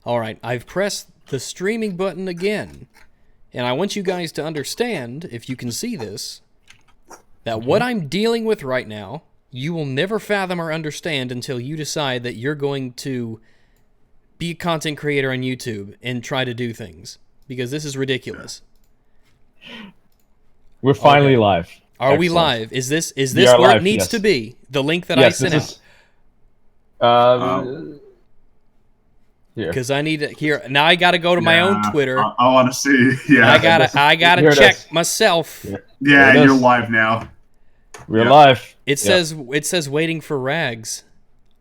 All right, I've pressed the streaming button again. And I want you guys to understand, if you can see this, that what I'm dealing with right now, you will never fathom or understand until you decide that you're going to be a content creator on YouTube and try to do things. Because this is ridiculous. We're finally live. Are we live? Is this where live, it needs yes. to be? The link that I sent out. Here. Because I need to here now. I got to go to my own Twitter. I want to see. Yeah, I gotta check myself. Yeah, you're live now. We're live. It says waiting for Rags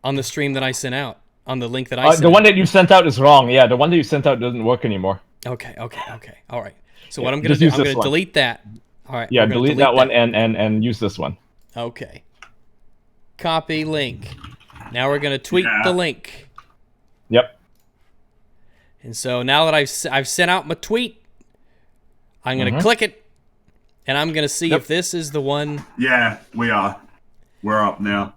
on the stream that I sent out on the link that I sent. The one that you sent out is wrong. Yeah, the one that you sent out doesn't work anymore. Okay. All right. So what I'm gonna do? I'm gonna delete that. All right. Yeah, delete that one and use this one. Okay. Copy link. Now we're gonna tweet the link. Yep. And so now that I've sent out my tweet, I'm going to click it, and I'm going to see if this is the one. Yeah, we are. We're up now.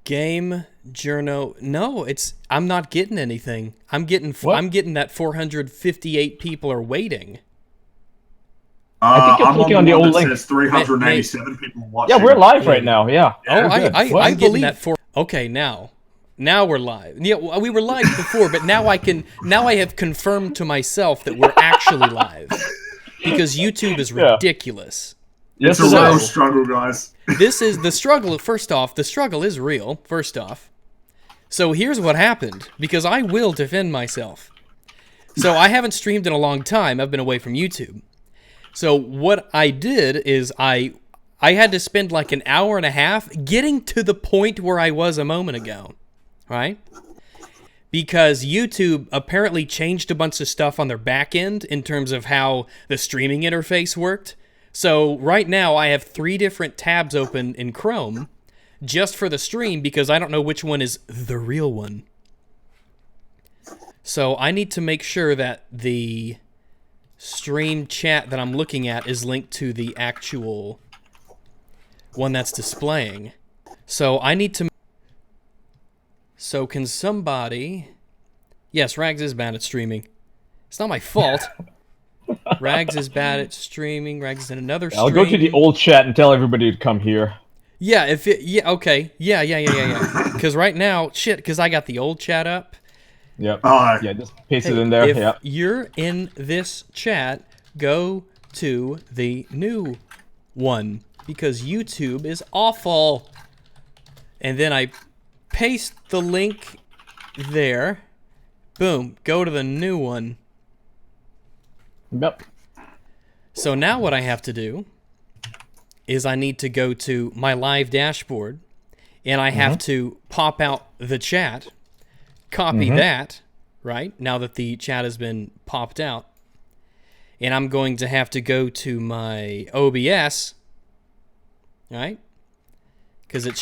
Game Journo. No, I'm not getting anything. I'm getting that 458 people are waiting. I think you're clicking on the old link. Says 387 people watching. Yeah, we're live right now. Yeah. I'm getting that Okay, Now we're live. Yeah, we were live before, but now I have confirmed to myself that we're actually live because YouTube is ridiculous. It's a real struggle, guys. This is the struggle. First off, the struggle is real. First off, so here's what happened because I will defend myself. So I haven't streamed in a long time. I've been away from YouTube. So what I did is I had to spend like an hour and a half getting to the point where I was a moment ago. Right? Because YouTube apparently changed a bunch of stuff on their back end in terms of how the streaming interface worked. So right now I have 3 different tabs open in Chrome just for the stream because I don't know which one is the real one. So I need to make sure that the stream chat that I'm looking at is linked to the actual one that's displaying. So I need to... So can somebody... Yes, Rags is bad at streaming. It's not my fault. Rags is bad at streaming. Rags is in another stream. I'll go to the old chat and tell everybody to come here. Yeah, okay. Yeah. Because right now, because I got the old chat up. Yep. Yeah, just paste it in there. If you're in this chat, go to the new one. Because YouTube is awful. And then I... paste the link there. Boom. Go to the new one. Yep. So now what I have to do is I need to go to my live dashboard and I have to pop out the chat, copy that, right? Now that the chat has been popped out. And I'm going to have to go to my OBS, right? Because it's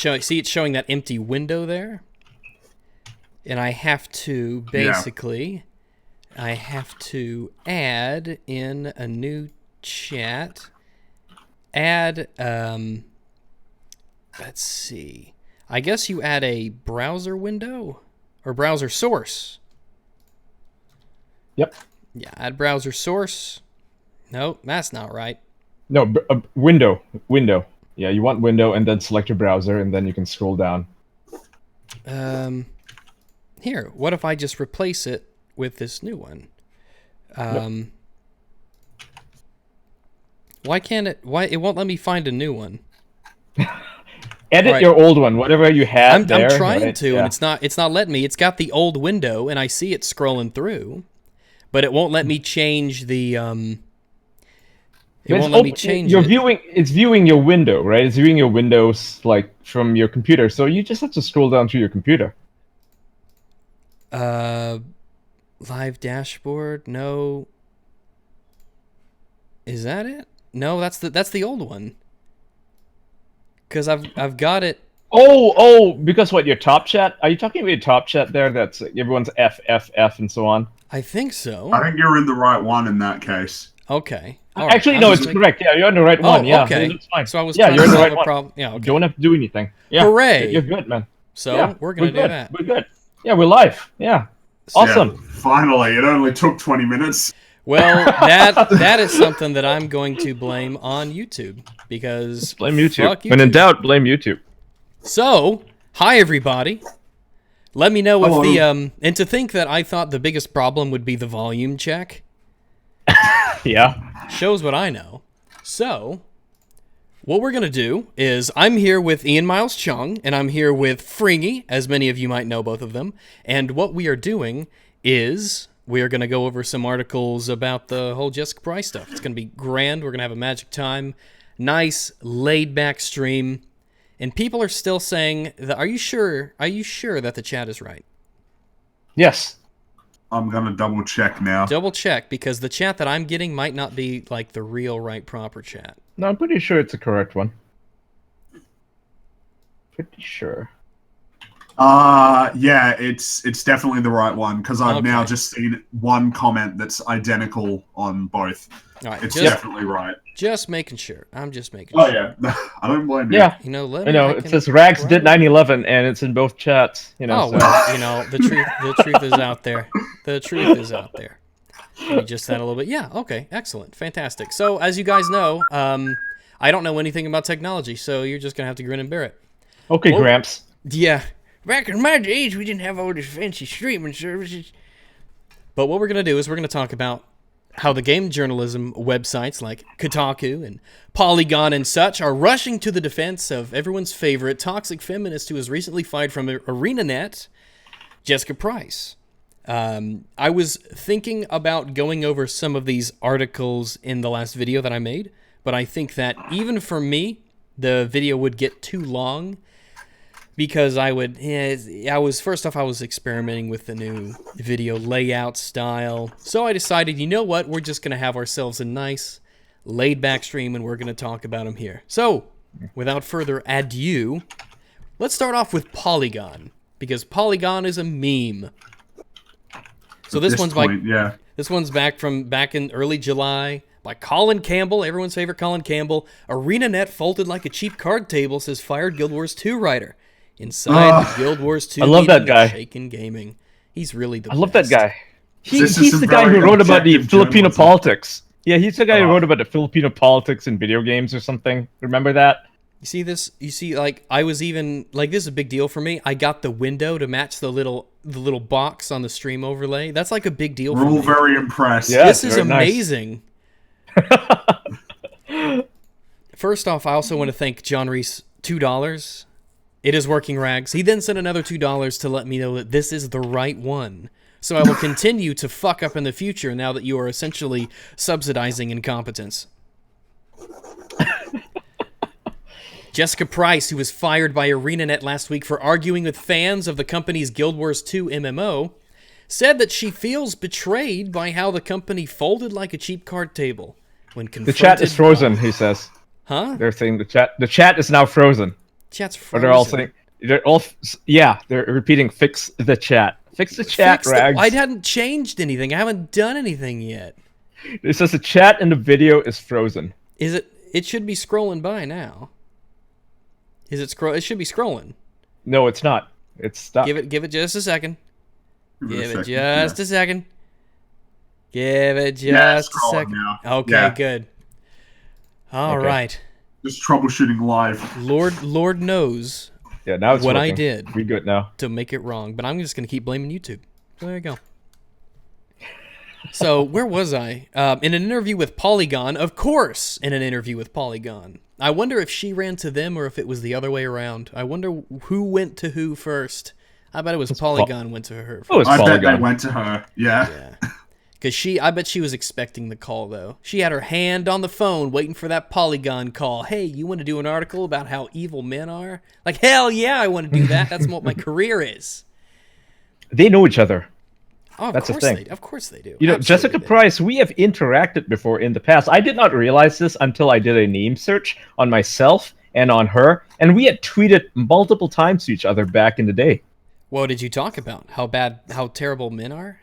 showing that empty window there. And I have to basically, I have to add in a new chat. Add, let's see. I guess you add a browser window or browser source. Yep. Yeah, add browser source. No, that's not right. No, window. Yeah, you want window and then select your browser and then you can scroll down. Here, what if I just replace it with this new one? Why can't it? Why it won't let me find a new one? Edit your old one, whatever you had there. I'm trying to, and it's not letting me. It's got the old window, and I see it scrolling through, but it won't let me change the. It won't let me change it. It's viewing your window, right? It's viewing your windows like from your computer. So you just have to scroll down to your computer. Live dashboard. No. Is that it? No, that's the old one. Because I've got it. Oh, because what, your top chat? Are you talking about your top chat there? That's everyone's F and so on. I think so. I think you're in the right one in that case. Okay. Actually, no, it's correct. Yeah, you're in the right one. Yeah, okay. That's fine. So I was you're in the right one. problem. Yeah, okay. You don't have to do anything. Yeah. Hooray! You're good, man. So we're gonna do that. We're good. Yeah, we're live. Yeah. Awesome. Yeah, finally. It only took 20 minutes. Well, that is something that I'm going to blame on YouTube because Blame YouTube. fuck When in doubt, blame YouTube. So, hi everybody. Let me know if Hello. the and to think that I thought the biggest problem would be the volume check Yeah. shows what I know. So, what we're gonna do is I'm here with Ian Miles Chung and I'm here with Fringy, as many of you might know both of them. And what we are doing is we are gonna go over some articles about the whole Jessica Price stuff. It's gonna be grand. We're gonna have a magic time, nice laid back stream. And people are still saying that. Are you sure that the chat is right? Yes. I'm going to double check now. Double check, because the chat that I'm getting might not be like the real right proper chat. No, I'm pretty sure it's the correct one. Pretty sure. Yeah, it's definitely the right one because I've now Okay. just seen one comment that's identical on both. All right, It's just definitely right. making sure. I'm just making Oh sure. yeah, I don't blame you. Yeah. You know, let I me. know, I it can- says Rags did right. 9/11, and it's in both chats. You know, Oh so. well, you know the truth is out there. The truth is out there. We just had a little bit. Yeah. Okay. Excellent. Fantastic. So as you guys know, I don't know anything about technology, so you're just gonna have to grin and bear it. Okay, Well- Gramps. Yeah. Back in my days, we didn't have all these fancy streaming services. But what we're going to do is we're going to talk about how the game journalism websites like Kotaku and Polygon and such are rushing to the defense of everyone's favorite toxic feminist who was recently fired from ArenaNet, Jessica Price. I was thinking about going over some of these articles in the last video that I made, but I think that even for me, the video would get too long. Because I was experimenting with the new video layout style. So I decided, you know what, we're just going to have ourselves a nice laid back stream and we're going to talk about them here. So, without further ado, let's start off with Polygon. Because Polygon is a meme. So this one's this one's back in early July by Colin Campbell, everyone's favorite Colin Campbell. ArenaNet folded like a cheap card table, says fired Guild Wars 2 writer. Inside the Guild Wars 2 I love that meeting guy. of Shaken Gaming. He's really the I love that best. guy. This is He's some the guy who very wrote about the objective Filipino journalism. politics. Yeah, he's the guy who Oh. wrote about the Filipino politics in video games or something. Remember that? You see this? You see, like, I was even like, this is a big deal for me. I got the window to match the little box on the stream overlay. That's like a big deal We're for all me. very impressed. Yeah. This is very nice. amazing. First off, I also want to thank John Reese, $2. It is working, Rags. He then sent another $2 to let me know that this is the right one. So I will continue to fuck up in the future now that you are essentially subsidizing incompetence. Jessica Price, who was fired by ArenaNet last week for arguing with fans of the company's Guild Wars 2 MMO, said that she feels betrayed by how the company folded like a cheap card table when The confronted. chat is frozen, he says. Huh? They're saying the chat is now frozen. Chat's Or frozen. they're all saying they're repeating fix the chat. Fix the chat, Fix the- Rags. I hadn't changed anything. I haven't done anything yet. It says the chat in the video is frozen. Is it? It should be scrolling by now. Is it scroll? It should be scrolling. No, it's not. It's stuck. Give it just a second. Give Give a it second, just yeah. a second. Give it Yeah, just it's a scrolling second. now. Okay, Yeah. good. All Okay. right. Just troubleshooting live. Lord knows Yeah, now it's What I working. did. We good now. to make it wrong, but I'm just gonna keep blaming YouTube. So there you go. So where was I? In an interview with Polygon, of course. In an interview with Polygon. I wonder if she ran to them or if it was the other way around. I wonder who went to who first. I bet it was Polygon went to her first. Oh, it's I bet they Polygon. went to her. Yeah. Yeah. Because I bet she was expecting the call, though. She had her hand on the phone waiting for that Polygon call. Hey, you want to do an article about how evil men are? Like, hell yeah, I want to do that. That's what my career is. They know each other. Oh, of That's the course thing. they do. Of course they do. You know, Absolutely Jessica they do. Price, we have interacted before in the past. I did not realize this until I did a name search on myself and on her, and we had tweeted multiple times to each other back in the day. What did you talk about? How terrible men are?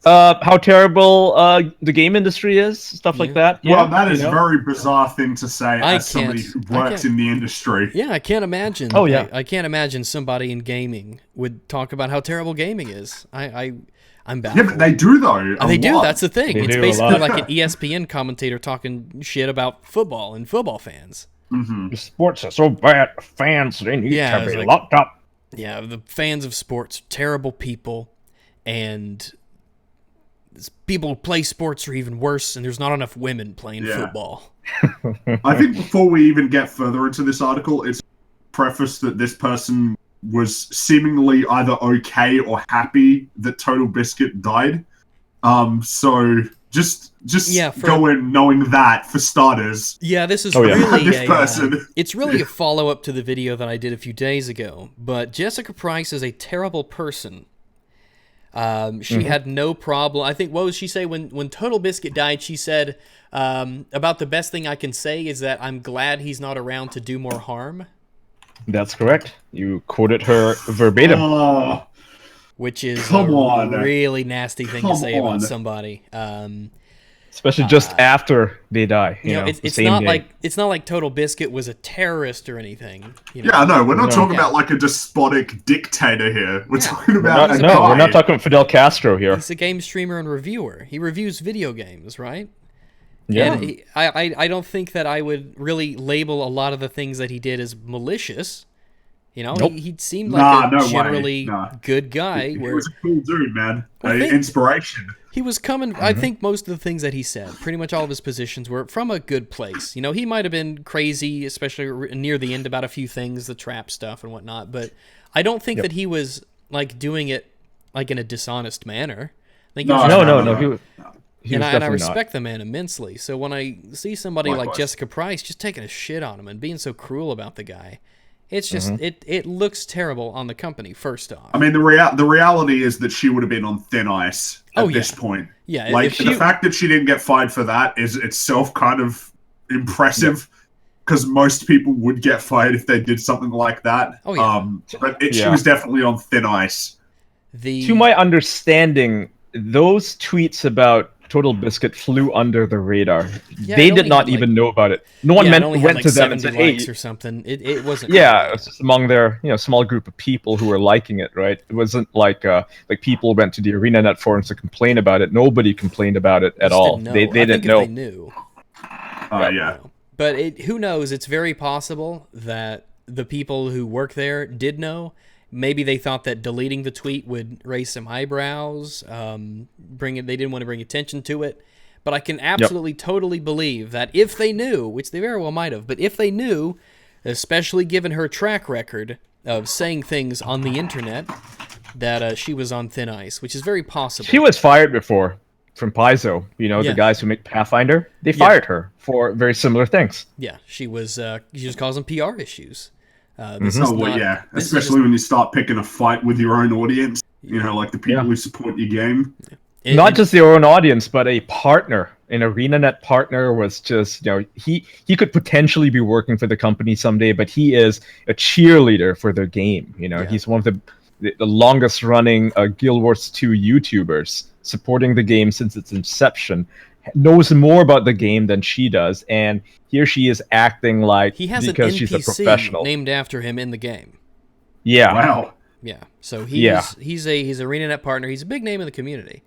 How terrible the game industry is, stuff like that. Yeah, Well, that is you a know? very bizarre thing to say I as somebody who can't- I works can't- in the industry. Yeah, I can't imagine. Oh, yeah. I can't imagine somebody in gaming would talk about how terrible gaming is. I'm Yeah, baffled. but they do though. They do. That's the thing. They It's do a basically lot. like an ESPN commentator talking shit about football and football fans. Sports are so bad, fans, they need Yeah, to it's be like- locked up. Yeah, the fans of sports, terrible people, and people who play sports are even worse, and there's not enough women playing football. I think before we even get further into this article, it's prefaced that this person was seemingly either okay or happy that Total Biscuit died. So just go in knowing that for starters. Yeah, this is Oh, yeah. really This person. it's really a follow-up to the video that I did a few days ago. But Jessica Price is a terrible person. She had no problem. I think, what was she say when Total Biscuit died? She said, about the best thing I can say is that I'm glad he's not around to do more harm. That's correct. You quoted her verbatim. Oh, Which is Come a on. really nasty thing to Come say on. about somebody. Especially just after they die. You know, it's the same not day. like Total Biscuit was a terrorist or anything. You know? yeah, no, we're not No. talking Yeah. about like a despotic dictator here. We're Yeah. talking We're about not, a no, guy. we're not talking about Fidel Castro here. He's a game streamer and reviewer. He reviews video games, right? Yeah. And I don't think that I would really label a lot of the things that he did as malicious. You know, Nope. he seemed Nah, like a no way. generally Nah. good guy. He Where was a cool dude, man. I think- Inspiration. he was coming. I think most of the things that he said, pretty much all of his positions, were from a good place. You know, he might have been crazy, especially near the end about a few things, the trap stuff and whatnot. But I don't think that he was like doing it like in a dishonest manner. I think he was just- No. He and was I definitely respect the man immensely. So when I see somebody like Likewise. Jessica Price just taking a shit on him and being so cruel about the guy, it's just it looks terrible on the company. First off, I mean, the reality is that she would have been on thin ice at this point. Yeah, like if the she- fact that she didn't get fired for that is itself kind of impressive, because most people would get fired if they did something like that. Oh, yeah. But she Yeah. was definitely on thin ice. To my understanding, those tweets about Total Biscuit flew under the radar. Yeah, They it did only not had, even know about it. No one it only had, went like, to them and 70 said, "Hey, likes or something. It wasn't. yeah," it was just among their small group of people who were liking it, right? It wasn't like people went to the ArenaNet forums to complain about it. Nobody complained about it at Just all. didn't know. They I didn't think know. If they knew. Yeah. You know. But who knows? It's very possible that the people who work there did know. Maybe they thought that deleting the tweet would raise some eyebrows. They didn't want to bring attention to it. But I can absolutely, totally believe that if they knew, which they very well might have, but if they knew, especially given her track record of saying things on the internet, that she was on thin ice, which is very possible. She was fired before from Paizo. Yeah. The guys who make Pathfinder. They fired her for very similar things. Yeah, she was causing PR issues. Oh, well, yeah. Especially when you start picking a fight with your own audience. You know, like the people who support your game. Not just their own audience, but a partner. An ArenaNet partner was just, he could potentially be working for the company someday, but he is a cheerleader for their game. He's one of the longest running Guild Wars 2 YouTubers, supporting the game since its inception, knows more about the game than she does, and here she is acting like he has because an she's a NPC professional. named after him in the game. Yeah. Wow. Yeah, so he's a ArenaNet partner. He's a big name in the community.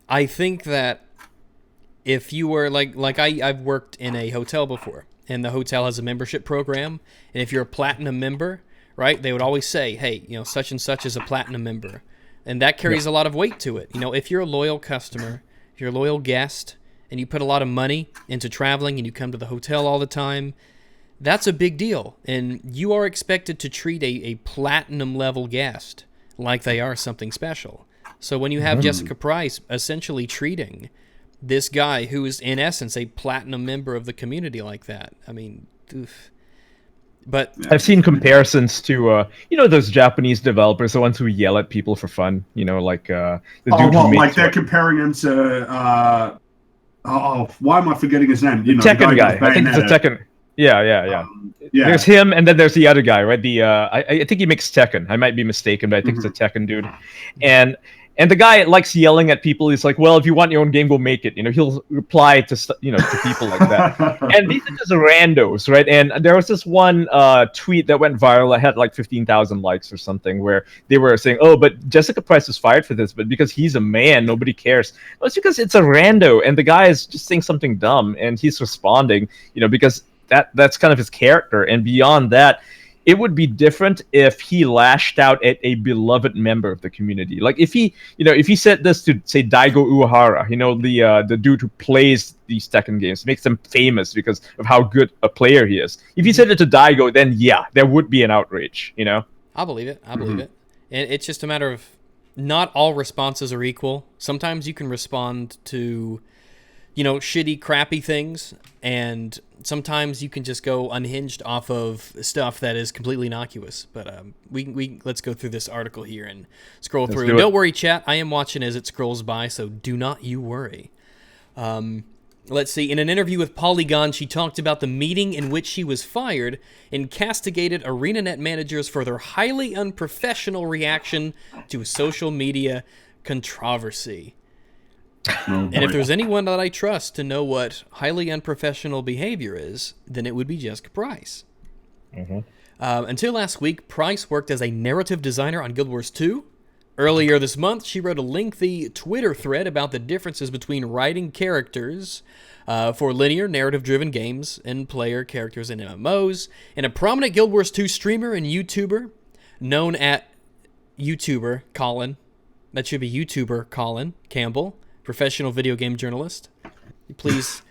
I think that if you were I've worked in a hotel before, and the hotel has a membership program, and if you're a platinum member, right, they would always say, hey, such and such is a platinum member, and that carries a lot of weight to it. If you're a loyal customer, if you're a loyal guest, and you put a lot of money into traveling, and you come to the hotel all the time, that's a big deal, and you are expected to treat a platinum level guest like they are something special. So when you have Jessica Price essentially treating this guy who is in essence a platinum member of the community like that, I mean, oof. But I've seen comparisons to those Japanese developers, the ones who yell at people for fun. Like the dude who makes they're comparing him to why am I forgetting his name? The Tekken guy. with I think it's a Bayonetta. Tekken. Yeah. Yeah. There's him, and then there's the other guy, right? I think he makes Tekken. I might be mistaken, but I think it's a Tekken dude. And And the guy likes yelling at people. He's like, "Well, if you want your own game, go make it." He'll reply to to people like that. And these are just randos, right? And there was this one tweet that went viral. I had like 15,000 likes or something, where they were saying, "Oh, but Jessica Price was fired for this, but because he's a man, nobody cares." Well, it's because it's a rando, and the guy is just saying something dumb, and he's responding, because that's kind of his character. And beyond that, it would be different if he lashed out at a beloved member of the community. Like if he said this to, say, Daigo Uehara, the dude who plays these Tekken games, makes them famous because of how good a player he is. If he said it to Daigo, then yeah, there would be an outrage, I believe it. I believe it. And it's just a matter of not all responses are equal. Sometimes you can respond to, shitty, crappy things, and sometimes you can just go unhinged off of stuff that is completely innocuous. But let's go through this article here and scroll through. Don't worry, chat. I am watching as it scrolls by, so do not you worry. Let's see. In an interview with Polygon, she talked about the meeting in which she was fired and castigated ArenaNet managers for their highly unprofessional reaction to a social media controversy. And if there's anyone that I trust to know what highly unprofessional behavior is, then it would be Jessica Price. Until last week, Price worked as a narrative designer on Guild Wars 2. Earlier this month, she wrote a lengthy Twitter thread about the differences between writing characters for linear, narrative-driven games and player characters in MMOs. And a prominent Guild Wars 2 streamer and YouTuber known at YouTuber Colin, that should be YouTuber Colin Campbell, professional video game journalist. Please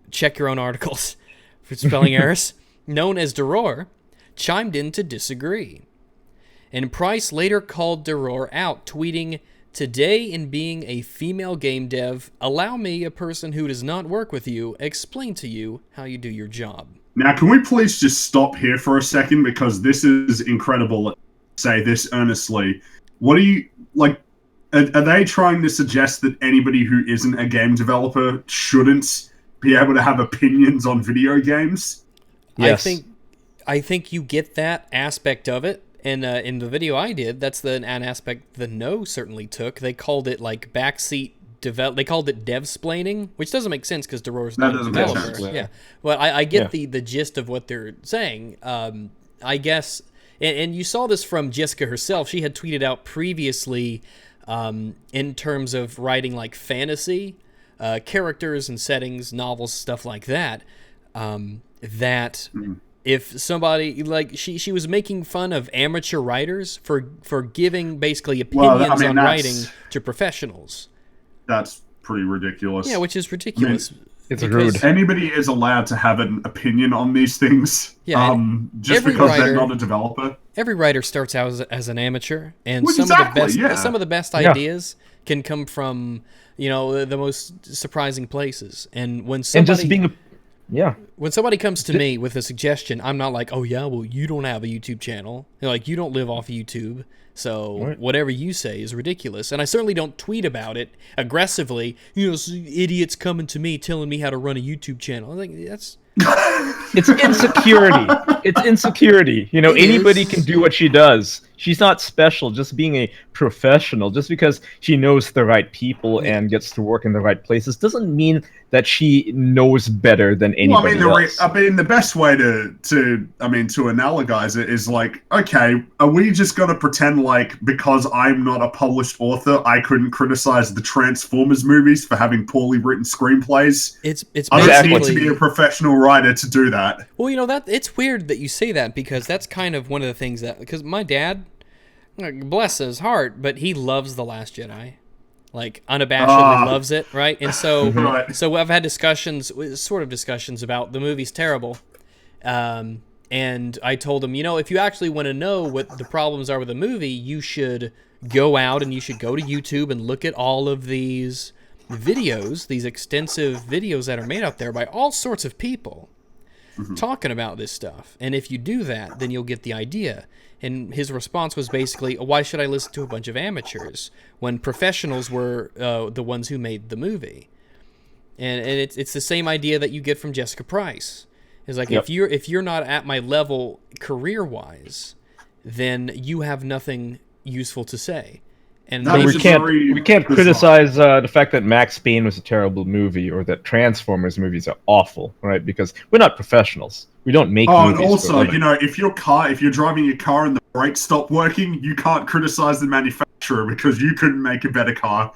check your own articles for spelling errors. Known as Duror, chimed in to disagree. And Price later called Duror out, tweeting, "Today, in being a female game dev, allow me, a person who does not work with you, explain to you how you do your job." Now, can we please just stop here for a second? Because this is incredible. Say this earnestly. What do you, like, are they trying to suggest that anybody who isn't a game developer shouldn't be able to have opinions on video games? Yes. I think you get that aspect of it. And in the video I did, that's an aspect the No certainly took. They called it like backseat they called it devsplaining, which doesn't make sense because Duror's not a developer. Yeah. Well, I get the gist of what they're saying. I guess, and you saw this from Jessica herself. She had tweeted out previously, in terms of writing like fantasy characters and settings, novels, stuff like that, if somebody, like, she was making fun of amateur writers for giving basically opinions on writing to professionals. That's pretty ridiculous. Yeah, which is ridiculous. It's rude. Anybody is allowed to have an opinion on these things. Yeah, just because they're not a developer. Every writer starts out as an amateur, and Well, some of the best Yeah. ideas can come from the most surprising places. And when somebody when somebody comes to me with a suggestion, I'm not like, "Oh yeah, well you don't have a YouTube channel. Like you don't live off YouTube, so whatever you say is ridiculous." And I certainly don't tweet about it aggressively. Idiots coming to me telling me how to run a YouTube channel. I think that's It's insecurity. It's insecurity. Anybody can do what she does. She's not special, just being a professional. Just because she knows the right people and gets to work in the right places doesn't mean that she knows better than anybody else. The best way to analogize it is like, okay, are we just going to pretend like because I'm not a published author, I couldn't criticize the Transformers movies for having poorly written screenplays? It's I don't need to be a professional writer to do that. Well, that it's weird that you say that, because that's kind of one of the things because my dad, bless his heart, but he loves The Last Jedi. Like, unabashedly loves it, right? And so so I've had discussions about the movie's terrible. And I told him, if you actually want to know what the problems are with the movie, you should go out and you should go to YouTube and look at all of these videos, these extensive videos that are made out there by all sorts of people talking about this stuff. And if you do that, then you'll get the idea. And his response was basically, why should I listen to a bunch of amateurs when professionals were the ones who made the movie? And it's the same idea that you get from Jessica Price. It's like, if you're not at my level career-wise, then you have nothing useful to say. And That maybe, is we can't very we can't bizarre. criticize the fact that Max Payne was a terrible movie or that Transformers movies are awful, right? Because we're not professionals. We don't make Oh, and movies. also, for a living. if you're driving your car and the brakes stop working, you can't criticize the manufacturer because you couldn't make a better car.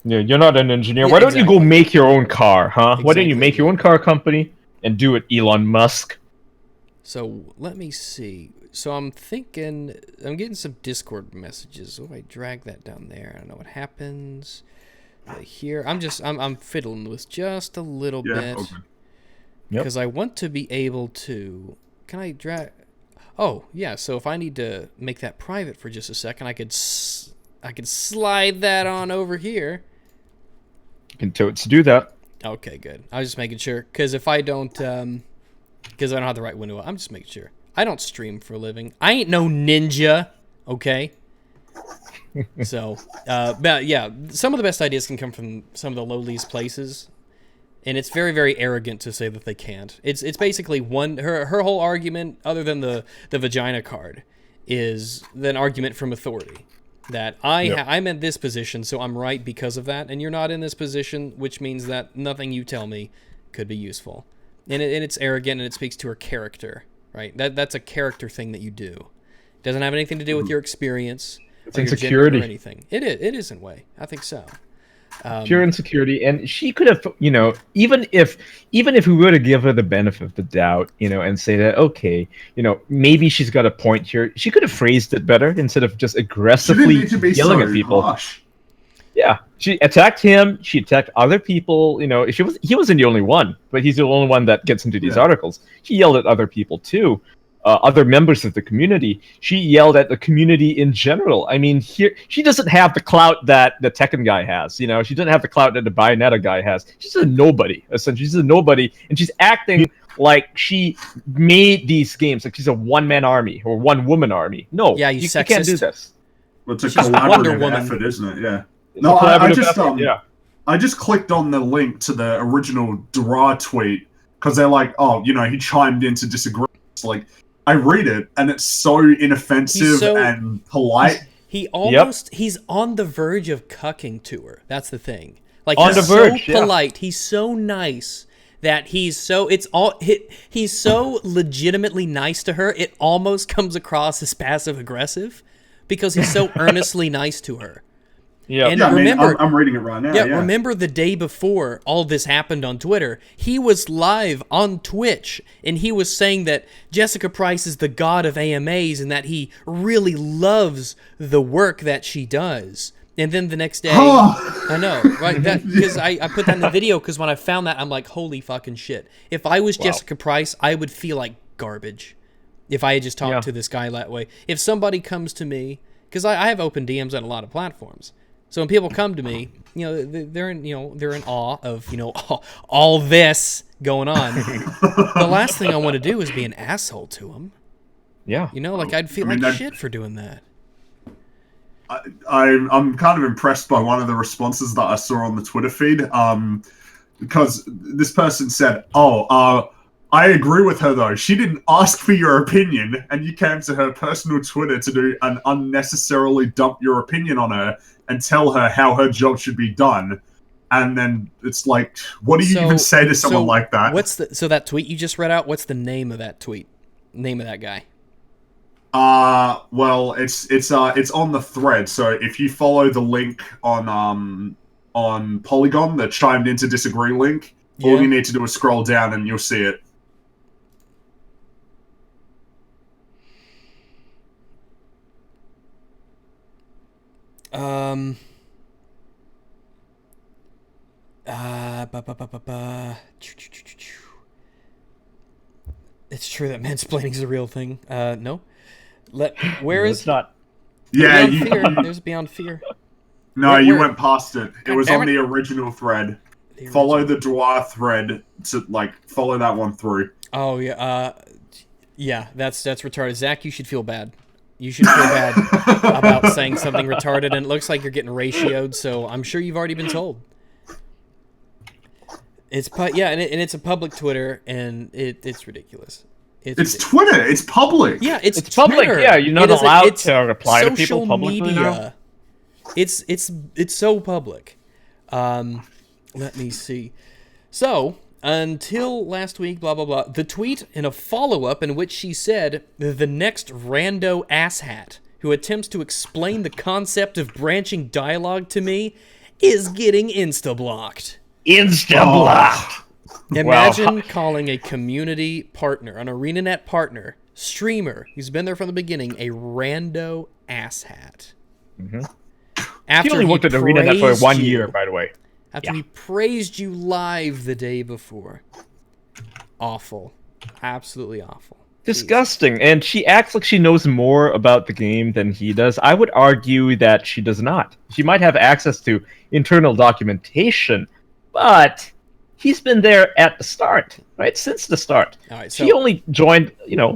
Yeah, you're not an engineer. Yeah, Why don't you go exactly. make your own car, huh? Why don't you Exactly, make your own car company and do it, Elon Musk? so let me see. So I'm thinking, I'm getting some Discord messages. Oh, I drag that down there. I don't know what happens. Right here, I'm fiddling with just a little bit. Okay. Because I want to be able to... Can I drag... Oh, yeah, so if I need to make that private for just a second, I could slide that on over here. You can totes do that. Okay, good. I was just making sure. Because if I don't... Because I don't have the right window, I'm just making sure. I don't stream for a living. I ain't no ninja, okay? So, but yeah, some of the best ideas can come from some of the lowliest places. And it's very, very arrogant to say that they can't. It's basically her whole argument, other than the vagina card, is an argument from authority. That I'm in this position, so I'm right because of that, and you're not in this position, which means that nothing you tell me could be useful. And it's arrogant, and it speaks to her character, right? That's a character thing that you do. It doesn't have anything to do with your experience, It's or your gender insecurity. or anything. It is in a way. I think so. Pure insecurity, and she could have, even if we were to give her the benefit of the doubt, and say that, okay, maybe she's got a point here. She could have phrased it better instead of just She didn't aggressively need to be yelling so at people. harsh. Yeah, she attacked him. She attacked other people. He wasn't the only one, but he's the only one that gets into these articles. She yelled at other people too, other members of the community. She yelled at the community in general. I mean, here she doesn't have the clout that the Tekken guy has. She doesn't have the clout that the Bayonetta guy has. She's a nobody. Essentially, she's a nobody, and she's acting like she made these games, like she's a one-man army or one-woman army. No, Yeah, you you can't do sexist. this. Well, it's a She's Wonder collaborative Woman. effort, isn't it? Yeah. It's No, a I collaborative just effort, I just clicked on the link to the original Dura tweet because they're like, oh, he chimed in to disagree. It's like, I read it and it's so inoffensive and polite. He's on the verge of cucking to her. That's the thing. Like, On he's the verge, so polite. He's so nice that he's so legitimately nice to her. It almost comes across as passive aggressive because he's so earnestly nice to her. Yeah. And Yeah, remember, I'm reading it right now. yeah, Yeah, remember the day before all this happened on Twitter, he was live on Twitch, and he was saying that Jessica Price is the god of AMAs and that he really loves the work that she does. And then the next day, I know, right? Because I put that in the video because when I found that, I'm like, holy fucking shit. If I was Jessica Price, I would feel like garbage if I had just talked to this guy that way. If somebody comes to me, because I have open DMs on a lot of platforms. So when people come to me, they're in awe of all this going on. The last thing I want to do is be an asshole to them. Yeah. I'd feel like shit for doing that. I'm kind of impressed by one of the responses that I saw on the Twitter feed. Because this person said, I agree with her though. She didn't ask for your opinion, and you came to her personal Twitter to do an unnecessarily dump your opinion on her and tell her how her job should be done. And then it's like, what do you even say to someone like that? So that tweet you just read out, what's the name of that tweet? Name of that guy? Well, it's on the thread. So if you follow the link on Polygon, the chimed in to disagree link, all you need to do is scroll down and you'll see it. It's true that mansplaining is a real thing. No. Where is It's not. Yeah, Beyond Fear? There's Beyond Fear. No, you went past it. It was damn on it. the original thread. Follow the Dwar thread to follow that one through. Oh yeah. Yeah, that's retarded. Zach, you should feel bad. You should feel bad about saying something retarded, and it looks like you're getting ratioed. So I'm sure you've already been told. And it's a public Twitter, and it's ridiculous. It's Twitter. It's public. Yeah, it's public. Twitter. Yeah, you're not allowed to reply to people social publicly media. now. It's so public. Let me see. So, until last week, blah, blah, blah, the tweet in a follow-up in which she said, the next rando asshat who attempts to explain the concept of branching dialogue to me is getting insta-blocked. Insta-blocked! Imagine calling a community partner, an ArenaNet partner, streamer, who's been there from the beginning, a rando asshat. Mm-hmm. After he only worked at ArenaNet for 1 year, by the way. After he praised you live the day before. Awful. Absolutely awful. Disgusting. And she acts like she knows more about the game than he does. I would argue that she does not. She might have access to internal documentation, but he's been there at the start, right? Since the start. All right, so she only joined,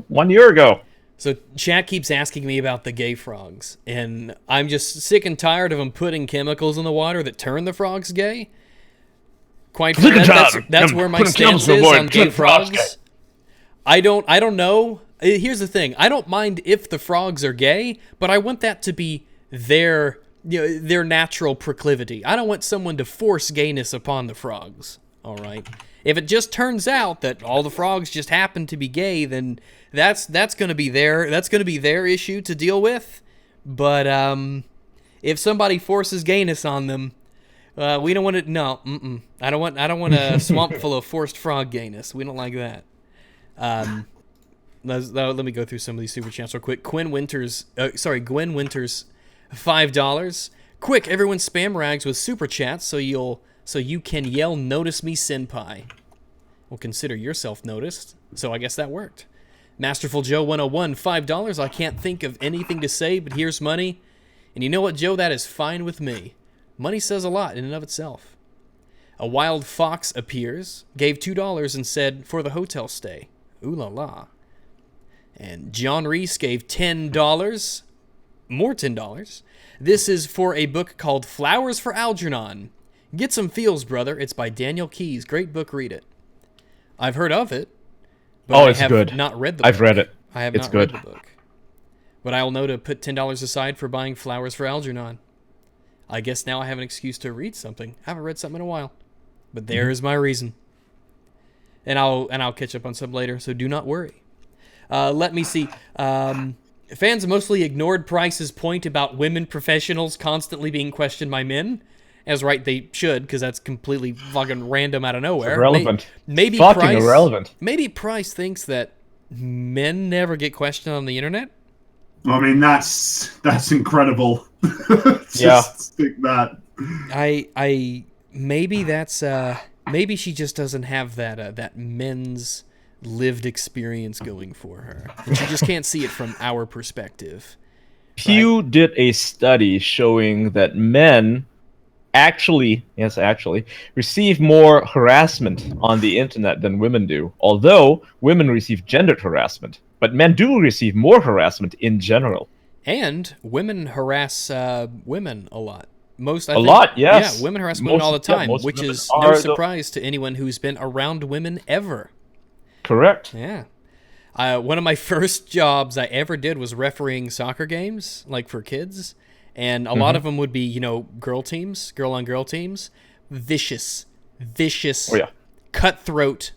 1 year ago. So chat keeps asking me about the gay frogs, and I'm just sick and tired of them putting chemicals in the water that turn the frogs gay. Quite frankly, that's where my stance is on gay frogs. I don't know. Here's the thing: I don't mind if the frogs are gay, but I want that to be their natural proclivity. I don't want someone to force gayness upon the frogs. All right. If it just turns out that all the frogs just happen to be gay, then that's going to be their issue to deal with. But if somebody forces gayness on them, we don't want it. No, I don't want a swamp full of forced frog gayness. We don't like that. Let me go through some of these super chats real quick. Gwen Winters, $5. Quick, everyone spam rags with super chats so you can yell "Notice me, senpai." Well, consider yourself noticed. So I guess that worked. Masterful Joe 101, $5. I can't think of anything to say, but here's money. And you know what, Joe? That is fine with me. Money says a lot in and of itself. A wild fox appears, gave $2 and said, for the hotel stay. Ooh la la. And John Reese gave $10. More $10. This is for a book called Flowers for Algernon. Get some feels, brother. It's by Daniel Keyes. Great book. Read it. I've heard of it, but it's I have good. not read the book. I've read it. I have it's not good. read the book. But I will know to put $10 aside for buying Flowers for Algernon. I guess now I have an excuse to read something. I haven't read something in a while. But there's my reason. And I'll catch up on some later, so do not worry. Let me see. Fans mostly ignored Price's point about women professionals constantly being questioned by men. As right, they should, because that's completely fucking random out of nowhere. It's irrelevant. Maybe fucking Price, irrelevant. Maybe Price thinks that men never get questioned on the internet. I mean, that's incredible. Just think that. Maybe that's maybe she just doesn't have that men's lived experience going for her. She just can't see it from our perspective. Pew did a study showing that men actually receive more harassment on the internet than women do. Although women receive gendered harassment, but men do receive more harassment in general. And women harass women a lot. Yes. Yeah, women harass women all the time, which is no surprise to anyone who's been around women ever. Correct. Yeah. One of my first jobs I ever did was refereeing soccer games, like for kids. And a lot of them would be, girl on girl teams. Vicious, cutthroat,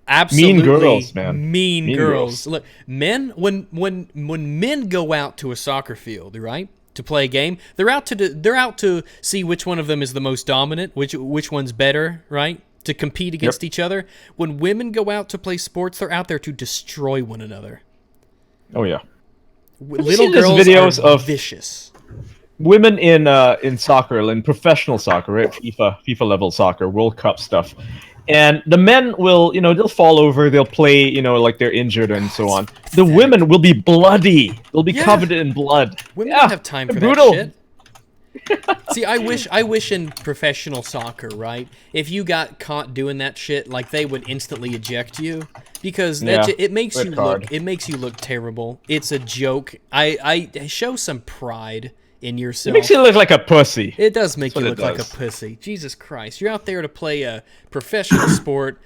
absolutely mean girls, man. Mean girls. Look, men, when men go out to a soccer field, right, to play a game, they're out to see which one of them is the most dominant, which one's better, right, to compete against each other. When women go out to play sports, they're out there to destroy one another. Oh yeah. Little girls videos are vicious. Women in soccer, in professional soccer, right? FIFA level soccer, World Cup stuff. And the men will, they'll fall over, they'll play, like they're injured and so on. The women will be bloody. They'll be covered in blood. Women don't have time for that shit. See, I wish in professional soccer, right? If you got caught doing that shit, like they would instantly eject you because it makes you look terrible. It's a joke. I show some pride in yourself. It makes you look like a pussy. It does make you look like a pussy. Jesus Christ. You're out there to play a professional sport.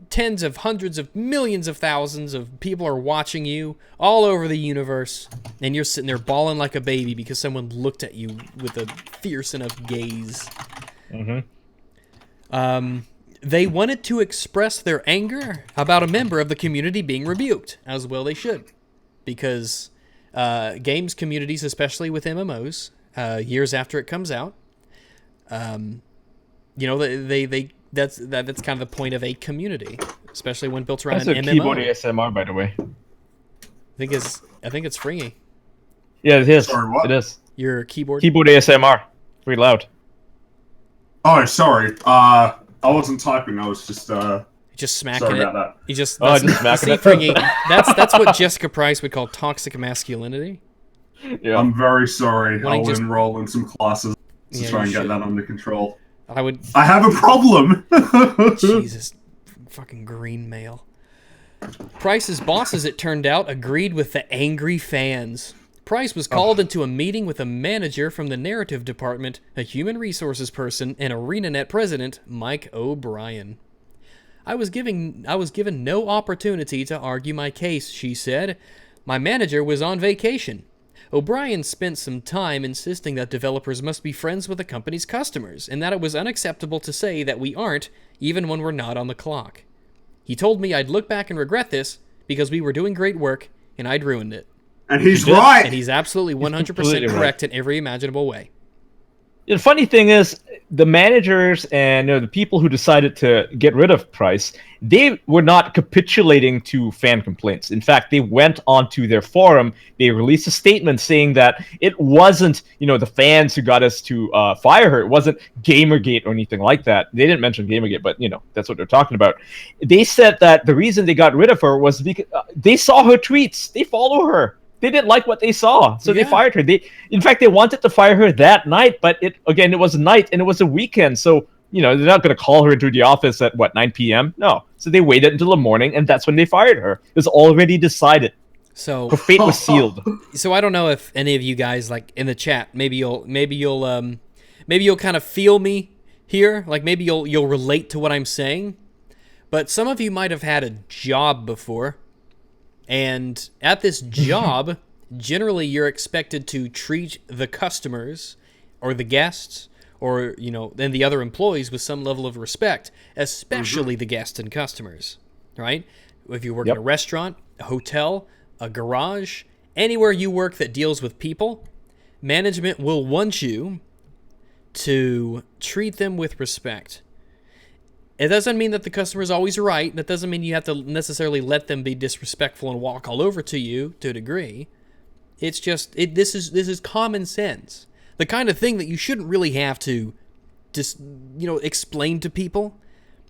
tens of hundreds of millions of thousands of people are watching you all over the universe, and you're sitting there bawling like a baby because someone looked at you with a fierce enough gaze. They wanted to express their anger about a member of the community being rebuked, as well they should, because games communities, especially with MMOs, years after it comes out, that's kind of the point of a community, especially when built around an MMO. Keyboard ASMR, by the way. I think it's Fringy. Yeah, it is. Sorry, what? It is. Your keyboard. Keyboard ASMR. Pretty loud. Oh, sorry. I wasn't typing. I was just smacking sorry it. about that. You just smacking it. Fringy, that's what Jessica Price would call toxic masculinity. Yeah. I'm very sorry. Wanting I'll just- enroll in some classes to Yeah, try you and get should. that under control. I have a problem. Jesus, fucking green male. Price's bosses, it turned out, agreed with the angry fans. Price was called into a meeting with a manager from the narrative department, a human resources person, and ArenaNet president, Mike O'Brien. I was given no opportunity to argue my case, she said. My manager was on vacation. O'Brien spent some time insisting that developers must be friends with the company's customers, and that it was unacceptable to say that we aren't, even when we're not on the clock. He told me I'd look back and regret this, because we were doing great work, and I'd ruined it. And he's right. And he's absolutely 100% completely correct in every imaginable way. The funny thing is, the managers and the people who decided to get rid of Price, they were not capitulating to fan complaints. In fact, they went onto their forum, they released a statement saying that it wasn't, the fans who got us to fire her. It wasn't Gamergate or anything like that. They didn't mention Gamergate, but, that's what they're talking about. They said that the reason they got rid of her was because they saw her tweets. They follow her. They didn't like what they saw, so they fired her. In fact, they wanted to fire her that night, but it was a night and it was a weekend, so they're not going to call her into the office at 9 p.m. No, so they waited until the morning, and that's when they fired her. It was already decided. So her fate was sealed. So I don't know if any of you guys, like in the chat, maybe you'll kind of feel me here, like maybe you'll relate to what I'm saying. But some of you might have had a job before. And at this job, generally you're expected to treat the customers or the guests or, and the other employees with some level of respect, especially the guests and customers, right? If you work in a restaurant, a hotel, a garage, anywhere you work that deals with people, management will want you to treat them with respect. It doesn't mean that the customer's always right. That doesn't mean you have to necessarily let them be disrespectful and walk all over to you to a degree. It's just this is common sense. The kind of thing that you shouldn't really have to just explain to people.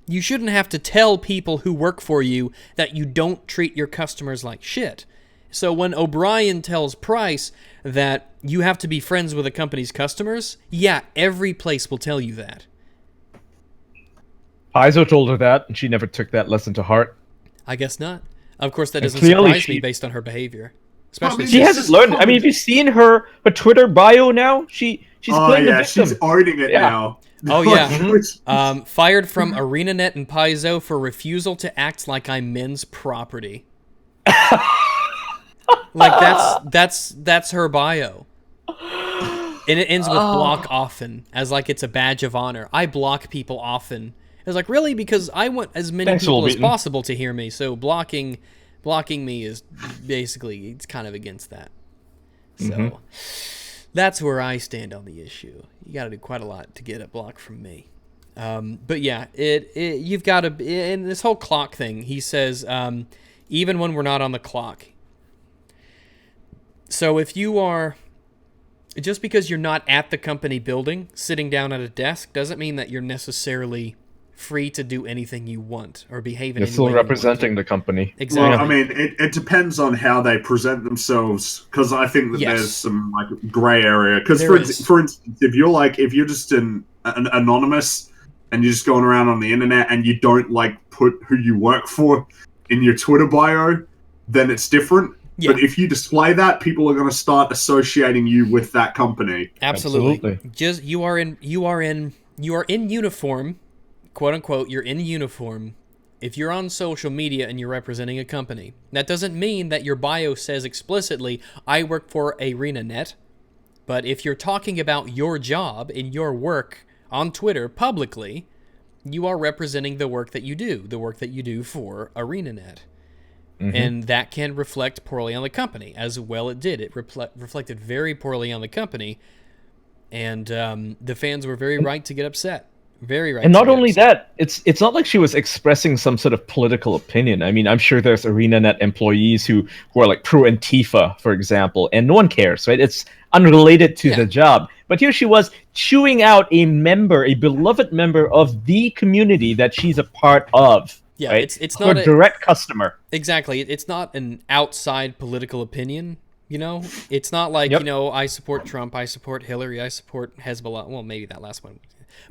You shouldn't have to tell people who work for you that you don't treat your customers like shit. So when O'Brien tells Price that you have to be friends with a company's customers, yeah, every place will tell you that. Paizo told her that, and she never took that lesson to heart. I guess not. Of course, that doesn't clearly surprise me based on her behavior. Especially she hasn't learned. I mean, have you seen her Twitter bio now? She's playing the victim. She's owning it now. Oh yeah. Fired from ArenaNet and Paizo for refusal to act like I'm men's property. Like that's her bio. And it ends with block often, as like it's a badge of honor. I block people often. It's like, really? Because I want as many people as possible to hear me, so blocking me is basically, it's kind of against that. So that's where I stand on the issue. You got to do quite a lot to get a block from me. But yeah, you've got to, in this whole clock thing, he says, even when we're not on the clock. So if you are, just because you're not at the company building, sitting down at a desk, doesn't mean that you're necessarily free to do anything you want or behave in any way you want. You're still representing the company. Exactly. Well, I mean, it depends on how they present themselves, because I think that there's some gray area. Because for instance, if you're just an anonymous and you're just going around on the internet and you don't put who you work for in your Twitter bio, then it's different. Yeah. But if you display that, people are going to start associating you with that company. Absolutely. Just you are in uniform, quote unquote. You're in uniform if you're on social media and you're representing a company, that doesn't mean that your bio says explicitly, I work for ArenaNet. But if you're talking about your job and your work on Twitter publicly, you are representing the work that you do for ArenaNet. Mm-hmm. And that can reflect poorly on the company, as well it did. It reflected very poorly on the company, and the fans were very right to get upset. Very right. And not only that, it's not like she was expressing some sort of political opinion. I mean, I'm sure there's ArenaNet employees who are like pro Antifa, for example, and no one cares, right? It's unrelated to the job. But here she was chewing out a beloved member of the community that she's a part of. Yeah, right? it's not a direct customer. Exactly. It's not an outside political opinion. It's not like, I support Trump, I support Hillary, I support Hezbollah. Well, maybe that last one.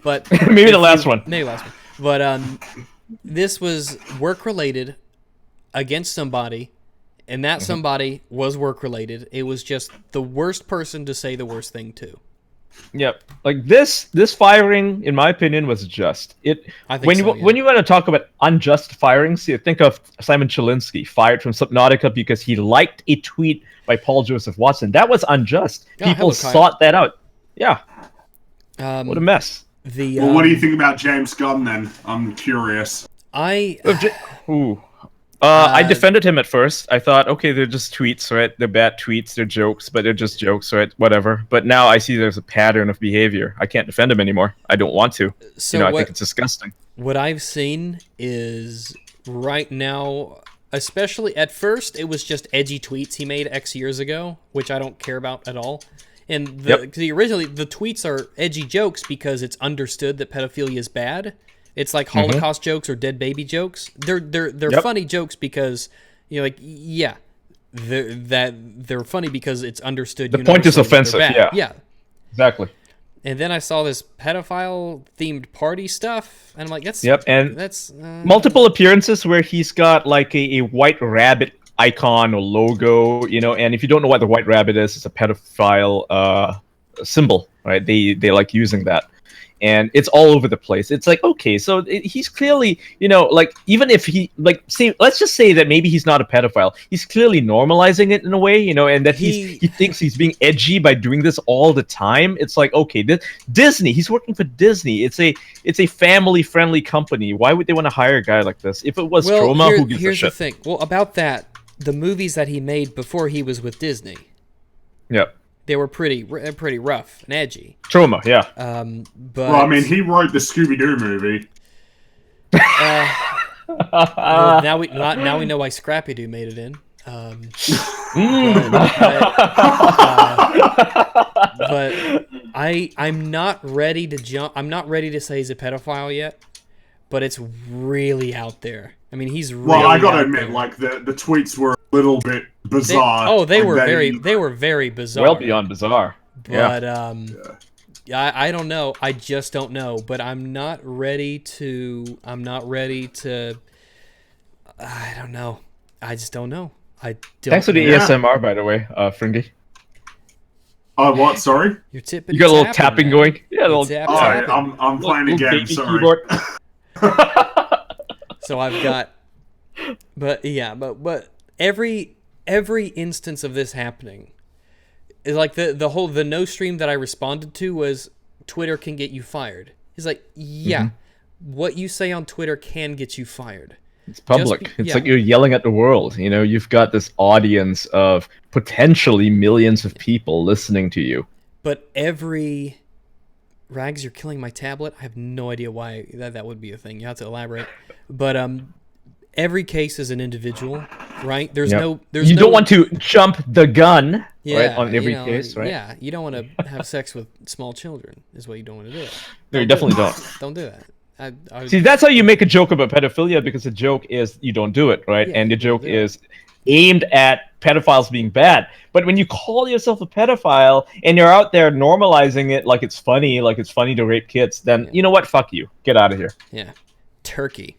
But maybe the last one. Maybe the last one. But this was work-related against somebody, and that somebody was work-related. It was just the worst person to say the worst thing to. Yep. Like this firing, in my opinion, was just. When you want to talk about unjust firings, think of Simon Chilinsky, fired from Subnautica because he liked a tweet by Paul Joseph Watson. That was unjust. People sought that out. Yeah. What a mess. Well, what do you think about James Gunn then? I'm curious. I defended him at first. I thought, okay, they're just tweets, right? They're bad tweets, they're jokes, but they're just jokes, right? Whatever. But now I see there's a pattern of behavior. I can't defend him anymore. I don't want to. So I think it's disgusting. What I've seen is right now, especially at first, it was just edgy tweets he made X years ago, which I don't care about at all. And originally, the tweets are edgy jokes because it's understood that pedophilia is bad. It's like Holocaust jokes or dead baby jokes. They're funny jokes because they're funny because it's understood. The point is offensive. Yeah, exactly. And then I saw this pedophile themed party stuff, and I'm like, that's multiple appearances where he's got like a white rabbit icon or logo, and if you don't know what the white rabbit is, it's a pedophile symbol, right? They like using that, and it's all over the place. It's like, okay, so he's clearly, even if he let's just say that maybe he's not a pedophile, he's clearly normalizing it in a way, and that he thinks he's being edgy by doing this all the time. It's like, okay, Disney, he's working for Disney. It's a family friendly company. Why would they want to hire a guy like this? If it was Troma, who gives a shit? Here's the thing. Well, about that. The movies that he made before he was with Disney, they were pretty rough and edgy. Troma, yeah. But well, I mean, he wrote the Scooby-Doo movie. Well, now we know why Scrappy-Doo made it in. But I'm not ready to jump. I'm not ready to say he's a pedophile yet. But it's really out there. I mean, he's really. Well, I gotta admit, like the tweets were a little bit bizarre. They were very bizarre. Well beyond bizarre. But I don't know. I just don't know. But I'm not ready to. I don't know. I just don't know. Thanks for the ASMR, by the way, Fringy. What? Sorry. You're tipping. You got a little tapping going. Yeah, a little. Oh, I'm playing a game. Sorry. So I've got, but every instance of this happening is like the no stream that I responded to was Twitter can get you fired. He's like, what you say on Twitter can get you fired. It's public. It's like you're yelling at the world. You've got this audience of potentially millions of people listening to you. But Rags, you're killing my tablet. I have no idea why that would be a thing. You have to elaborate. But every case is an individual, right? You don't want to jump the gun, right, on every case, right? Yeah, you don't want to have sex with small children. Is what you don't want to do. No, you definitely don't. Don't do that. See, that's how you make a joke about pedophilia, because the joke is you don't do it, right? And the joke is aimed at pedophiles being bad. But when you call yourself a pedophile and you're out there normalizing it like it's funny to rape kids, then you know what? Fuck you. Get out of here. Yeah. Turkey.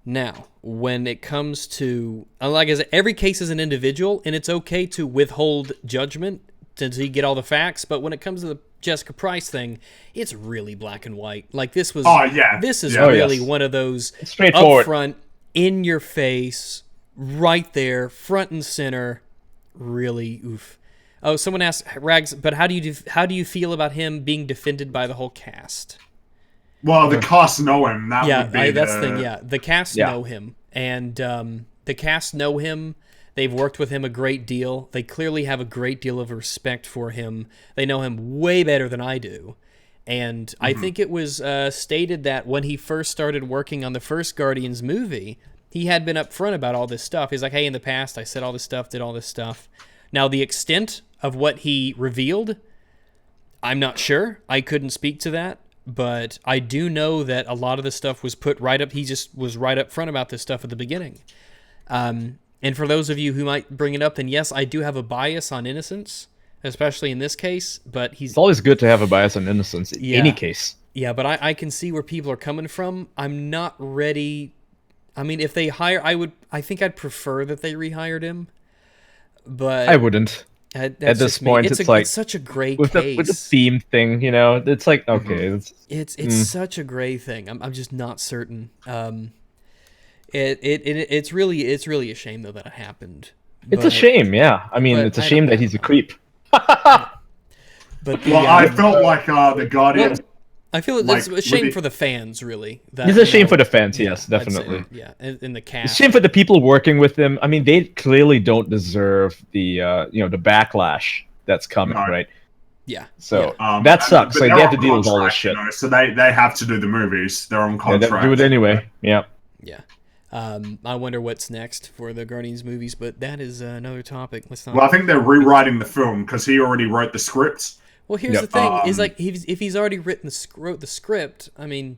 Now, when it comes to, like I said, every case is an individual, and it's okay to withhold judgment until you get all the facts. But when it comes to the Jessica Price thing, it's really black and white. Like this was. Oh yeah. This is really one of those straightforward, upfront. in your face, right there, front and center. Really, oof. Oh, someone asked Rags, but how do you feel about him being defended by the whole cast? Well, the cast know him. That Yeah, would be that's the thing. Yeah, the cast Yeah. know him, and the cast know him. They've worked with him a great deal. They clearly have a great deal of respect for him. They know him way better than I do. And I think it was stated that when he first started working on the first Guardians movie, he had been upfront about all this stuff. He's like, hey, in the past, I said all this stuff, did all this stuff. Now, the extent of what he revealed, I'm not sure. I couldn't speak to that. But I do know that a lot of the stuff was put right up. He just was right up front about this stuff at the beginning. And for those of you who might bring it up, then yes, I do have a bias on innocence, especially in this case. But It's always good to have a bias on innocence in any case. Yeah, but I can see where people are coming from. I'm not ready. I mean, if they hire, I think I'd prefer that they rehired him. But I wouldn't. At this point, it's like it's such a gray with case. the theme thing, it's like okay, It's such a gray thing. I'm just not certain. It's really a shame though that it happened. it's a shame. Yeah, I mean, it's a shame that he's a creep. But I felt like the Guardians. I feel it's a shame for the fans, really. It's a shame for the fans, yes, definitely. Yeah, in the It's cast. a shame for the people working with him. I mean, they clearly don't deserve the the backlash that's coming, right? Yeah. So that sucks. But Like they have to they're deal on with all this contract, shit. So they have to do the movies. They're on Yeah, contract. they do it anyway. Yeah. Yeah. I wonder what's next for the Guardians movies, but that is another topic. Let's not. Well, I think they're rewriting the film because he already wrote the script. Well, here's the thing: is like if he's already wrote the script, I mean,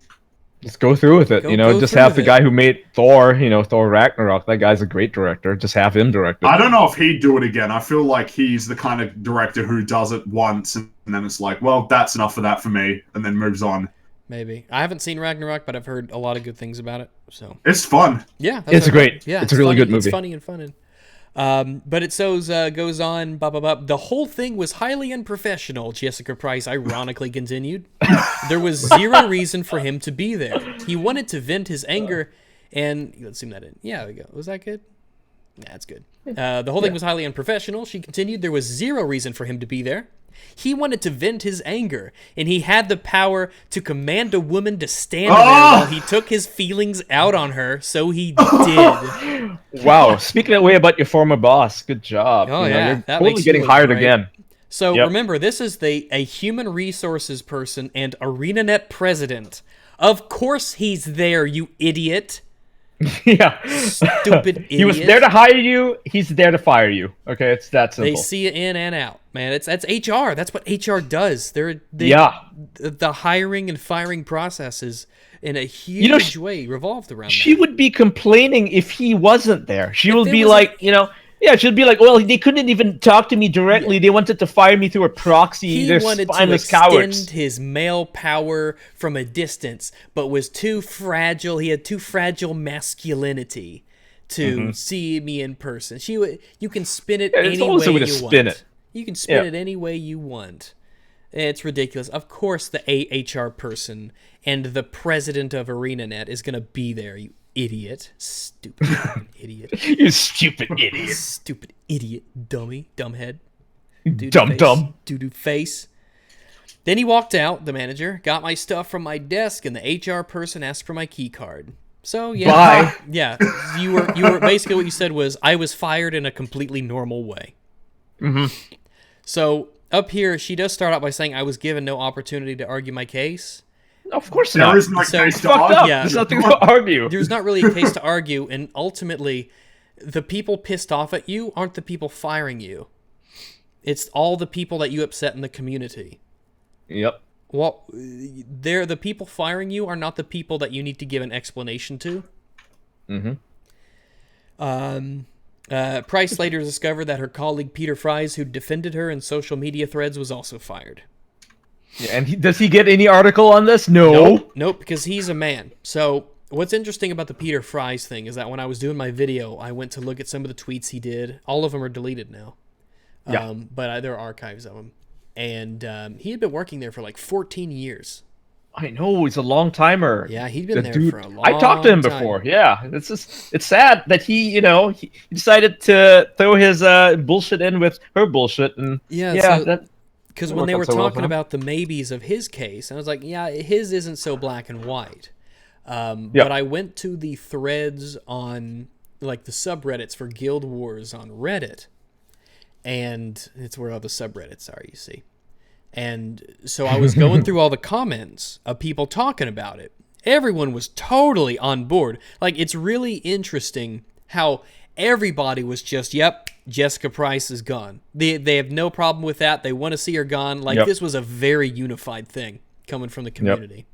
just go through with it. Go just through have with the it. guy who made Thor. Thor Ragnarok. That guy's a great director. Just have him direct it. I don't know if he'd do it again. I feel like he's the kind of director who does it once and then it's like, well, that's enough of that for me, and then moves on. maybe. I haven't seen Ragnarok, but I've heard a lot of good things about it. So It's fun. yeah, It's great. Yeah, It's a really funny, good movie. It's funny and fun. But it goes on. The whole thing was highly unprofessional. Jessica Price ironically continued. There was zero reason for him to be there. He wanted to vent his anger, and let's zoom that in. Yeah, there we go. Was that good? Yeah, that's good. The whole thing was highly unprofessional. She continued. There was zero reason for him to be there. He wanted to vent his anger, and he had the power to command a woman to stand there while he took his feelings out on her, so he did. Wow, speaking that way about your former boss, good job. Oh, yeah, you're that totally makes you getting look hired great. again. So Yep. remember, this is a human resources person and ArenaNet president. Of course he's there, you idiot. Yeah, Stupid idiot. he was there to hire you. He's there to fire you. Okay, it's that simple. They see it in and out, man. That's HR. That's what HR does. The hiring and firing processes in a huge way revolved around She that. would be complaining if he wasn't there. She would there be was like, she'd be like, well, they couldn't even talk to me directly. They wanted to fire me through a proxy. He They're wanted to spineless extend cowards. his male power from a distance, but was too fragile. He had too fragile masculinity to see me in person. You can spin it There's any way always a way to you spin want. it. You can spin Yeah. it any way you want. It's ridiculous. Of course, the HR person and the president of ArenaNet is going to be there, you idiot. Stupid fucking idiot. You stupid idiot. Stupid idiot. Dummy. Dumbhead. Dumb. Doo-doo face. Then he walked out, the manager, got my stuff from my desk, and the HR person asked for my key card. So, yeah. Bye. Yeah. You were basically what you said was, I was fired in a completely normal way. Mm-hmm. So, up here, she does start out by saying I was given no opportunity to argue my case. Of course There not. is no So- case to Fucked up. argue. Yeah. There's nothing to argue. There's not really a case to argue, and ultimately, the people pissed off at you aren't the people firing you. It's all the people that you upset in the community. Yep. Well, the people firing you are not the people that you need to give an explanation to. Price later discovered that her colleague Peter Fries, who defended her in social media threads, was also fired. Yeah, and does he get any article on this? No. Nope, because he's a man. So what's interesting about the Peter Fries thing is that when I was doing my video, I went to look at some of the tweets he did. All of them are deleted now. Yeah. But there are archives of them. And he had been working there for like 14 years. I know, he's a long timer. Yeah, he'd been The there dude, for a long I talked to him time. before. Yeah, it's sad that he decided to throw his bullshit in with her bullshit, and Yeah, yeah, so that because didn't when work they out were so well for talking him. about the maybes of his case, I was like, yeah, his isn't so black and white. But Yep. I went to the threads on like the subreddits for Guild Wars on Reddit, and it's where all the subreddits are, you see. And so I was going through all the comments of people talking about it. Everyone was totally on board. Like, it's really interesting how everybody was just, yep, Jessica Price is gone. They have no problem with that. They want to see her gone. Like, Yep. this was a very unified thing coming from the community.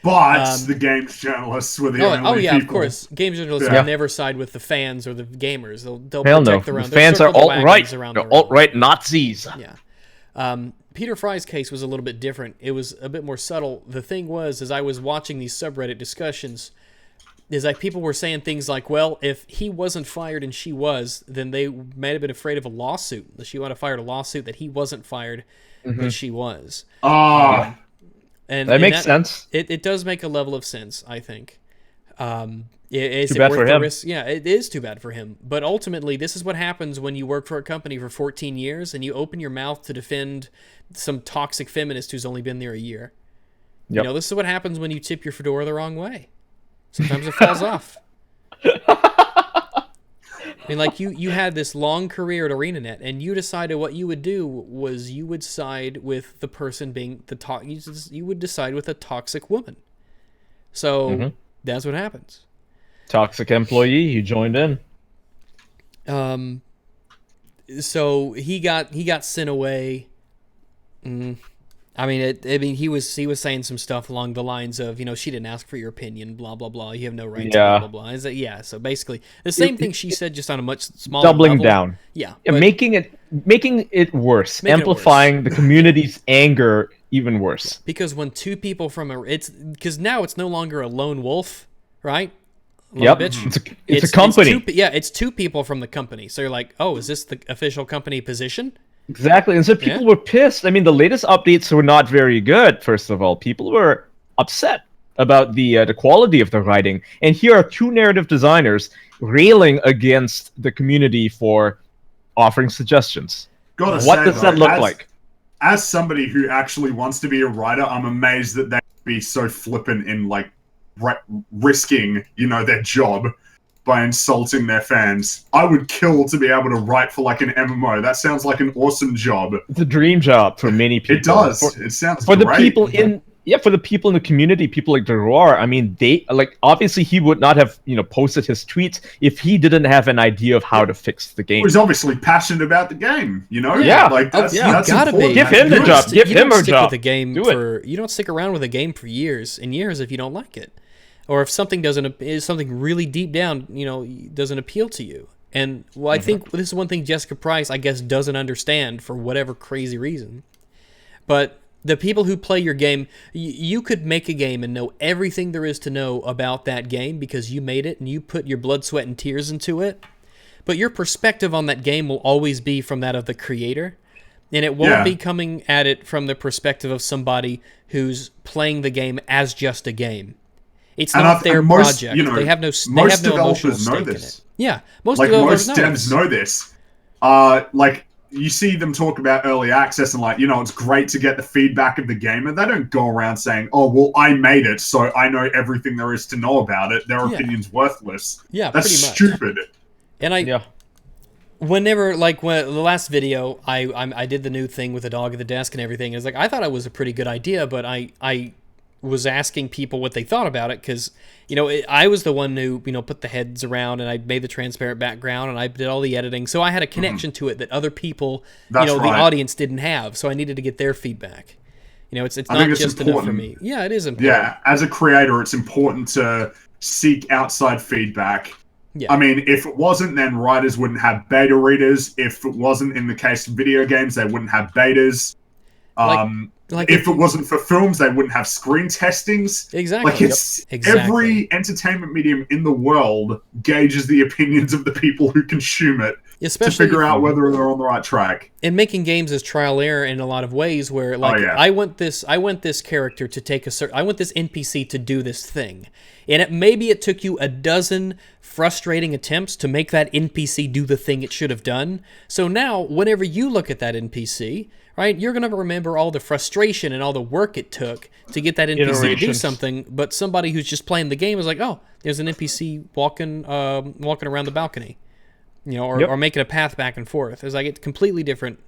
But the games journalists were the only Oh yeah, people. of course. Game journalists Yeah. will never side with the fans or the gamers. They'll Hell no, protect their the own. fans They'll are circle the alt-right. wagons around They're their own. alt-right Nazis. Yeah. Peter Fry's case was a little bit different. It was a bit more subtle. The thing was, as I was watching these subreddit discussions, is like people were saying things like, well, if he wasn't fired and she was, then they might have been afraid of a lawsuit. That she would have fired a lawsuit that he wasn't fired, but she was. Ah, And That makes sense. It does make a level of sense, I think. Is Too it bad worth for the him. risk? Yeah, it is too bad for him. But ultimately, this is what happens when you work for a company for 14 years and you open your mouth to defend some toxic feminist who's only been there a year. Yep. You know, this is what happens when you tip your fedora the wrong way. Sometimes it falls off. I mean, like, you had this long career at ArenaNet, and you decided what you would do was you would side with the person being you would decide with a toxic woman. So that's what happens. Toxic employee, he joined in. So he got sent away. I mean, he was saying some stuff along the lines of, you know, she didn't ask for your opinion, blah blah blah. You have no right to Yeah. blah blah blah. Is that, yeah? So basically, the same thing she said, just on a much smaller Doubling level. down. Yeah, Yeah, but making it worse, Making it amplifying the community's anger even worse. because when two people from because now it's no longer a lone wolf, right? Lone Yep, bitch. it's a company. It's two people from the company. So you're like, oh, is this the official company position? Exactly, and so people were pissed. I mean, the latest updates were not very good. First of all, people were upset about the quality of the writing, and here are two narrative designers railing against the community for offering suggestions. gotta What say, does that though, look like? As somebody who actually wants to be a writer, I'm amazed that they be so flippant in like risking, you know, their job by insulting their fans. I would kill to be able to write for like an MMO. That sounds like an awesome job. It's a dream job for many people. It does. For, It sounds for the great. people in for the people in the community, people like Deroir, I mean, they like obviously he would not have, you know, posted his tweets if he didn't have an idea of how to fix the game. He's obviously passionate about the game, you know? Yeah. Like that's, You that's gotta important. be. Give him You the don't job. sti- Give you him don't her stick job. With a game Do it. for you don't stick around with a game for years and years if you don't like it, or if something is something really deep down, you know, doesn't appeal to you. And well, I think this is one thing Jessica Price, I guess, doesn't understand for whatever crazy reason. But the people who play your game, you could make a game and know everything there is to know about that game because you made it and you put your blood, sweat, and tears into it. But your perspective on that game will always be from that of the creator. And it won't be coming at it from the perspective of somebody who's playing the game as just a game. It's And not their most, project. you know, they have no most emotional developers know stake in this. it. Yeah, most Like developers most know devs this. know this. Like you see them talk about early access and like, you know, it's great to get the feedback of the gamer. They don't go around saying, "Oh, well, I made it, so I know everything there is to know about it. Their opinion's worthless." Yeah, That's pretty much. stupid. And whenever, like, when the last video, I did the new thing with the dog at the desk and everything. It was like, I thought it was a pretty good idea, but I was asking people what they thought about it because, you know, I was the one who, you know, put the heads around and I made the transparent background and I did all the editing. So I had a connection to it that other people, That's you know, right. the audience didn't have. So I needed to get their feedback. You know, it's I not think it's just enough for important. me. Yeah, it is important. Yeah, as a creator, it's important to seek outside feedback. Yeah. I mean, if it wasn't, then writers wouldn't have beta readers. If it wasn't in the case of video games, they wouldn't have betas. Like if it wasn't for films, they wouldn't have screen testings. Exactly. Like it's Exactly. every entertainment medium in the world gauges the opinions of the people who consume it, Especially to figure out whether they're on the right track. And making games is trial error in a lot of ways. Where like I want this character to take I want this NPC to do this thing, and maybe it took you a dozen frustrating attempts to make that NPC do the thing it should have done. So now, whenever you look at that NPC, right, you're going to remember all the frustration and all the work it took to get that NPC to do something, but somebody who's just playing the game is like, oh, there's an NPC walking around the balcony, or making a path back and forth. It's like a completely different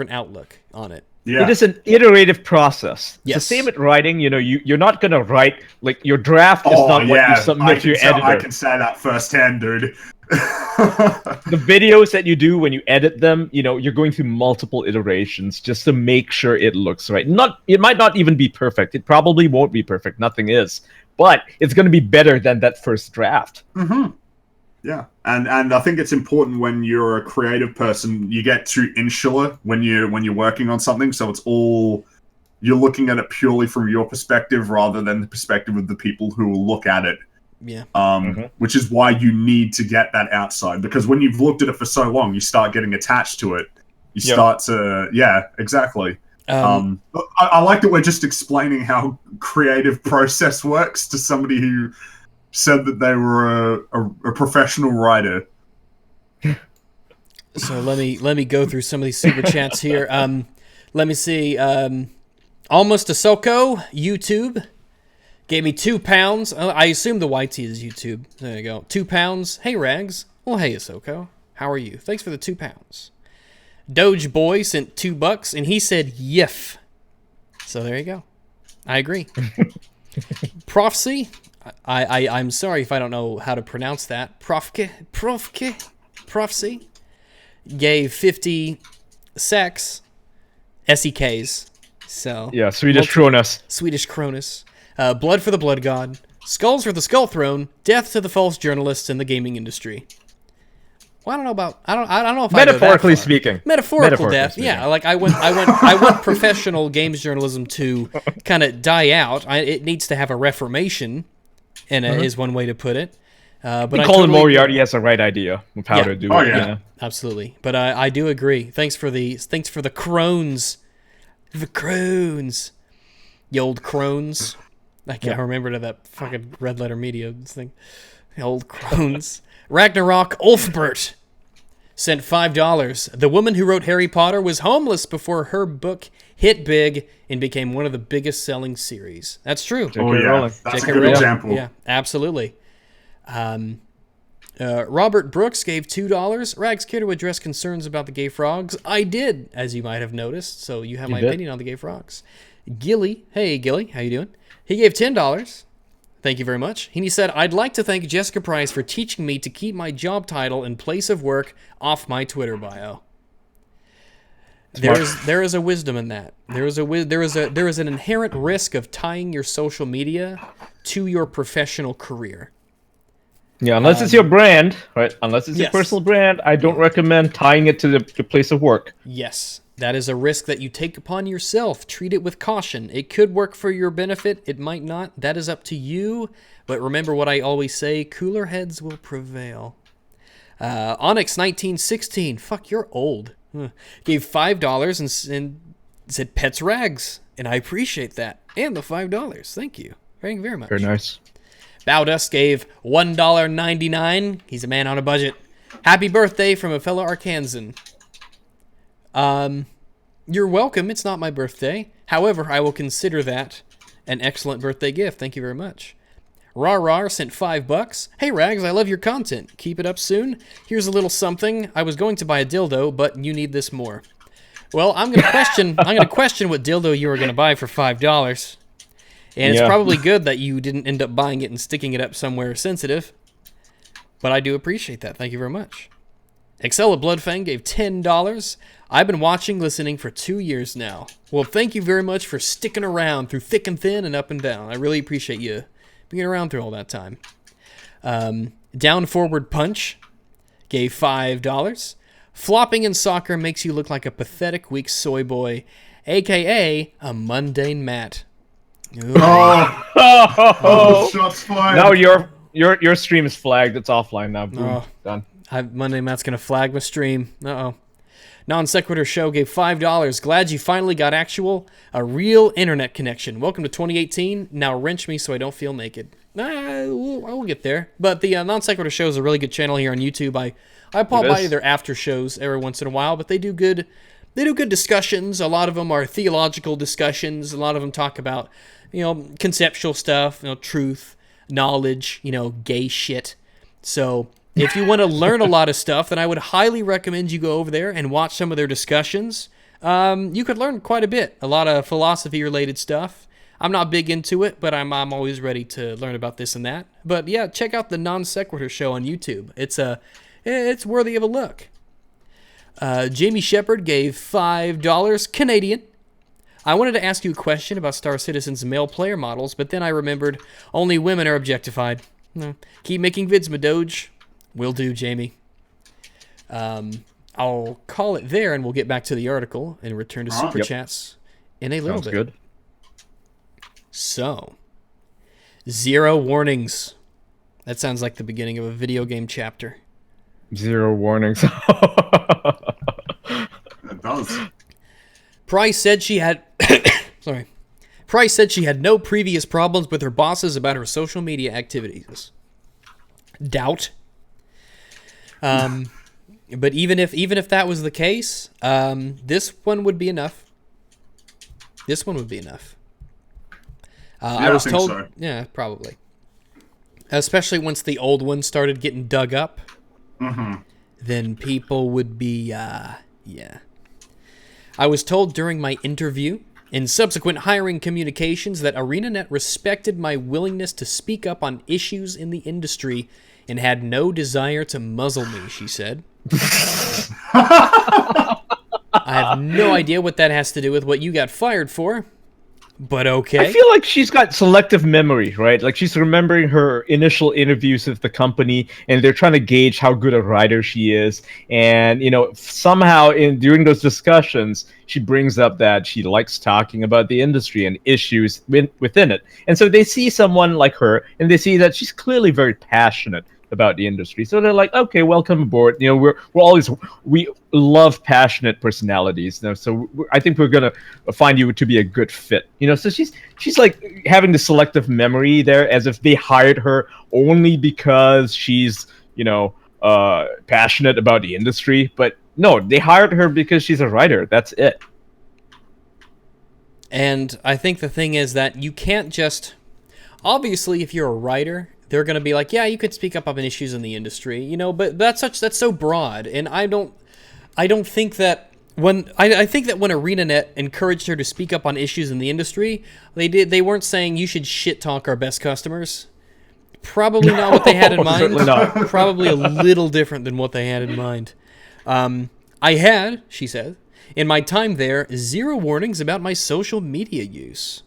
outlook on it. Yeah. It is an iterative process. Yes. It's the same at writing. You're not going to write, like, your draft is not what you submit to your editor. I can say that firsthand, dude. The videos that you do when you edit them, you're going through multiple iterations just to make sure it looks right. It might not even be perfect. It probably won't be perfect. Nothing is. But it's going to be better than that first draft. Mm-hmm. Yeah, and I think it's important when you're a creative person, you get too insular when you're working on something. So it's all, you're looking at it purely from your perspective rather than the perspective of the people who will look at it. Yeah. Which is why you need to get that outside, because when you've looked at it for so long, you start getting attached to it. You start to, exactly. I like that we're just explaining how creative process works to somebody who said that they were a professional writer. So let me go through some of these super chats here. Let me see. Almost Ahsoka, YouTube, gave me £2. I assume the YT is YouTube. There you go. £2. Hey Rags. Well, hey Ahsoka. How are you? Thanks for the £2. Doge Boy sent $2, and he said "yif." So there you go. I agree. Prophecy. I'm sorry if I don't know how to pronounce that. Prophecy gave 50 SEKs. So yeah, Swedish Kronas. Swedish Kronas. Blood for the Blood God. Skulls for the Skull Throne. Death to the false journalists in the gaming industry. Well, I don't know about. I don't know if metaphorically speaking. Metaphorical death. Speaking. Yeah, like I want professional games journalism to kind of die out. It needs to have a reformation. And is one way to put it. But Colin Moriarty has a right idea of how to do it. Yeah, absolutely. But I do agree. Thanks for the crones, the crones, the old crones. I can't remember that fucking Red Letter Media thing. The old crones. Ragnarok Ulfbert sent $5. The woman who wrote Harry Potter was homeless before her book hit big and became one of the biggest selling series. That's true. That's a good example. Yeah, absolutely. Robert Brooks gave $2. Rags care to address concerns about the gay frogs. I did, as you might have noticed. So you have my opinion on the gay frogs. Gilly, hey Gilly, how you doing? He gave $10. Thank you very much. And he said, I'd like to thank Jessica Price for teaching me to keep my job title and place of work off my Twitter bio. There is a wisdom in that. There is an inherent risk of tying your social media to your professional career. Yeah, unless it's your brand, right? Unless it's your personal brand, I don't recommend tying it to the place of work. Yes, that is a risk that you take upon yourself. Treat it with caution. It could work for your benefit. It might not. That is up to you. But remember what I always say, cooler heads will prevail. Onyx 1916. Fuck, you're old. Gave $5 and said pets rags. And I appreciate that. And the $5. Thank you. Thank you very much. Very nice. Bowdust gave $1.99. He's a man on a budget. Happy birthday from a fellow Arkansan. You're welcome. It's not my birthday. However, I will consider that an excellent birthday gift. Thank you very much. Rar sent $5. Hey Rags, I love your content. Keep it up soon. Here's a little something. I was going to buy a dildo, but you need this more. Well, I'm gonna question what dildo you were gonna buy for $5. And it's probably good that you didn't end up buying it and sticking it up somewhere sensitive. But I do appreciate that. Thank you very much. Excella Bloodfang gave $10. I've been watching, listening for 2 years now. Well, thank you very much for sticking around through thick and thin and up and down. I really appreciate you being around through all that time. Down Forward Punch gave $5. Flopping in soccer makes you look like a pathetic, weak soy boy. a.k.a. a mundane Matt. Ooh. Oh, shots fired. Now your stream is flagged. It's offline now. Boom. Done. Monday Matt's going to flag my stream. Uh-oh. Non Sequitur Show gave $5. Glad you finally got a real internet connection. Welcome to 2018. Now wrench me so I don't feel naked. We'll get there. But the Non Sequitur Show is a really good channel here on YouTube. I pop by their after shows every once in a while, but they do good discussions. A lot of them are theological discussions. A lot of them talk about, conceptual stuff, truth, knowledge, gay shit. So if you want to learn a lot of stuff, then I would highly recommend you go over there and watch some of their discussions. You could learn quite a bit, a lot of philosophy-related stuff. I'm not big into it, but I'm always ready to learn about this and that. But yeah, check out the Non Sequitur Show on YouTube. It's worthy of a look. Jamie Shepard gave $5 Canadian. I wanted to ask you a question about Star Citizen's male player models, but then I remembered only women are objectified. No. Keep making vids, my doge. Will do, Jamie. I'll call it there, and we'll get back to the article and return to Super Chats in a little bit. Sounds good. So, 0 warnings. That sounds like the beginning of a video game chapter. 0 warnings. It does. Price said she had... Price said she had no previous problems with her bosses about her social media activities. Doubt. But even if that was the case, this one would be enough. This one would be enough. I was told, so. Yeah, probably. Especially once the old one started getting dug up, then people would be, yeah. I was told during my interview in subsequent hiring communications that ArenaNet respected my willingness to speak up on issues in the industry and had no desire to muzzle me, she said. I have no idea what that has to do with what you got fired for, but okay. I feel like she's got selective memory, right? Like she's remembering her initial interviews with the company, and they're trying to gauge how good a writer she is. And somehow during those discussions, she brings up that she likes talking about the industry and issues within it. And so they see someone like her, and they see that she's clearly very passionate about the industry. So they're like, okay, welcome aboard. We love passionate personalities. So I think we're gonna find you to be a good fit. So she's like having the selective memory there, as if they hired her only because she's passionate about the industry. But no, they hired her because she's a writer. That's it. And I think the thing is that you can't just... Obviously, if you're a writer, they're going to be like, yeah, you could speak up on issues in the industry, but that's so broad. And I don't think that when I think that when ArenaNet encouraged her to speak up on issues in the industry, they weren't saying you should shit talk our best customers. Probably not what they had in mind. Certainly not. Probably a little different than what they had in mind. I had, she said, in my time there, 0 warnings about my social media use.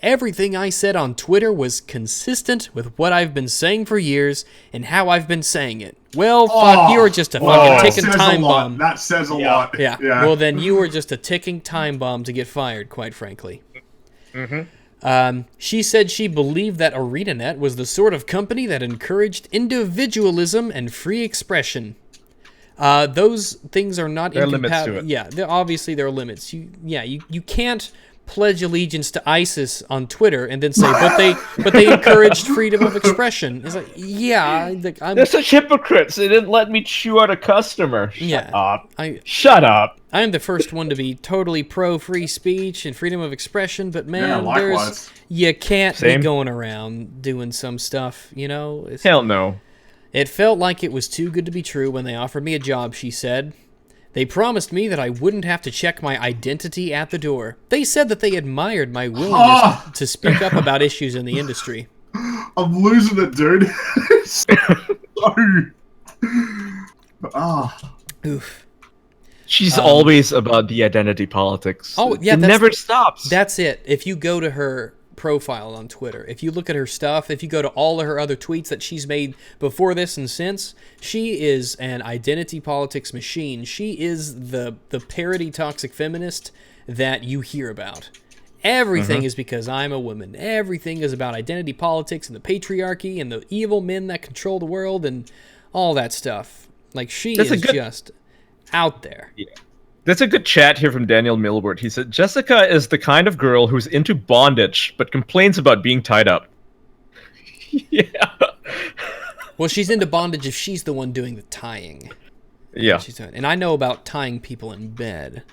Everything I said on Twitter was consistent with what I've been saying for years and how I've been saying it. Well, fuck, you were just a fucking ticking time bomb. That says a lot. Yeah. Well, then you were just a ticking time bomb to get fired, quite frankly. She said she believed that ArenaNet was the sort of company that encouraged individualism and free expression. Those things are not incompatible. There are limits to it. Yeah, obviously there are limits. You can't pledge allegiance to ISIS on Twitter and then say, but they encouraged freedom of expression. It's like, yeah, they're such hypocrites. They didn't let me chew out a customer. Shut up. Shut up. I am the first one to be totally pro free speech and freedom of expression, but man, you can't be going around doing some stuff, Hell no. It felt like it was too good to be true when they offered me a job, she said. They promised me that I wouldn't have to check my identity at the door. They said that they admired my willingness to speak up about issues in the industry. I'm losing it, dude. Oof. She's always about the identity politics. Oh, yeah. It never stops. That's it. If you go to her profile on Twitter, if you look at her stuff, if you go to all of her other tweets that she's made before this and since, she is an identity politics machine. She is the parody toxic feminist that you hear about. Everything is because I'm a woman. Everything is about identity politics and the patriarchy and the evil men that control the world and all that stuff. Like, she is just out there. Yeah. That's a good chat here from Daniel Milward. He said, Jessica is the kind of girl who's into bondage, but complains about being tied up. Yeah. Well, she's into bondage if she's the one doing the tying. Yeah. And I know about tying people in bed.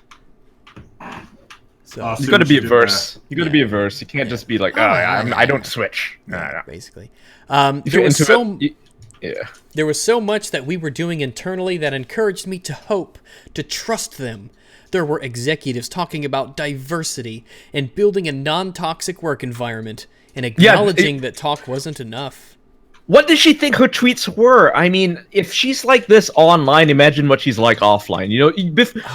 So you got to be averse. You got to be averse. You can't just be like, I don't switch. Yeah, basically. There was so much that we were doing internally that encouraged me to hope, to trust them. There were executives talking about diversity and building a non-toxic work environment and acknowledging that talk wasn't enough. What does she think her tweets were? I mean, if she's like this online, imagine what she's like offline. You know,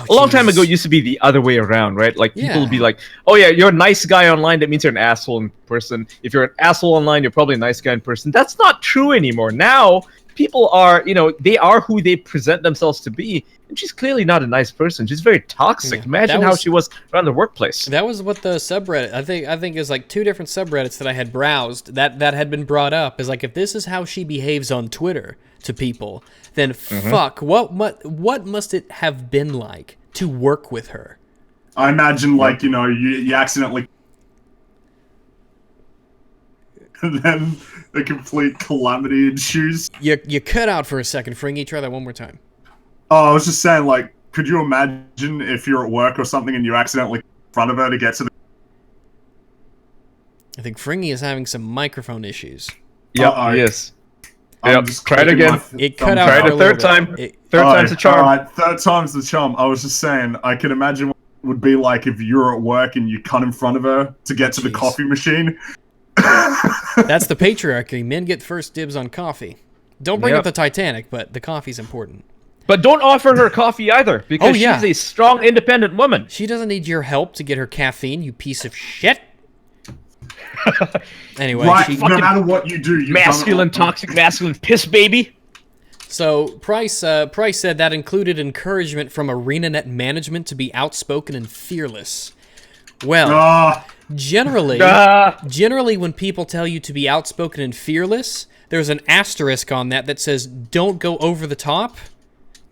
a long time ago, it used to be the other way around, right? Like, people would be like, oh yeah, you're a nice guy online, that means you're an asshole in person. If you're an asshole online, you're probably a nice guy in person. That's not true anymore. Now, people are, they are who they present themselves to be. And she's clearly not a nice person. She's very toxic. Yeah, imagine how she was around the workplace. That was what the subreddit, I think is like 2 different subreddits that I had browsed that had been brought up. Is like, if this is how she behaves on Twitter to people, then fuck, what must it have been like to work with her? I imagine, like, you accidentally... and then a complete calamity ensues. You cut out for a second, Fringy. Try that one more time. Oh, I was just saying, like, could you imagine if you're at work or something and you accidentally in front of her to get to the... I think Fringy is having some microphone issues. Yeah, yes. Yep, try it again. It cut out. Try it a third time. Third time's the charm. Alright, third time's the charm. I was just saying, I can imagine what it would be like if you're at work and you cut in front of her to get to the coffee machine. That's the patriarchy. Men get first dibs on coffee. Don't bring up the Titanic, but the coffee's important. But don't offer her coffee either, because she's a strong, independent woman. She doesn't need your help to get her caffeine, you piece of shit. Anyway, no matter what you do, you toxic masculine piss baby. So Price said that included encouragement from ArenaNet management to be outspoken and fearless. Well, generally, when people tell you to be outspoken and fearless, there's an asterisk on that says don't go over the top.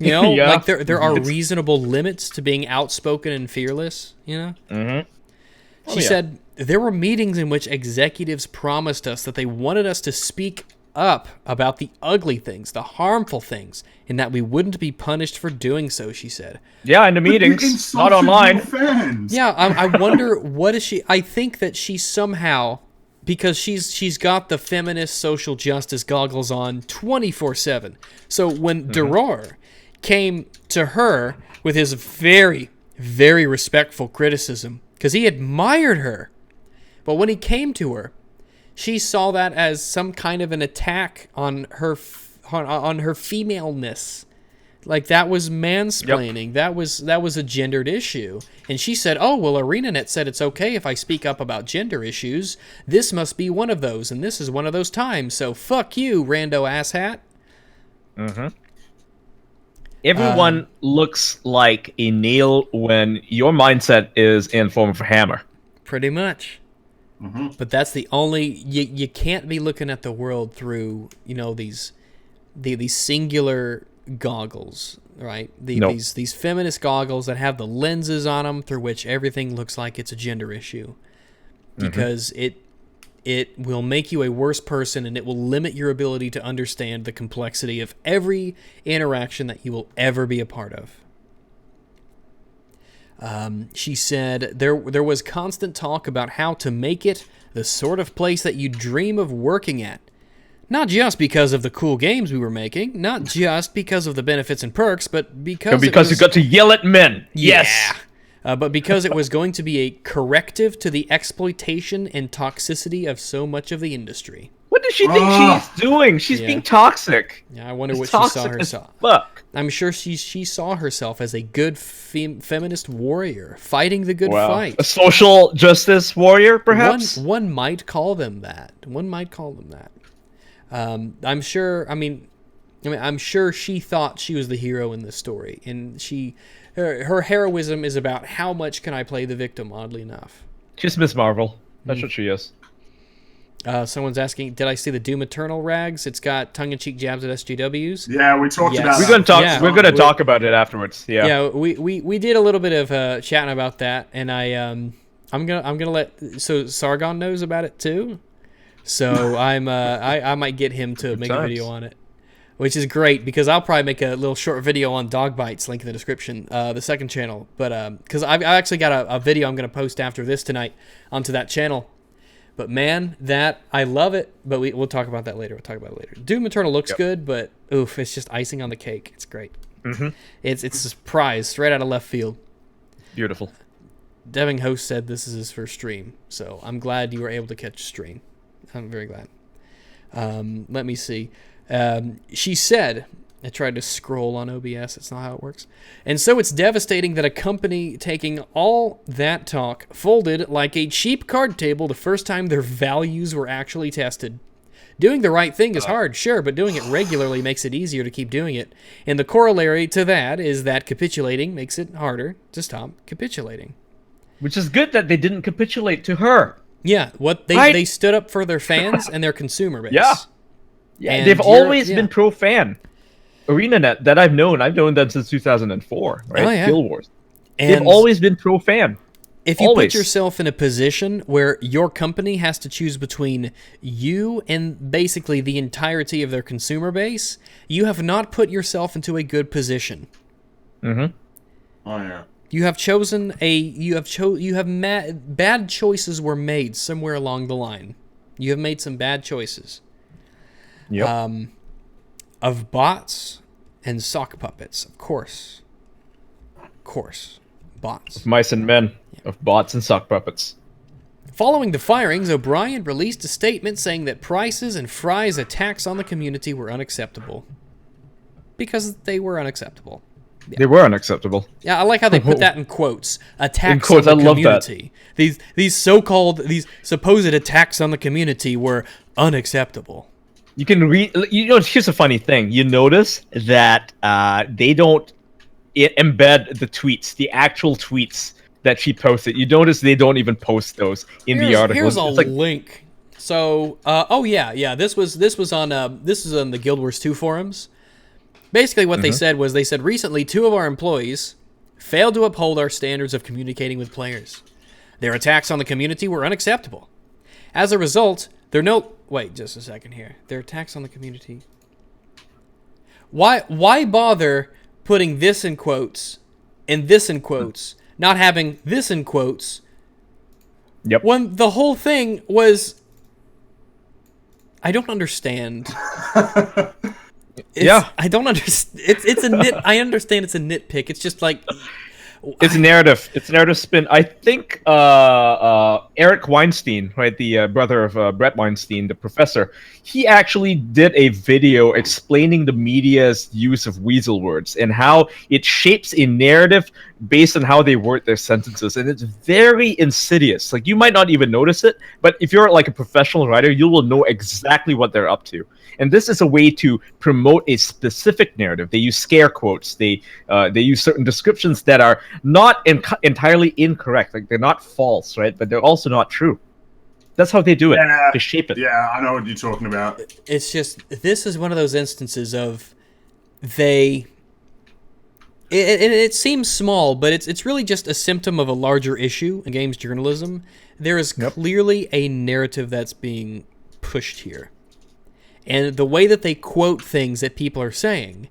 You know, like there are reasonable limits to being outspoken and fearless, She said, there were meetings in which executives promised us that they wanted us to speak up about the ugly things, the harmful things, and that we wouldn't be punished for doing so, she said. Yeah, in the meetings, not online. Yeah, I wonder, what is she... I think that she somehow... Because she's got the feminist social justice goggles on 24/7. So when Duror came to her with his very, very respectful criticism, because he admired her, but when he came to her, she saw that as some kind of an attack on her femaleness. Like, that was mansplaining. Yep. That was a gendered issue. And she said, oh, well, ArenaNet said it's okay if I speak up about gender issues. This must be one of those, and this is one of those times. So fuck you, rando asshat. Everyone looks like a nail when your mindset is in form of a hammer. Pretty much. But that's the only... You can't be looking at the world through, these singular goggles, right? These feminist goggles that have the lenses on them through which everything looks like it's a gender issue, because it will make you a worse person, and it will limit your ability to understand the complexity of every interaction that you will ever be a part of. She said there was constant talk about how to make it the sort of place that you dream of working at. Not just because of the cool games we were making, not just because of the benefits and perks, but because you got to yell at men. Yes. But because it was going to be a corrective to the exploitation and toxicity of so much of the industry. What does she think she's doing? She's being toxic. Yeah, I wonder what she saw herself. Fuck. I'm sure she saw herself as a good feminist warrior, fighting the good fight. A social justice warrior, perhaps? One might call them that. I'm sure, I mean, I'm sure she thought she was the hero in this story, and her heroism is about how much can I play the victim, oddly enough. She's Miss Marvel. That's what she is. Someone's asking, did I see the Doom Eternal rags? It's got tongue-in-cheek jabs at SJWs. Yeah, we talked Yes. about We're that. gonna talk. Yeah. We're gonna talk about it afterwards. Yeah. Yeah, we did a little bit of chatting about that, and I'm gonna let Sargon knows about it too. So I might get him to make a video on it, which is great because I'll probably make a little short video on dog bites, link in the description, the second channel. But because I've actually got a video I'm gonna post after this tonight onto that channel. But man, that I love it. But we'll talk about that later. Doom Eternal looks good, but oof, it's just icing on the cake. It's great. It's a surprise straight out of left field. Beautiful. Devin Host said this is his first stream, so I'm glad you were able to catch a stream. I'm very glad. Let me see. She said, I tried to scroll on OBS. That's not how it works. And so it's devastating that a company taking all that talk folded like a cheap card table the first time their values were actually tested. Doing the right thing is hard, sure, but doing it regularly makes it easier to keep doing it. And the corollary to that is that capitulating makes it harder to stop capitulating. Which is good that they didn't capitulate to her. Yeah, they stood up for their fans and their consumer base. Yeah. And they've always been pro-fan. ArenaNet that I've known them since 2004, right? Oh, yeah. Guild Wars. And They've always been pro-fan. if you always. put yourself in a position where your company has to choose between you and basically the entirety of their consumer base, you have not put yourself into a good position. Oh yeah. You have chosen bad choices were made somewhere along the line. You have made some bad choices. Yep. Of bots and sock puppets, of course. Bots. Mice and men of bots and sock puppets. Following the firings, O'Brien released a statement saying that Price's and Fry's attacks on the community were unacceptable. Because they were unacceptable. Yeah. They were unacceptable. Yeah, I like how they put that in quotes. Attacks in quotes, on the I love community. These supposed attacks on the community were unacceptable. You can read. Here's a funny thing. You notice that they don't embed the tweets, the actual tweets that she posted. You notice they don't even post those in the article. Here's a link. So, this was on the Guild Wars 2 forums. Basically, what they said was, recently 2 of our employees failed to uphold our standards of communicating with players. Their attacks on the community were unacceptable. As a result, wait just a second here. Their attacks on the community. Why bother putting this in quotes and this in quotes, not having this in quotes? Yep. When the whole thing was, I don't understand. I don't understand. It's a nit. I understand it's a nitpick. It's just like it's narrative. It's narrative spin. I think Eric Weinstein, right, the brother of Brett Weinstein, the professor, he actually did a video explaining the media's use of weasel words and how it shapes a narrative based on how they word their sentences, and it's very insidious. Like, you might not even notice it, but if you're like a professional writer, you will know exactly what they're up to. And this is a way to promote a specific narrative. They use scare quotes. They use certain descriptions that are not entirely incorrect. Like, they're not false, right? But they're also not true. That's how they do it. Yeah, to shape it. Yeah, I know what you're talking about. It's just, this is one of those instances of it seems small, but it's really just a symptom of a larger issue in games journalism. There is clearly a narrative that's being pushed here. And the way that they quote things that people are saying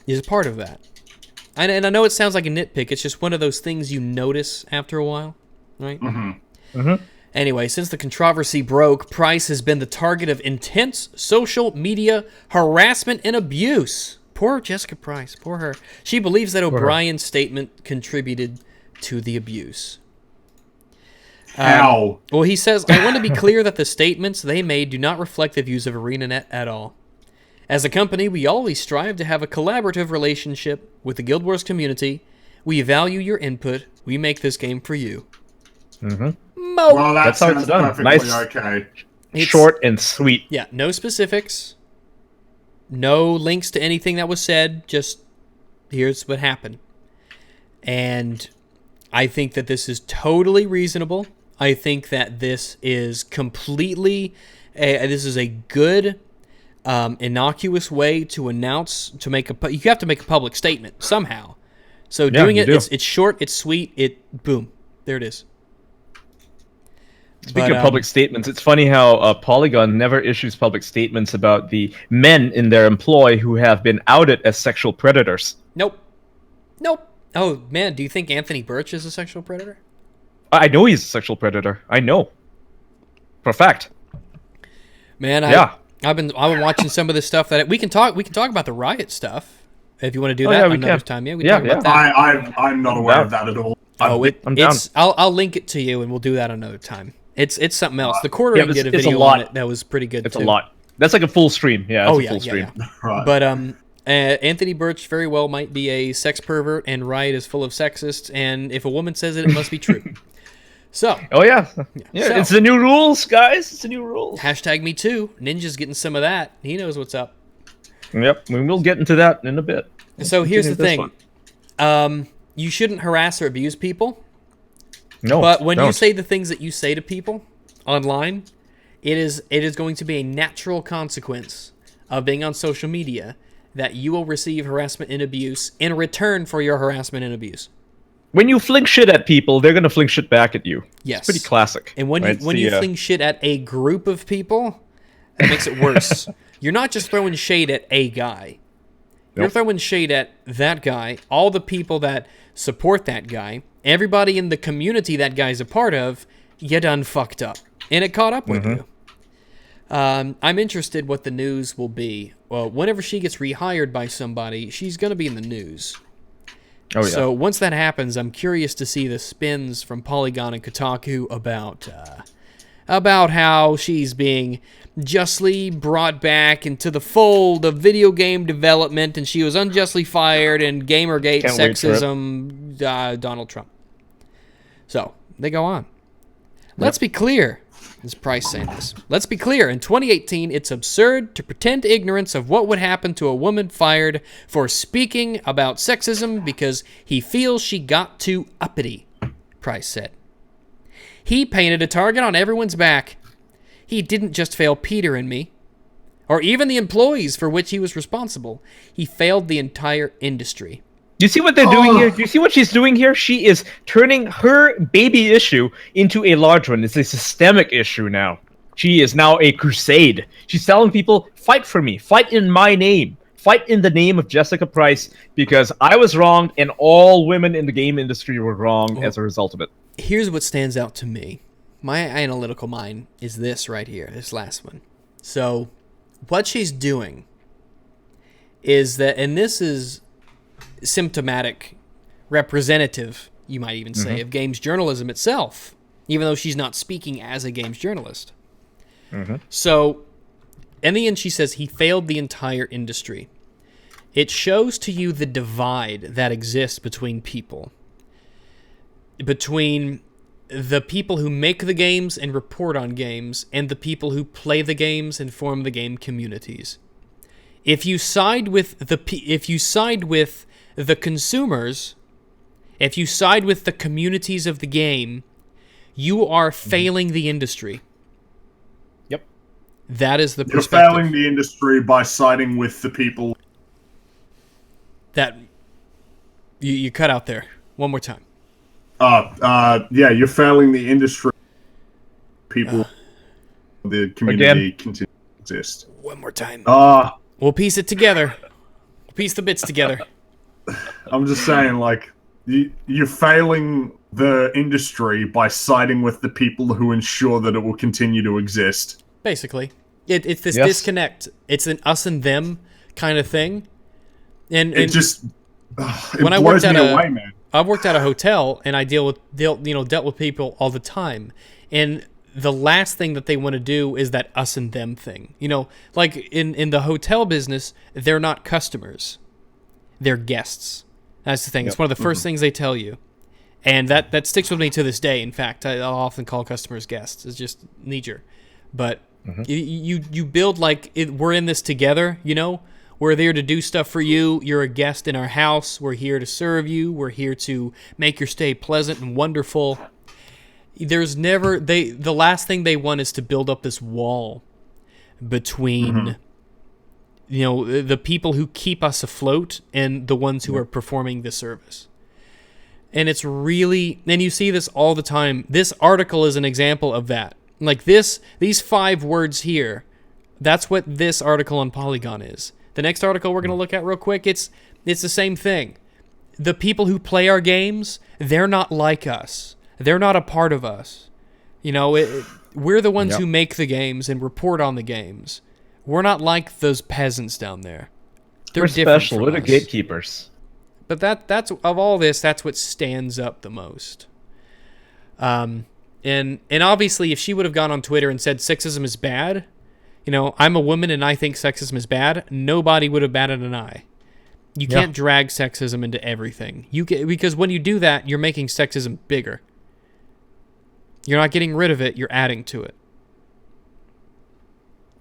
is part of that. And I know it sounds like a nitpick. It's just one of those things you notice after a while, right? Anyway, since the controversy broke, Price has been the target of intense social media harassment and abuse. Poor Jessica Price. Poor her. She believes that O'Brien's statement contributed to the abuse. How? Well, he says, I want to be clear that the statements they made do not reflect the views of ArenaNet at all. As a company, we always strive to have a collaborative relationship with the Guild Wars community. We value your input. We make this game for you. Well, That's how it's done. Nice. Okay. Short and sweet. Yeah, no specifics. No links to anything that was said. Just here's what happened. And I think that this is totally reasonable. I think that this is completely, this is a good, innocuous way to announce, you have to make a public statement somehow. So doing it, it's short, it's sweet, boom, there it is. Speaking of public statements, it's funny how Polygon never issues public statements about the men in their employ who have been outed as sexual predators. Nope. Oh, man, do you think Anthony Birch is a sexual predator? I know he's a sexual predator. I know. For a fact. Man, I've been watching some of this stuff that we can talk about the riot stuff if you want to do that another time. Yeah, we can talk about that. I'm not aware of that at all. I'm down. I'll link it to you and we'll do that another time. It's something else. The Quartering did a video on it that was pretty good. It's a lot. That's like a full stream. Yeah. It's a full stream. Yeah. Right. But Anthony Birch very well might be a sex pervert, and Riot is full of sexists. And if a woman says it, it must be true. So. Oh yeah. It's the new rules, guys. It's the new rules. Hashtag me too. Ninja's getting some of that. He knows what's up. Yep. We'll get into that in a bit. So here's the thing. You shouldn't harass or abuse people. No, but when you say the things that you say to people online, it is going to be a natural consequence of being on social media that you will receive harassment and abuse in return for your harassment and abuse. When you fling shit at people, they're going to fling shit back at you. Yes. It's pretty classic. And when you fling shit at a group of people, that makes it worse. You're not just throwing shade at a guy. You're throwing shade at that guy, all the people that support that guy, everybody in the community that guy's a part of. You done fucked up. And it caught up with you. I'm interested what the news will be. Well, whenever she gets rehired by somebody, she's going to be in the news. Oh, yeah. So once that happens, I'm curious to see the spins from Polygon and Kotaku about how she's being justly brought back into the fold of video game development, and she was unjustly fired, and Gamergate, sexism, Donald Trump. So, they go on. Let's be clear. This is Price saying this. Let's be clear. In 2018, it's absurd to pretend ignorance of what would happen to a woman fired for speaking about sexism because he feels she got too uppity, Price said. He painted a target on everyone's back. He didn't just fail Peter and me, or even the employees for which he was responsible. He failed the entire industry. Do you see what they're doing here? Do you see what she's doing here? She is turning her baby issue into a large one. It's a systemic issue now. She is now a crusade. She's telling people, fight for me. Fight in my name. Fight in the name of Jessica Price, because I was wrong and all women in the game industry were wrong as a result of it. Here's what stands out to me. My analytical mind is this right here, this last one. So, what she's doing is that, and this is symptomatic, representative, you might even say, of games journalism itself, even though she's not speaking as a games journalist. So, in the end, she says he failed the entire industry. It shows to you the divide that exists between people. Between the people who make the games and report on games, and the people who play the games and form the game communities. If you side with the consumers, if you side with the communities of the game, you are failing the industry. Yep. That is the perspective. You're failing the industry by siding with the people. That you cut out there. One more time. Yeah, you're failing the industry. People, the community continue to exist. One more time. We'll piece it together. We'll piece the bits together. I'm just saying, like, you're failing the industry by siding with the people who ensure that it will continue to exist. Basically. It's this disconnect. It's an us and them kind of thing. And it just... when I worked man. I've worked at a hotel, and I dealt with people all the time. And the last thing that they want to do is that us and them thing. You know, like in the hotel business, they're not customers. They're guests. That's the thing. It's one of the first things they tell you. And that sticks with me to this day. In fact, I'll often call customers guests. It's just knee-jerk. But you build like, we're in this together, you know? We're there to do stuff for you. You're a guest in our house. We're here to serve you. We're here to make your stay pleasant and wonderful. There's never the last thing they want is to build up this wall between the people who keep us afloat and the ones who are performing the service. And it's really, and you see this all the time. This article is an example of that. Like these 5 words here, that's what this article on Polygon is. The next article we're going to look at real quick, it's the same thing. The people who play our games, they're not like us. They're not a part of us. We're the ones who make the games and report on the games. We're not like those peasants down there. We're special. We're the gatekeepers. But that's of all this, that's what stands up the most. And obviously, if she would have gone on Twitter and said sexism is bad, I'm a woman and I think sexism is bad, nobody would have batted an eye. You can't drag sexism into everything. Because when you do that, you're making sexism bigger. You're not getting rid of it, you're adding to it.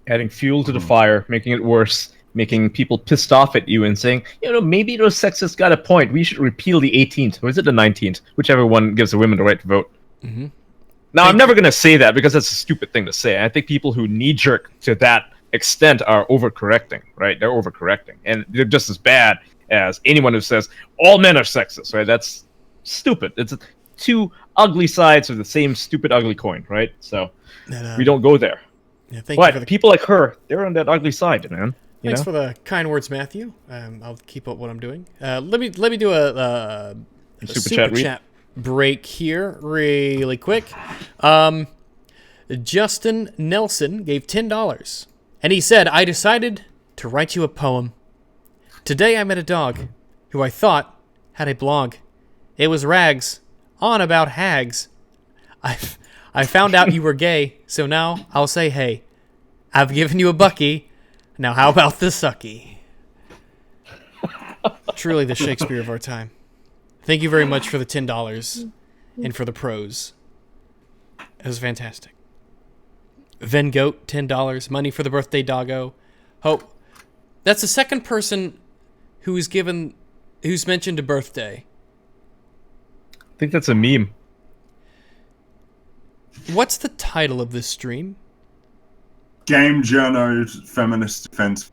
Adding fuel to the fire, making it worse, making people pissed off at you and saying, maybe those sexists got a point. We should repeal the 18th, or is it the 19th? Whichever one gives the women the right to vote. Mm-hmm. Now, I'm never going to say that because that's a stupid thing to say. I think people who knee-jerk to that extent are overcorrecting, right? They're overcorrecting. And they're just as bad as anyone who says, all men are sexist, right? That's stupid. It's 2 ugly sides of the same stupid, ugly coin, right? So we don't go there. Yeah, but people like her, they're on that ugly side, man. Thanks for the kind words, Matthew. I'll keep up what I'm doing. Let me do a super chat break here really quick. Justin Nelson gave $10, and he said, I decided to write you a poem. Today I met a dog who I thought had a blog. It was Rags, on about hags. I found out you were gay, so now I'll say hey. I've given you a bucky. Now how about the sucky? Truly the Shakespeare of our time. Thank you very much for the $10 and for the prose. It was fantastic. Ven Goat, $10. Money for the birthday doggo. Hope. That's the second person who's mentioned a birthday. I think that's a meme. What's the title of this stream? Game Journo's Feminist Defense.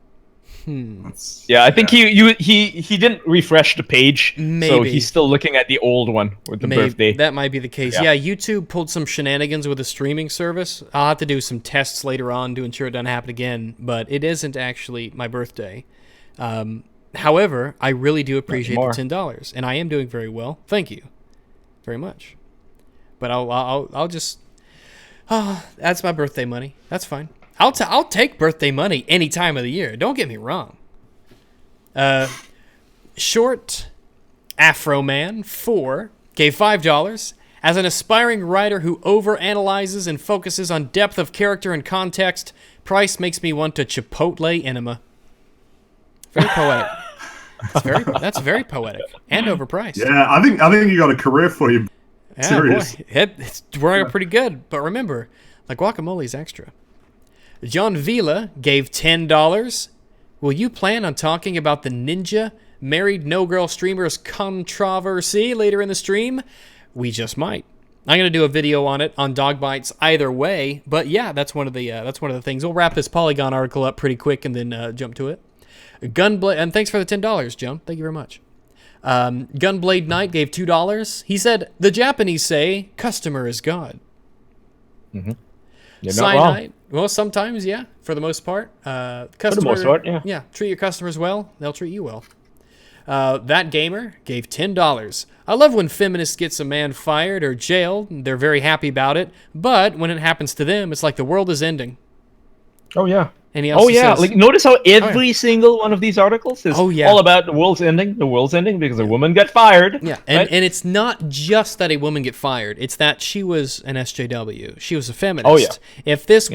I think he didn't refresh the page, so he's still looking at the old one with the birthday. That might be the case. Yeah, YouTube pulled some shenanigans with a streaming service. I'll have to do some tests later on to ensure it doesn't happen again, but it isn't actually my birthday. However, I really do appreciate the $10, and I am doing very well. Thank you very much. But I'll just... that's my birthday money. That's fine. I'll take birthday money any time of the year. Don't get me wrong. Short Afro Man 4 gave $5. As an aspiring writer who overanalyzes and focuses on depth of character and context, price makes me want to Chipotle enema. Very poetic. That's very poetic and overpriced. Yeah, I think you got a career for you. Yeah, Serious. boy, it's working out pretty good. But remember, the guacamole's extra. John Vila gave $10. Will you plan on talking about the ninja married no-girl streamers controversy later in the stream? We just might. I'm going to do a video on it on Dog Bites either way. But yeah, that's one of the things. We'll wrap this Polygon article up pretty quick and then jump to it. Gunblade, and thanks for the $10, Joan. Thank you very much. Gunblade Knight gave $2. He said, the Japanese say, customer is God. Mm-hmm. You're not wrong. Well, sometimes, yeah, for the most part. For the most part, yeah. Yeah, treat your customers well, they'll treat you well. That Gamer gave $10. I love when feminists get a man fired or jailed, and they're very happy about it, but when it happens to them, it's like the world is ending. Oh, yeah. And he also says, like notice how every single one of these articles is all about the world's ending because a woman got fired. Yeah, and it's not just that a woman get fired; it's that she was an SJW. She was a feminist. Oh yeah. If this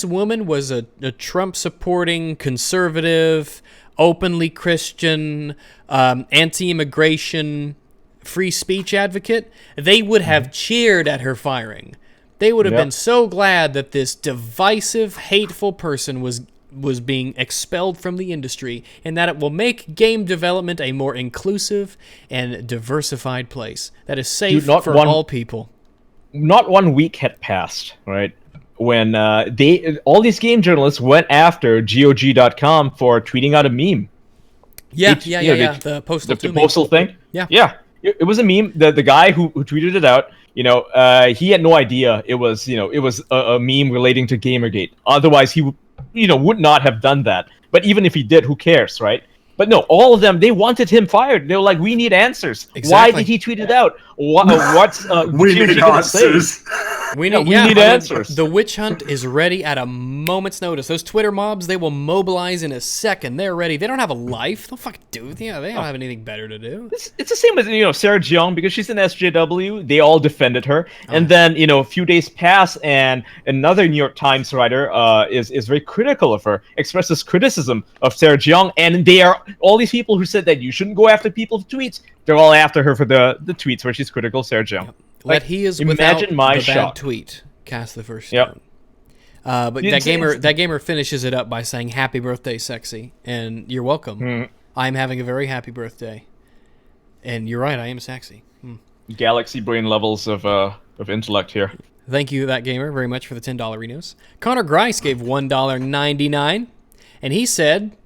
woman was a Trump supporting conservative, openly Christian, anti-immigration, free speech advocate, they would have cheered at her firing. They would have been so glad that this divisive, hateful person was was being expelled from the industry, and that it will make game development a more inclusive and diversified place that is safe for all people. Not 1 week had passed, right, when all these game journalists went after GOG.com for tweeting out a meme. The postal thing. Yeah. It was a meme. The guy who tweeted it out, he had no idea it was a meme relating to Gamergate. Otherwise, he would not have done that. But even if he did, who cares, right? But no, all of them, they wanted him fired. They were like, we need answers. Exactly. Why did he tweet it out? What's we need answers. We need answers. The witch hunt is ready at a moment's notice. Those Twitter mobs, they will mobilize in a second. They're ready. They don't have a life. They'll fucking do it. Yeah, they don't have anything better to do. It's the same with Sarah Jeong, because she's an SJW. They all defended her, and then a few days pass, and another New York Times writer is very critical of her, expresses criticism of Sarah Jeong, and they are all these people who said that you shouldn't go after people's tweets. They're all after her for the tweets where she's critical of Sarah Jeong. Let he is without the bad tweet cast the first stone. But that gamer finishes it up by saying, "Happy birthday, sexy," and you're welcome. I'm having a very happy birthday, and you're right, I am sexy. Galaxy brain levels of intellect here. Thank you, that gamer, very much for the $10 renos. Connor Grice gave $1.99, and he said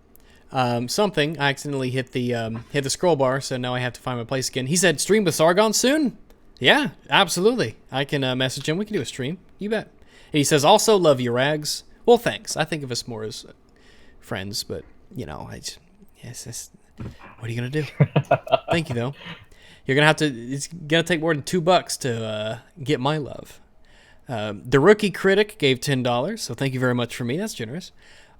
something. I accidentally hit the scroll bar, so now I have to find my place again. He said, "Stream with Sargon soon." Yeah, absolutely. I can message him. We can do a stream. You bet. And he says, "Also love you, Rags." Well, thanks. I think of us more as friends, but what are you gonna do? Thank you, though. You're gonna have to. It's gonna take more than $2 to get my love. The Rookie Critic gave $10, so thank you very much for me. That's generous.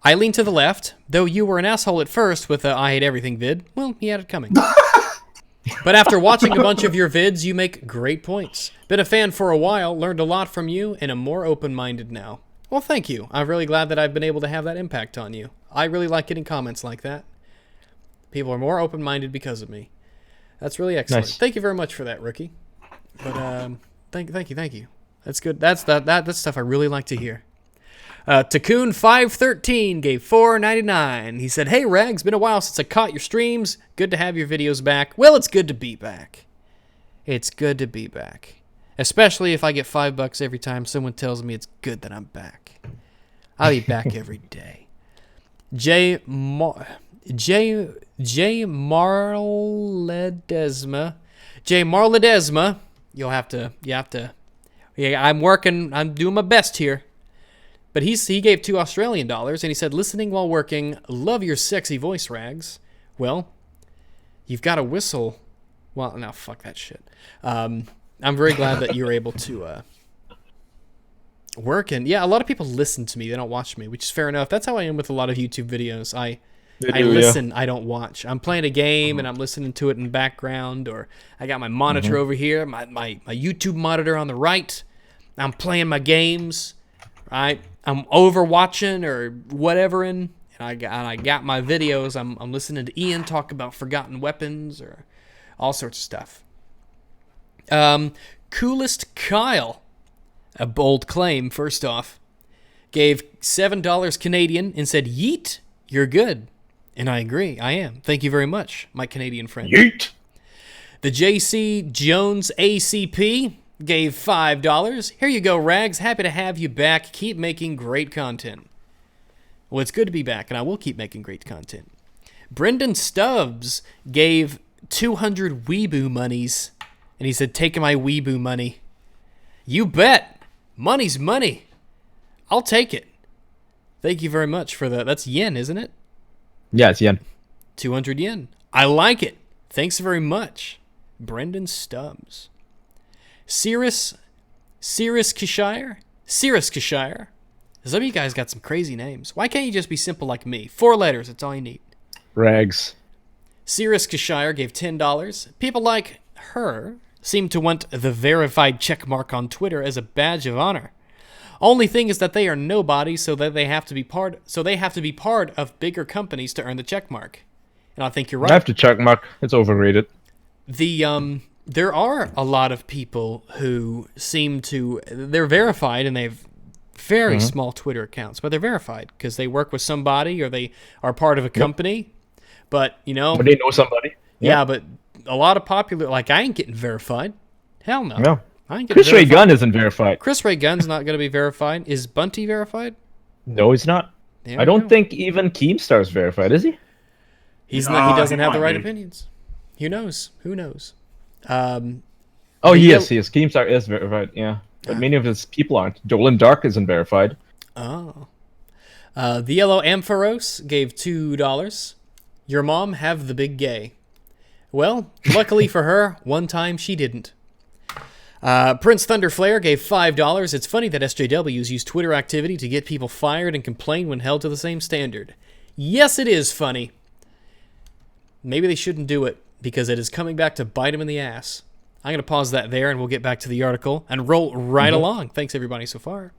I lean to the left, though you were an asshole at first with the I Hate Everything vid. Well, he had it coming. But after watching a bunch of your vids, you make great points. Been a fan for a while, learned a lot from you, and am more open-minded now. Well, thank you. I'm really glad that I've been able to have that impact on you. I really like getting comments like that. People are more open-minded because of me. That's really excellent. Nice. Thank you very much for that, Rookie. But thank you. That's good. That's stuff I really like to hear. Tacoon513 gave $4.99. He said, "Hey, Rags, been a while since I caught your streams. Good to have your videos back." Well, it's good to be back. It's good to be back. Especially if I get $5 every time someone tells me it's good that I'm back. I'll be back every day. J. Marledesma. You have to. Yeah, I'm doing my best here. But he gave $2 Australian, and he said, "Listening while working, love your sexy voice, Rags." Well, you've got to whistle. Well, no, fuck that shit. I'm very glad that you're able to work. And yeah, a lot of people listen to me. They don't watch me, which is fair enough. That's how I am with a lot of YouTube videos. I listen, yeah. I don't watch. I'm playing a game, and I'm listening to it in the background, or I got my monitor over here, my YouTube monitor on the right. I'm playing my games, right? I'm overwatching or whatever, and I got my videos. I'm listening to Ian talk about forgotten weapons or all sorts of stuff. Coolest Kyle, a bold claim. First off, gave $7 Canadian and said, "Yeet, you're good," and I agree. I am. Thank you very much, my Canadian friend. Yeet. The JC Jones ACP gave $5. Here you go, Rags. Happy to have you back. Keep making great content. Well, it's good to be back, and I will keep making great content. Brendan Stubbs gave 200 Weeboo monies, and he said, "Taking my Weeboo money." You bet. Money's money. I'll take it. Thank you very much for that. That's yen, isn't it? Yeah, it's yen. 200 yen. I like it. Thanks very much. Brendan Stubbs. Cirrus Kishire? Some of you guys got some crazy names. Why can't you just be simple like me? 4 letters, that's all you need. Rags. Cirrus Kishire gave $10. People like her seem to want the verified checkmark on Twitter as a badge of honor. Only thing is that they are nobody, so they have to be part of bigger companies to earn the checkmark. And I think you're right. I have to checkmark. It's overrated. There are a lot of people who they're verified and they've Very small Twitter accounts, but they're verified because they work with somebody or they are part of a company. But, you know... But they know somebody. Yeah, but a lot of popular... Like, I ain't getting verified. Hell no. No. I ain't getting Chris Ray verified. Gunn isn't verified. Chris Ray Gunn's not going to be verified. Is Bunty verified? No, he's not. There I we don't go. think even Keemstar's verified, is he? He's not. He doesn't he have the might right be. opinions. Who knows? Who knows? Oh, he The is. He is. Keemstar is verified, yeah. But many of his people aren't. Dolan Dark isn't verified. Oh. The Yellow Ampharos gave $2. Your mom have the big gay. Well, luckily for her, one time she didn't. Prince Thunderflare gave $5. It's funny that SJWs use Twitter activity to get people fired and complain when held to the same standard. Yes, it is funny. Maybe they shouldn't do it, because it is coming back to bite them in the ass. I'm going to pause that there, and we'll get back to the article and roll right along. Thanks, everybody, so far.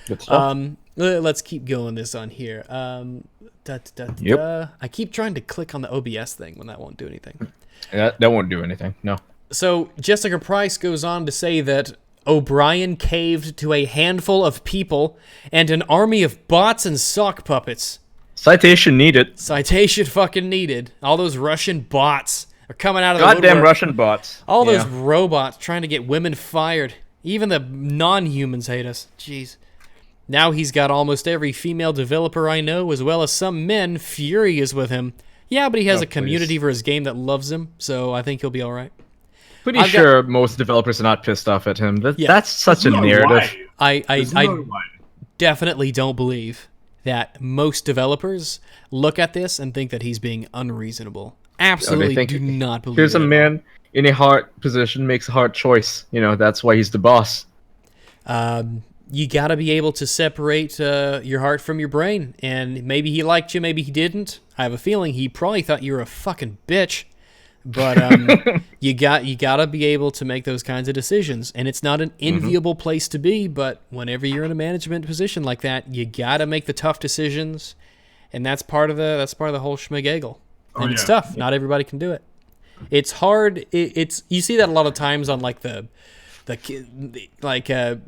Good stuff. Let's keep going this on here. I keep trying to click on the OBS thing when that won't do anything. That won't do anything, no. So Jessica Price goes on to say that O'Brien caved to a handful of people and an army of bots and sock puppets. Citation needed. Citation fucking needed. All those Russian bots are coming out of the Goddamn woodwork. Russian bots. All those Yeah. robots trying to get women fired. Even the non-humans hate us. Jeez. Now he's got almost every female developer I know, as well as some men, furious with him. Yeah, but he has a community for his game that loves him, so I think he'll be all right. Pretty sure most developers are not pissed off at him. That's such a No narrative. way. I No way. definitely don't believe that most developers look at this and think that he's being unreasonable. Absolutely think do not believe Here's it a at all. man in a hard position, makes a hard choice. You know, that's why he's the boss. You got to be able to separate your heart from your brain. And maybe he liked you, maybe he didn't. I have a feeling he probably thought you were a fucking bitch. But you got to be able to make those kinds of decisions. And it's not an enviable place to be, but whenever you're in a management position like that, you got to make the tough decisions. And that's part of the whole schmegagel. And it's tough. Not everybody can do it. It's hard. It's you see that a lot of times on like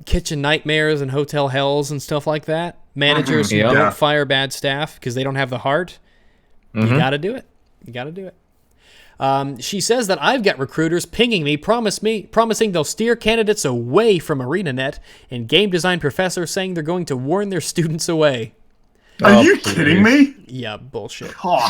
kitchen nightmares and hotel hells and stuff like that. Managers who don't fire bad staff because they don't have the heart. You got to do it. You got to do it. She says that I've got recruiters pinging me, promising they'll steer candidates away from ArenaNet, and game design professors saying they're going to warn their students away. Are you kidding me? Yeah, bullshit. Oh,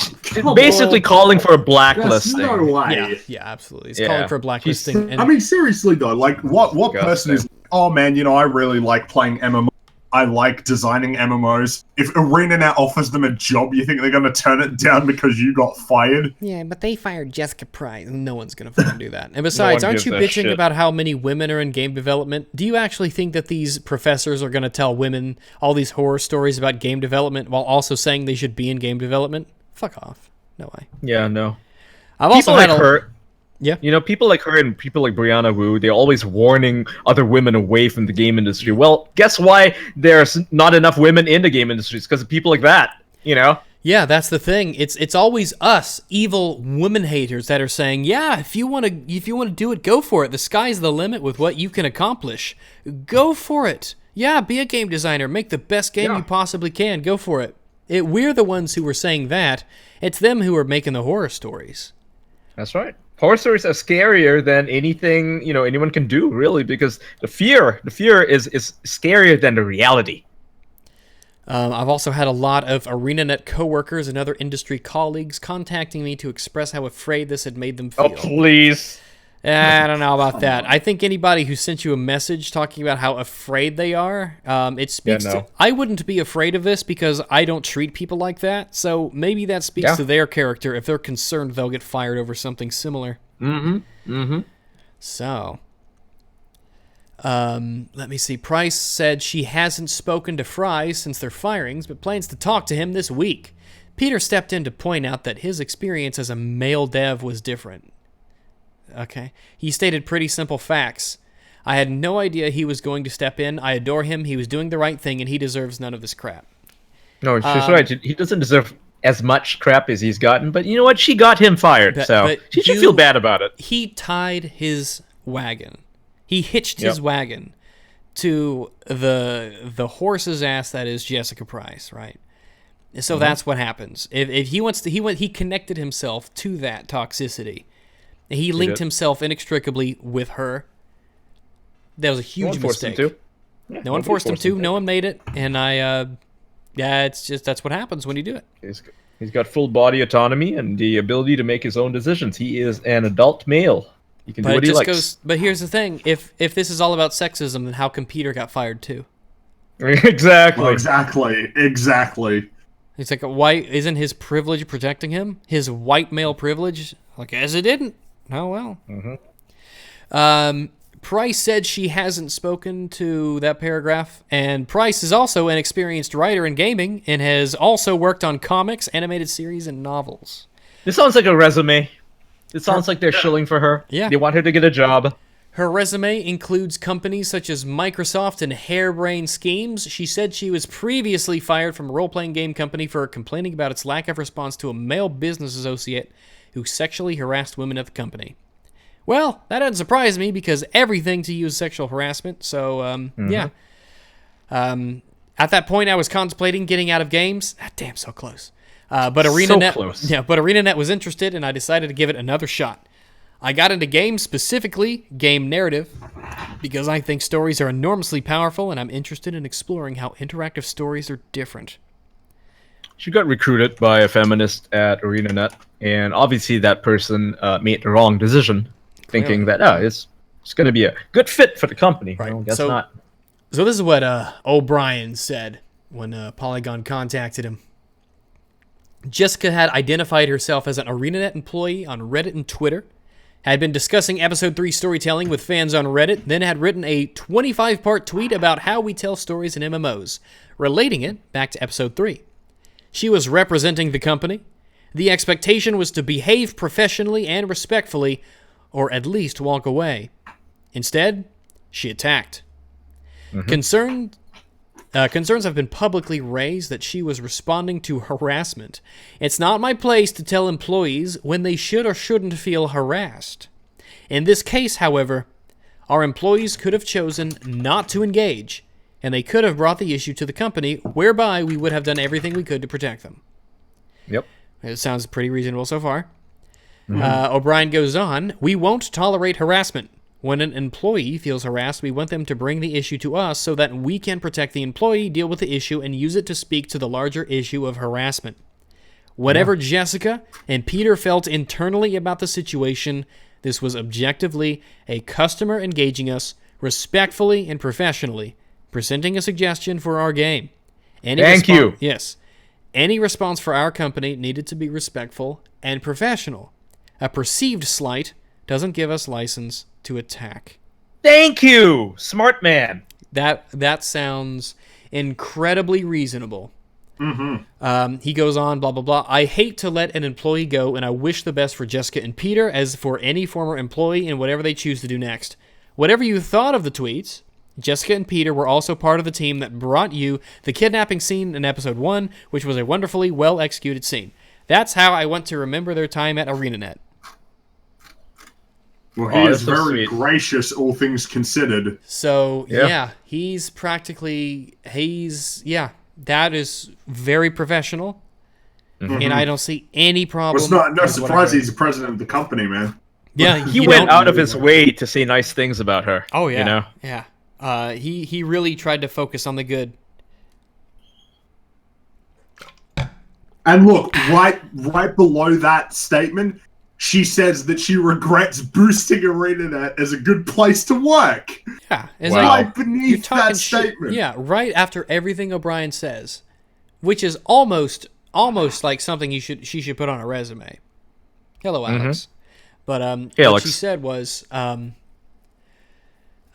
Basically calling for a There's blacklisting. no way. Yeah, absolutely. It's calling for a blacklisting. She's- And I mean, seriously though, like, what person is? Oh man, you know, I really like playing MMO. I like designing MMOs. If ArenaNet offers them a job, you think they're going to turn it down because you got fired? yeah, but they fired Jessica Price. No one's going to fucking do that. And besides, one aren't gives you a bitching shit. about how many women are in game development? Do you actually think that these professors are going to tell women all these horror stories about game development while also saying they should be in game development? Fuck off. No way. Yeah, no. I've People also like had her. Yeah. You know, people like her and people like Brianna Wu, they're always warning other women away from the game industry. Well, guess why there's not enough women in the game industry? It's because of people like that, you know? Yeah, that's the thing. It's always us, evil woman haters, that are saying, "Yeah, if you want to do it, go for it. The sky's the limit with what you can accomplish. Go for it. Yeah, be a game designer. Make the best game you possibly can. Go for it." We're the ones who were saying that. It's them who are making the horror stories. That's right. Horror stories are scarier than anything, you know, anyone can do, really, because the fear is scarier than the reality. I've also had a lot of ArenaNet coworkers and other industry colleagues contacting me to express how afraid this had made them feel. Oh, please. I don't know about that. I think anybody who sent you a message talking about how afraid they are, it speaks to... I wouldn't be afraid of this because I don't treat people like that, so maybe that speaks to their character. If they're concerned they'll get fired over something similar. So... let me see. Price said she hasn't spoken to Fry since their firings, but plans to talk to him this week. Peter stepped in to point out that his experience as a male dev was different. Okay. He stated pretty simple facts. I had no idea he was going to step in. I adore him. He was doing the right thing, and he deserves none of this crap. No, she's right. He doesn't deserve as much crap as he's gotten, but you know what? She got him fired, so she should feel bad about it. He tied his wagon. He hitched his wagon to the horse's ass that is Jessica Price, right? So that's what happens. If he wants to, he connected himself to that toxicity. He linked himself inextricably with her. That was a huge mistake. Yeah, no one forced him to. No one made it, and it's just that's what happens when you do it. He's got full body autonomy and the ability to make his own decisions. He is an adult male. He can do what he likes. But here's the thing: if this is all about sexism, then how come Peter got fired too? Exactly. Well, exactly. It's like, why isn't his privilege protecting him? His white male privilege? Like, as it didn't. Oh, well. Price said she hasn't spoken to that paragraph, and Price is also an experienced writer in gaming and has also worked on comics, animated series, and novels. This sounds like a resume. It sounds like they're shilling for her. Yeah. They want her to get a job. Her resume includes companies such as Microsoft and Harebrained Schemes. She said she was previously fired from a role-playing game company for complaining about its lack of response to a male business associate who sexually harassed women at the company. Well, that doesn't surprise me because everything to you is sexual harassment. So, yeah. At that point, I was contemplating getting out of games. Ah, damn, so close. But ArenaNet was interested, and I decided to give it another shot. I got into games, specifically game narrative, because I think stories are enormously powerful, and I'm interested in exploring how interactive stories are different. She got recruited by a feminist at ArenaNet, and obviously that person made the wrong decision, thinking that it's going to be a good fit for the company. Right. Well, guess not. So this is what O'Brien said when Polygon contacted him. Jessica had identified herself as an ArenaNet employee on Reddit and Twitter, had been discussing Episode 3 storytelling with fans on Reddit, then had written a 25-part tweet about how we tell stories in MMOs, relating it back to Episode 3. She was representing the company. The expectation was to behave professionally and respectfully, or at least walk away. Instead, she attacked. Concerns have been publicly raised that she was responding to harassment. It's not my place to tell employees when they should or shouldn't feel harassed. In this case, however, our employees could have chosen not to engage, and they could have brought the issue to the company, whereby we would have done everything we could to protect them. Yep. It sounds pretty reasonable so far. O'Brien goes on, we won't tolerate harassment. When an employee feels harassed, we want them to bring the issue to us so that we can protect the employee, deal with the issue, and use it to speak to the larger issue of harassment. Whatever Jessica and Peter felt internally about the situation, this was objectively a customer engaging us respectfully and professionally, presenting a suggestion for our game. Thank you. Yes. Any response for our company needed to be respectful and professional. A perceived slight doesn't give us license to attack. Thank you, smart man. That sounds incredibly reasonable. He goes on, blah, blah, blah. I hate to let an employee go, and I wish the best for Jessica and Peter, as for any former employee and whatever they choose to do next. Whatever you thought of the tweets, Jessica and Peter were also part of the team that brought you the kidnapping scene in Episode 1, which was a wonderfully well-executed scene. That's how I want to remember their time at ArenaNet. Well, he is very gracious, all things considered. So, he's practically, that is very professional, and I don't see any problem. Well, it's no surprise he's the president of the company, man. Yeah, he went out of his way to say nice things about her. Oh, yeah. You know? Yeah. He really tried to focus on the good. And look, right below that statement, she says that she regrets boosting ArenaNet as a good place to work. Yeah. It's right beneath that statement. Yeah, right after everything O'Brien says, which is almost like something she should put on a resume. Hello, Alex. But what Alex. she said was,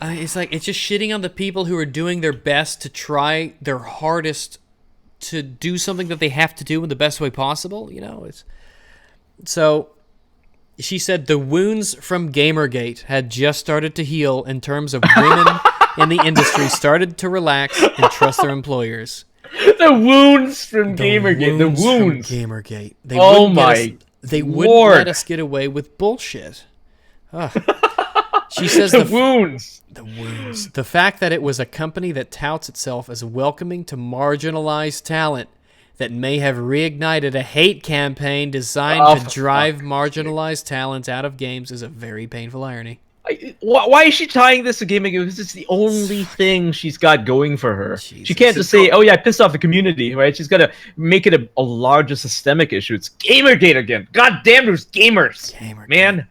it's like it's just shitting on the people who are doing their best to try their hardest to do something that they have to do in the best way possible. You know, so. She said the wounds from Gamergate had just started to heal in terms of women in the industry started to relax and trust their employers. The wounds from Gamergate. The wounds from Gamergate. They wouldn't let us get away with bullshit. She says the wounds. The wounds. The fact that it was a company that touts itself as welcoming to marginalized talent that may have reignited a hate campaign designed to drive marginalized talent out of games is a very painful irony. Why is she tying this to gaming? Because it's the only thing she's got going for her. Jesus. She can't just say, "Oh yeah, I pissed off the community," right? She's got to make it a larger systemic issue. It's Gamergate again. God damn, there's gamers, man.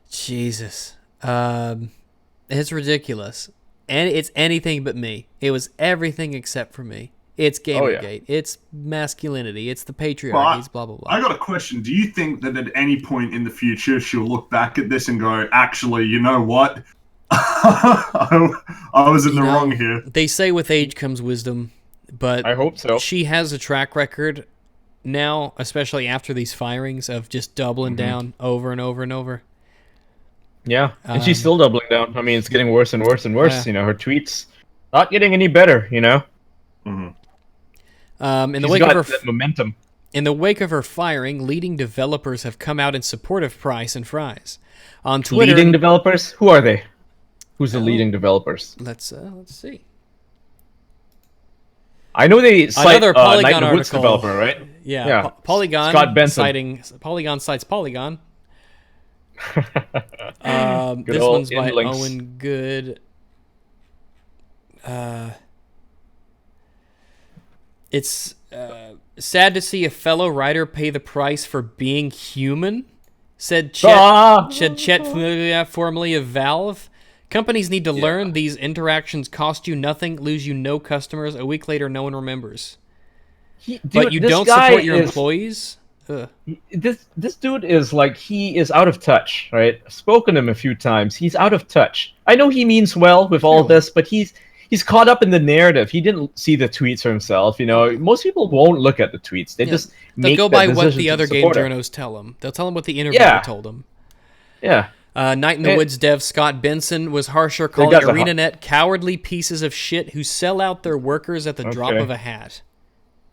Jesus, it's ridiculous, and it's anything but me. It was everything except for me. It's Gamergate. It's masculinity. It's the patriarchy. It's blah, blah, blah. I got a question. Do you think that at any point in the future she'll look back at this and go, actually, you know what? I was in the wrong here. They say with age comes wisdom, but I hope so. She has a track record now, especially after these firings, of just doubling down over and over and over. Yeah, and she's still doubling down. I mean, it's getting worse and worse and worse. You know, her tweets not getting any better, you know? In the wake of her momentum. In the wake of her firing, leading developers have come out in support of Price and Fries. On Twitter, leading developers? Who are they? Who's the leading developers? Let's see. I know they cite another Polygon Night Woods article. developer, right? Yeah. Polygon. Scott Benson. Citing Polygon cites Polygon. Good this old one's by inlinks. Owen Good. It's sad to see a fellow writer pay the price for being human, said Chet Familia, formerly of Valve. Companies need to learn these interactions cost you nothing, lose you no customers. A week later, no one remembers. But you don't support your employees? Ugh. This dude is like, he is out of touch, right? I've spoken to him a few times. He's out of touch. I know he means well with all this, but he's caught up in the narrative. He didn't see the tweets for himself. You know, most people won't look at the tweets. They just they'll go by what the other game journos tell them. They'll tell them what the interviewer told them. Yeah. Night in the Woods dev Scott Benson was harsher, calling ArenaNet cowardly pieces of shit who sell out their workers at the drop of a hat.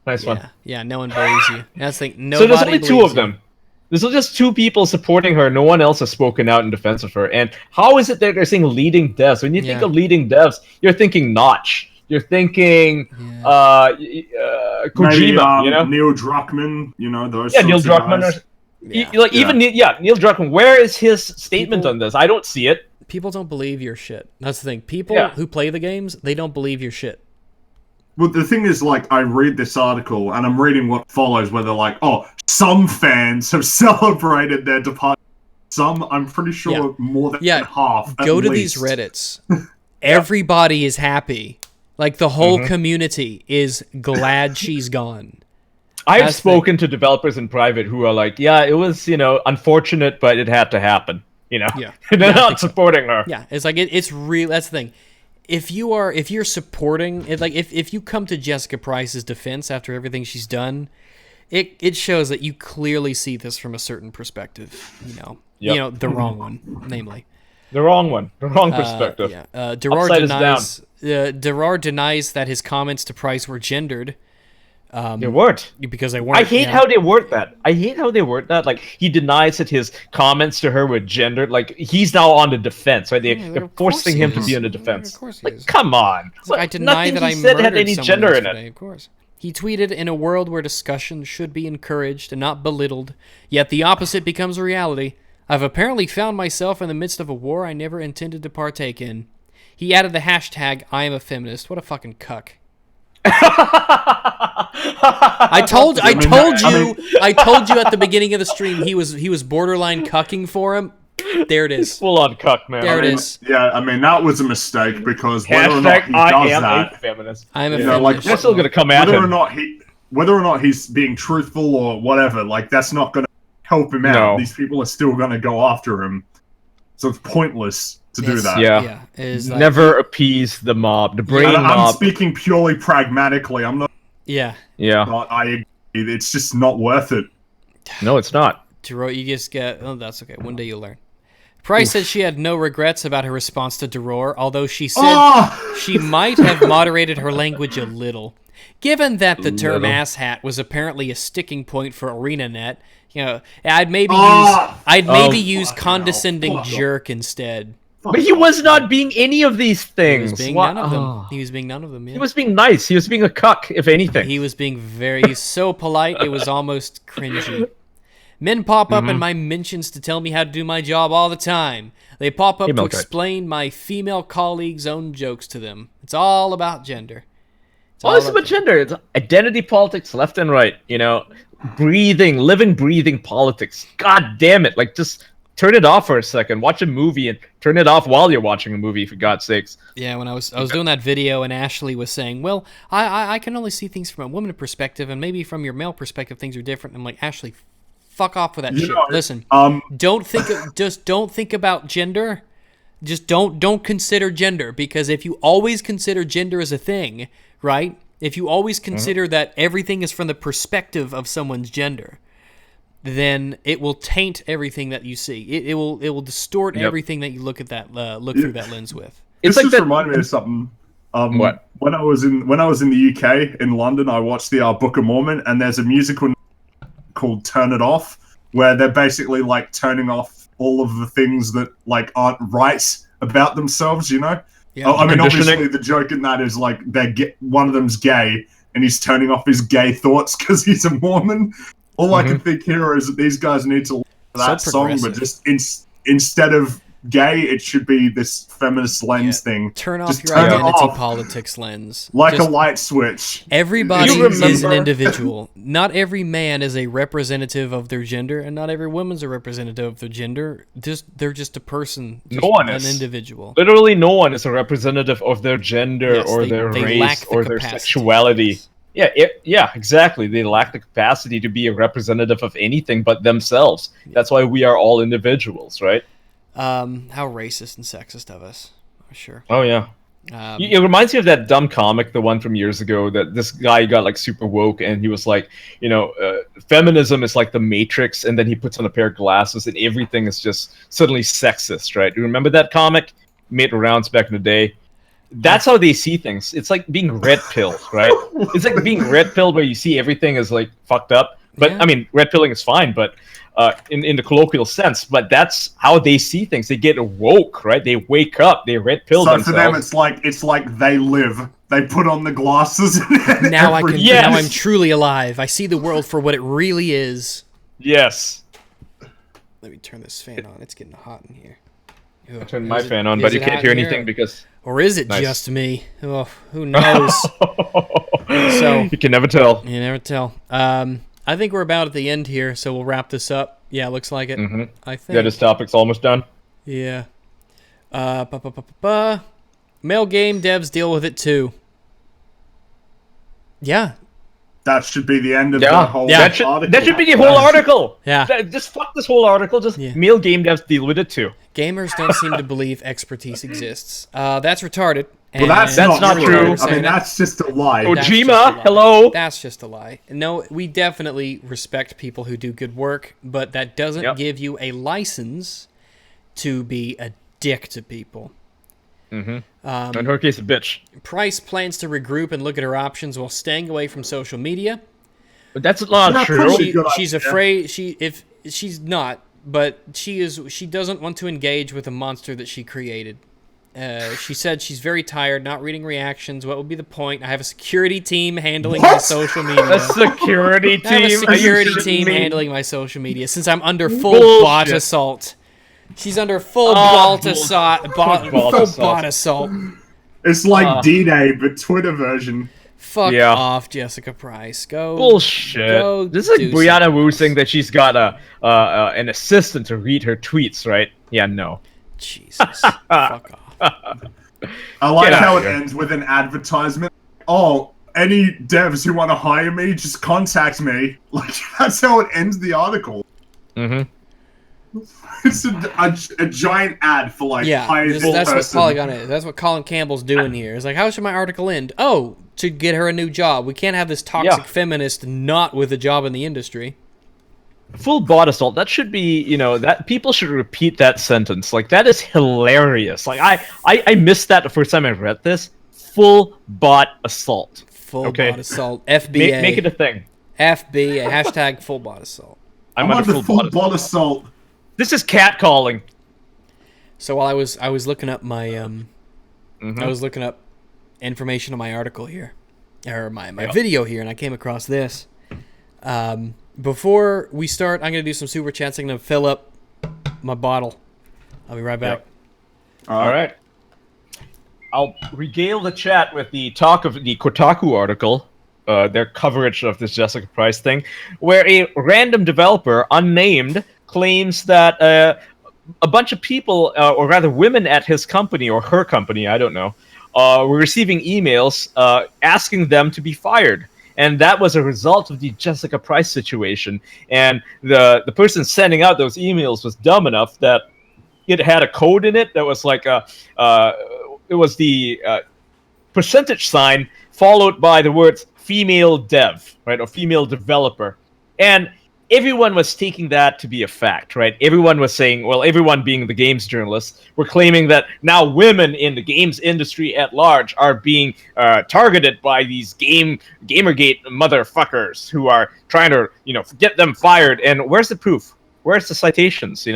Nice one. Yeah, no one believes you. That's the thing. So there's only two of them. There's just two people supporting her. No one else has spoken out in defense of her. And how is it that they're saying leading devs? When you think of leading devs, you're thinking Notch. You're thinking Kojima, maybe, you know? Neil Druckmann, you know, those Neil Druckmann. Neil Druckmann. Where is his statement on this? I don't see it. People don't believe your shit. That's the thing. People who play the games, they don't believe your shit. Well, the thing is, like, I read this article, and I'm reading what follows, where they're like, oh, some fans have celebrated their departure. Some, I'm pretty sure, more than half. Go to these Reddits. Everybody is happy. Like, the whole community is glad she's gone. I've spoken to developers in private who are like, yeah, it was, you know, unfortunate, but it had to happen. You know? Yeah. They're not supporting her. Yeah, it's like, it's real. That's the thing. If you're supporting it, like if you come to Jessica Price's defense after everything she's done, it shows that you clearly see this from a certain perspective. You know, the wrong one, namely. The wrong one, the wrong perspective. Durar denies that his comments to Price were gendered. They weren't. Because they weren't. I hate how they word that. Like, he denies that his comments to her were gendered. Like, he's now on the defense, right? They're forcing him to be on the defense. Of course he is. Come on. I deny that I said had murdered any someone gender in yesterday, it. Of course. He tweeted, in a world where discussion should be encouraged and not belittled, yet the opposite becomes a reality. I've apparently found myself in the midst of a war I never intended to partake in. He added the hashtag, I am a feminist. What a fucking cuck. I told you at the beginning of the stream he was borderline cucking for him. There it is. Full on cuck, man. There it is. Yeah, I mean that was a mistake because whether or not he does that, I'm a feminist. Like, they're still gonna come at him. Whether or not he's being truthful or whatever, like that's not gonna help him out. No. These people are still gonna go after him, so it's pointless to do that. Yeah. It's like, never appease the mob. The brain mob. I'm speaking purely pragmatically. I'm not. Yeah. I agree. It's just not worth it. No, it's not. You just get. Oh, that's okay. One day you'll learn. Price said she had no regrets about her response to Duror, although she said she might have moderated her language a little. Given that the term Little. asshat was apparently a sticking point for ArenaNet, I'd maybe use fucking condescending hell. Fuck off. jerk instead. But he was not being any of these He things. was being Wha- none of them. Oh. He was being none of them. Yeah. He was being nice. He was being a cuck, if anything. He was being he's so polite, it was almost cringy. Men pop up in my mentions to tell me how to do my job all the time. They pop up Hey, to Milkite. explain my female colleagues' own jokes to them. It's all about gender. Oh, it's about gender. It's identity politics, left and right. Living, breathing politics. God damn it! Like, just turn it off for a second. Watch a movie and turn it off while you're watching a movie. For God's sakes. Yeah, when I was doing that video and Ashley was saying, "Well, I can only see things from a woman perspective, and maybe from your male perspective things are different." I'm like, Ashley, fuck off with that shit. Listen, don't think about gender. Just don't consider gender, because if you always consider gender as a thing, right? If you always consider that everything is from the perspective of someone's gender, then it will taint everything that you see. It will distort everything that you look at that through that lens with. This It's like just that- reminded me of something. What? When I was in the UK in London, I watched the Book of Mormon, and there's a musical called "Turn It Off," where they're basically like turning off all of the things that like aren't right about themselves. Yeah. I mean, Conditioning. obviously, the joke in that is like one of them's gay, and he's turning off his gay thoughts because he's a Mormon. All I can think here is that these guys need to listen to that song, but progressive. just instead of gay, it should be this feminist lens thing. Turn off Just your turn it identity off. politics lens. Like Just a light switch. everybody You is an remember- individual. Not every man is a representative of their gender, and not every woman's a representative of their gender. They're just a person, just No one an is. individual. Literally, no one is a representative of their gender Yes, or they- their they lack race the or their capacity, sexuality. yes. Yeah, exactly. They lack the capacity to be a representative of anything but themselves. That's why we are all individuals, right? How racist and sexist of us. For sure. Oh yeah. It reminds me of that dumb comic, the one from years ago, that this guy got like super woke and he was like, feminism is like the Matrix, and then he puts on a pair of glasses and everything is just suddenly sexist, right? You remember that comic? Made rounds back in the day. That's how they see things. It's like being red pilled, right? It's like being red pilled where you see everything is like fucked up. But Yeah. I mean, red pilling is fine, but in the colloquial sense. But that's how they see things. They get woke, right? They wake up. They red pill So themselves. for them, it's like they live. They put on the glasses. And Now Yes. now I'm truly alive. I see the world for what it really is. Yes. Let me turn this fan on. It's getting hot in here. Ugh. Turn my Is it- fan on, is but you it can't hot hear in anything here? because Or is it Nice. just me? Oh, who knows? So- you can never tell. You never tell. I think we're about at the end here, so we'll wrap this up. Yeah, looks like it. Mhm. I Yeah, think. this topic's almost done. Yeah. Male game devs deal with it too. Yeah. that should be the end of Yeah, the whole that should be the whole article. Yeah. Just fuck this whole article. Just Yeah. male game devs deal with it too. Gamers don't seem to believe expertise exists. That's retarded. Well, that's That's not true. I mean, that's just a lie. Oh, That's just a Kojima, lie. hello. That's just a lie. No, we definitely respect people who do good work, but that doesn't Yep. give you a license to be a dick to people. In her case, a bitch. Price plans to regroup and look at her options while staying away from social media. But that's not That's true. probably- good She's idea. afraid if she's not, but she doesn't want to engage with a monster that she created. She said she's very tired, not reading reactions. What would be the point? I have a security team handling my What? social media. A security I have a team. Are you security shitting team me? handling my social media since I'm under full Bullshit. bot assault. She's under full Oh, bot assault. Full bot assault. bot assault. It's like D-Day, but Twitter version. Fuck Yeah. off, Jessica Price. Go. Bullshit. Go This is like do Brianna Wu saying that she's got an assistant to read her tweets, right? Yeah, no. Jesus. Fuck off. I like Get out how of it here. ends with an advertisement. Oh, any devs who want to hire me, just contact me. Like, that's how it ends the article. Mm-hmm. It's a giant ad for, like, Yeah, hire this that's what person. Polygon is. That's what Colin Campbell's doing here. It's like, how should my article end? Oh, to get her a new job. We can't have this toxic Yeah. feminist not with a job in the industry. Full bot assault. That should be, that people should repeat that sentence. Like, that is hilarious. Like, I missed that the first time I read this. Full bot assault. Full Okay. bot assault. FBA. Make it a thing. FB. Hashtag full bot assault. I'm under under full bot assault. This is catcalling. So while I was looking up my I was looking up information on my article here, or my video here, and I came across this. Before we start, I'm gonna do some super chats. I'm gonna fill up my bottle. I'll be right back. All right. I'll regale the chat with the talk of the Kotaku article, their coverage of this Jessica Price thing, where a random developer, unnamed, claims that a bunch of people, or rather women at his company, or her company, I don't know, were receiving emails asking them to be fired. And that was a result of the Jessica Price situation. And the person sending out those emails was dumb enough that it had a code in it that was like it was the percentage sign followed by the words female dev, right, or female developer. And everyone was taking that to be a fact, right? Everyone was saying, well, everyone being the games journalists, were claiming that now women in the games industry at large are being targeted by these Gamergate motherfuckers who are trying to, get them fired. And where's the proof? Where's the citations?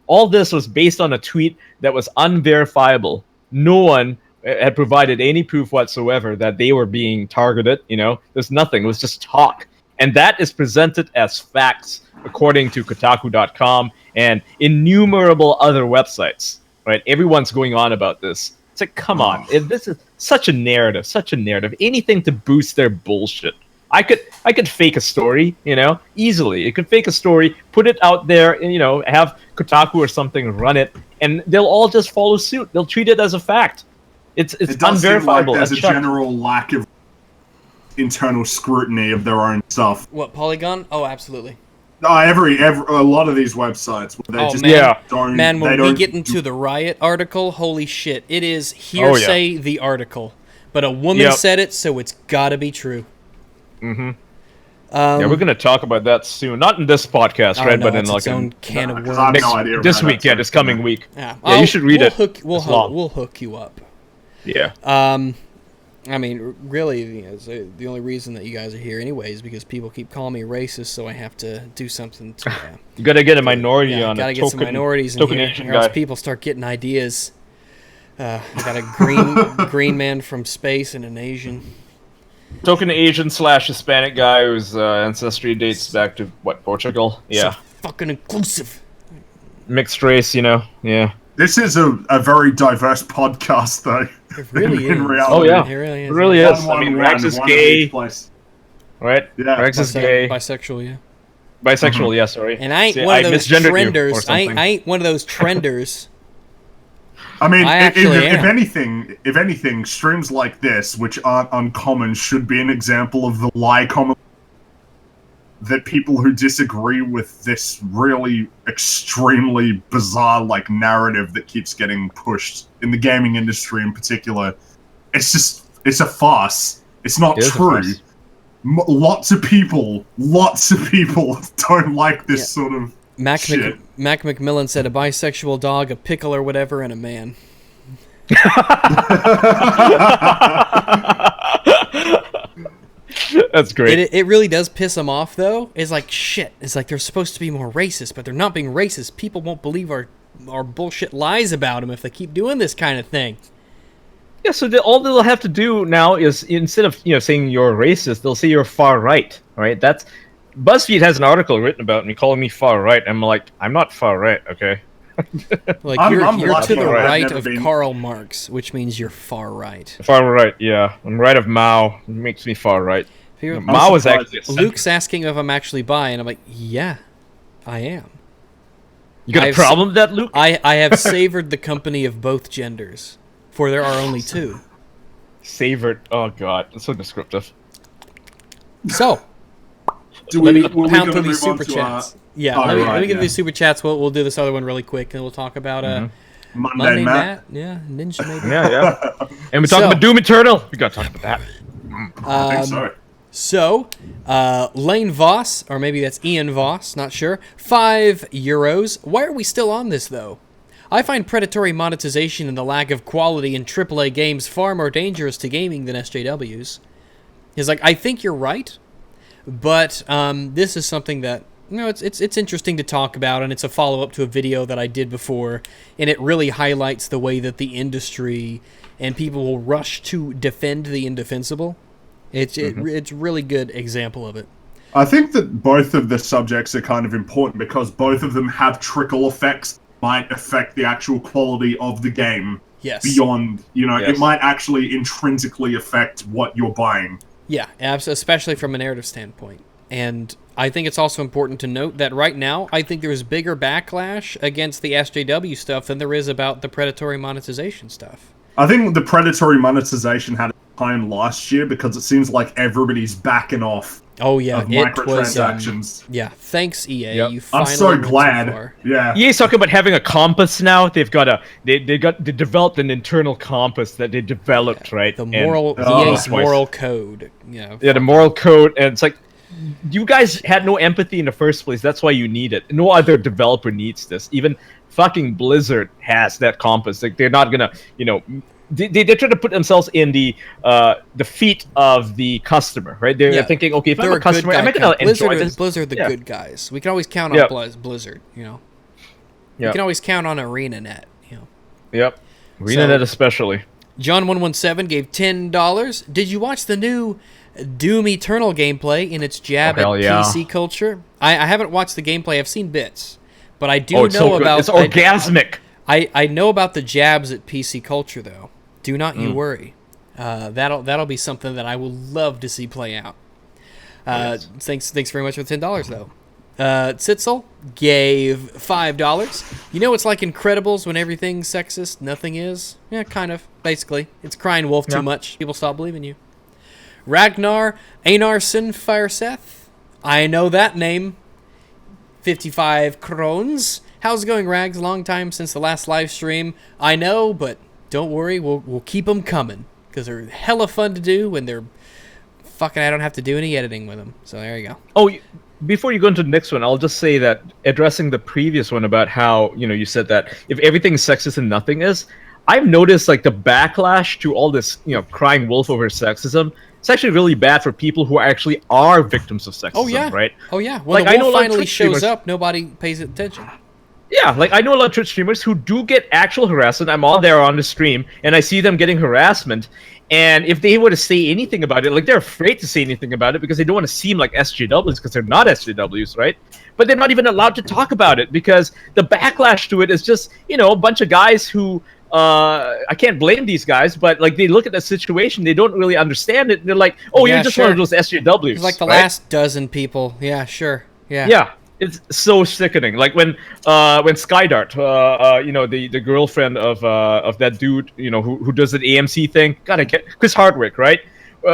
All this was based on a tweet that was unverifiable. No one had provided any proof whatsoever that they were being targeted. There's nothing. It was just talk. And that is presented as facts according to Kotaku.com and innumerable other websites, right? Everyone's going on about this. It's like, come on. This is such a narrative. Anything to boost their bullshit. I could fake a story, easily. It could fake a story, put it out there, and, have Kotaku or something run it, and they'll all just follow suit. They'll treat it as a fact. It does seem like unverifiable. there's a general lack of internal scrutiny of their own stuff. What, Polygon? Oh, absolutely. No, a lot of these websites, they don't. Man, when they we don't, get into the Riot article, holy shit, it is hearsay. The article, but a woman said it, so it's got to be true. Mm-hmm. We're gonna talk about that soon. Not in this podcast, right? No, but in its like own can of worms. I have no idea this week, this coming week. Yeah, you should read it. We'll hook you up. Yeah. I mean, really, the only reason that you guys are here anyway is because people keep calling me racist, so I have to do something to... you gotta get a minority on it. Gotta get some minorities in here, or else people start getting ideas. I got a green man from space and an Asian. Token Asian / Hispanic guy whose ancestry dates back to, Portugal? Yeah. So fucking inclusive. Mixed race, yeah. This is a very diverse podcast, though. It really is. In reality. Oh, yeah. It really is. It really is. I mean, Rex is gay. Right? Yeah. Rex is gay. Bisexual, yeah. Bisexual, yeah, sorry. And I ain't one of those trenders. I ain't one of those trenders. I mean, if anything, streams like this, which aren't uncommon, should be an example of the lie common that people who disagree with this really extremely bizarre narrative that keeps getting pushed in the gaming industry in particular. It's a farce. It's not true. Lots of people don't like this sort of shit. Mac McMillan said a bisexual dog, a pickle or whatever, and a man. That's great. It really does piss them off, though. It's like, shit. It's like they're supposed to be more racist, but they're not being racist. People won't believe our bullshit lies about them if they keep doing this kind of thing. Yeah, so all they'll have to do now is, instead of saying you're racist, they'll say you're far right, right? That's... BuzzFeed has an article written about me calling me far right. I'm like, I'm not far right, okay? You're to the right of Karl Marx, which means you're far right. Far right, yeah. I'm right of Mao. It makes me far right. Mao is actually... Luke's asking if I'm actually bi, and I'm like, yeah, I am. You got a problem with that, Luke? I have savored the company of both genders, for there are only two. Savored? Oh, God. That's so descriptive. So... let me pound through these super chats. Let me get these super chats. We'll do this other one really quick, and we'll talk about Monday Matt. Yeah, Ninja maybe. Yeah. And we're talking about Doom Eternal. We got to talk about that. I think so. Lane Voss, or maybe that's Ian Voss, not sure. €5. Why are we still on this, though? I find predatory monetization and the lack of quality in AAA games far more dangerous to gaming than SJWs. He's like, I think you're right, but this is something that, it's interesting to talk about, and it's a follow-up to a video that I did before, and it really highlights the way that the industry and people will rush to defend the indefensible. It's a really good example of it. I think that both of the subjects are kind of important because both of them have trickle effects that might affect the actual quality of the game. Yes. Beyond, it might actually intrinsically affect what you're buying. Yeah, especially from a narrative standpoint. And I think it's also important to note that right now, I think there's bigger backlash against the SJW stuff than there is about the predatory monetization stuff. I think the predatory monetization had a time last year because it seems like everybody's backing off. Oh yeah, of microtransactions. Thanks EA. Yep. You finally I'm so went too glad. far. Yeah. EA's talking about having a compass now. They developed an internal compass that they developed, right? The And EA's moral code. Yeah, the moral code, and it's like, you guys had no empathy in the first place. That's why you need it. No other developer needs this. Even fucking Blizzard has that compass. Like, they're not gonna, they try to put themselves in the feet of the customer, right? They're thinking, okay, if I'm a customer, am I gonna enjoy this? Blizzard, the good guys. We can always count on Blizzard. We can always count on ArenaNet. Yep. ArenaNet especially. John117 gave $10. Did you watch the new Doom Eternal gameplay in its jab at PC culture? I haven't watched the gameplay. I've seen bits, but I do know about. It's orgasmic. I know about the jabs at PC culture, though. Do not you worry. That'll be something that I will love to see play out. Thanks very much for the $10, though. Sitzel gave $5. It's like Incredibles when everything's sexist, nothing is. Yeah, kind of. Basically, it's crying wolf too much. People stop believing you. Ragnar Einarsson Fireseth. I know that name. 55 krones. How's it going, Rags? Long time since the last live stream. I know, but don't worry. We'll keep them coming because they're hella fun to do when they're fucking. I don't have to do any editing with them. So there you go. Oh, before you go into the next one, I'll just say that addressing the previous one about how you said that if everything's sexist and nothing is, I've noticed like the backlash to all this crying wolf over sexism. It's actually really bad for people who actually are victims of sexism, right? Oh yeah. When the wolf finally shows up, nobody pays attention. Yeah, like I know a lot of Twitch streamers who do get actual harassment. I'm on there on the stream, and I see them getting harassment. And if they were to say anything about it, like they're afraid to say anything about it because they don't want to seem like SJWs because they're not SJWs, right? But they're not even allowed to talk about it because the backlash to it is just, a bunch of guys who, I can't blame these guys, but like they look at the situation, they don't really understand it. And they're like, oh, you're just one of those SJWs. It's like the last dozen people. Yeah, sure. Yeah. Yeah. It's so sickening. Like when Skydart, the girlfriend of that dude, who does the AMC thing, gotta get Chris Hardwick, right?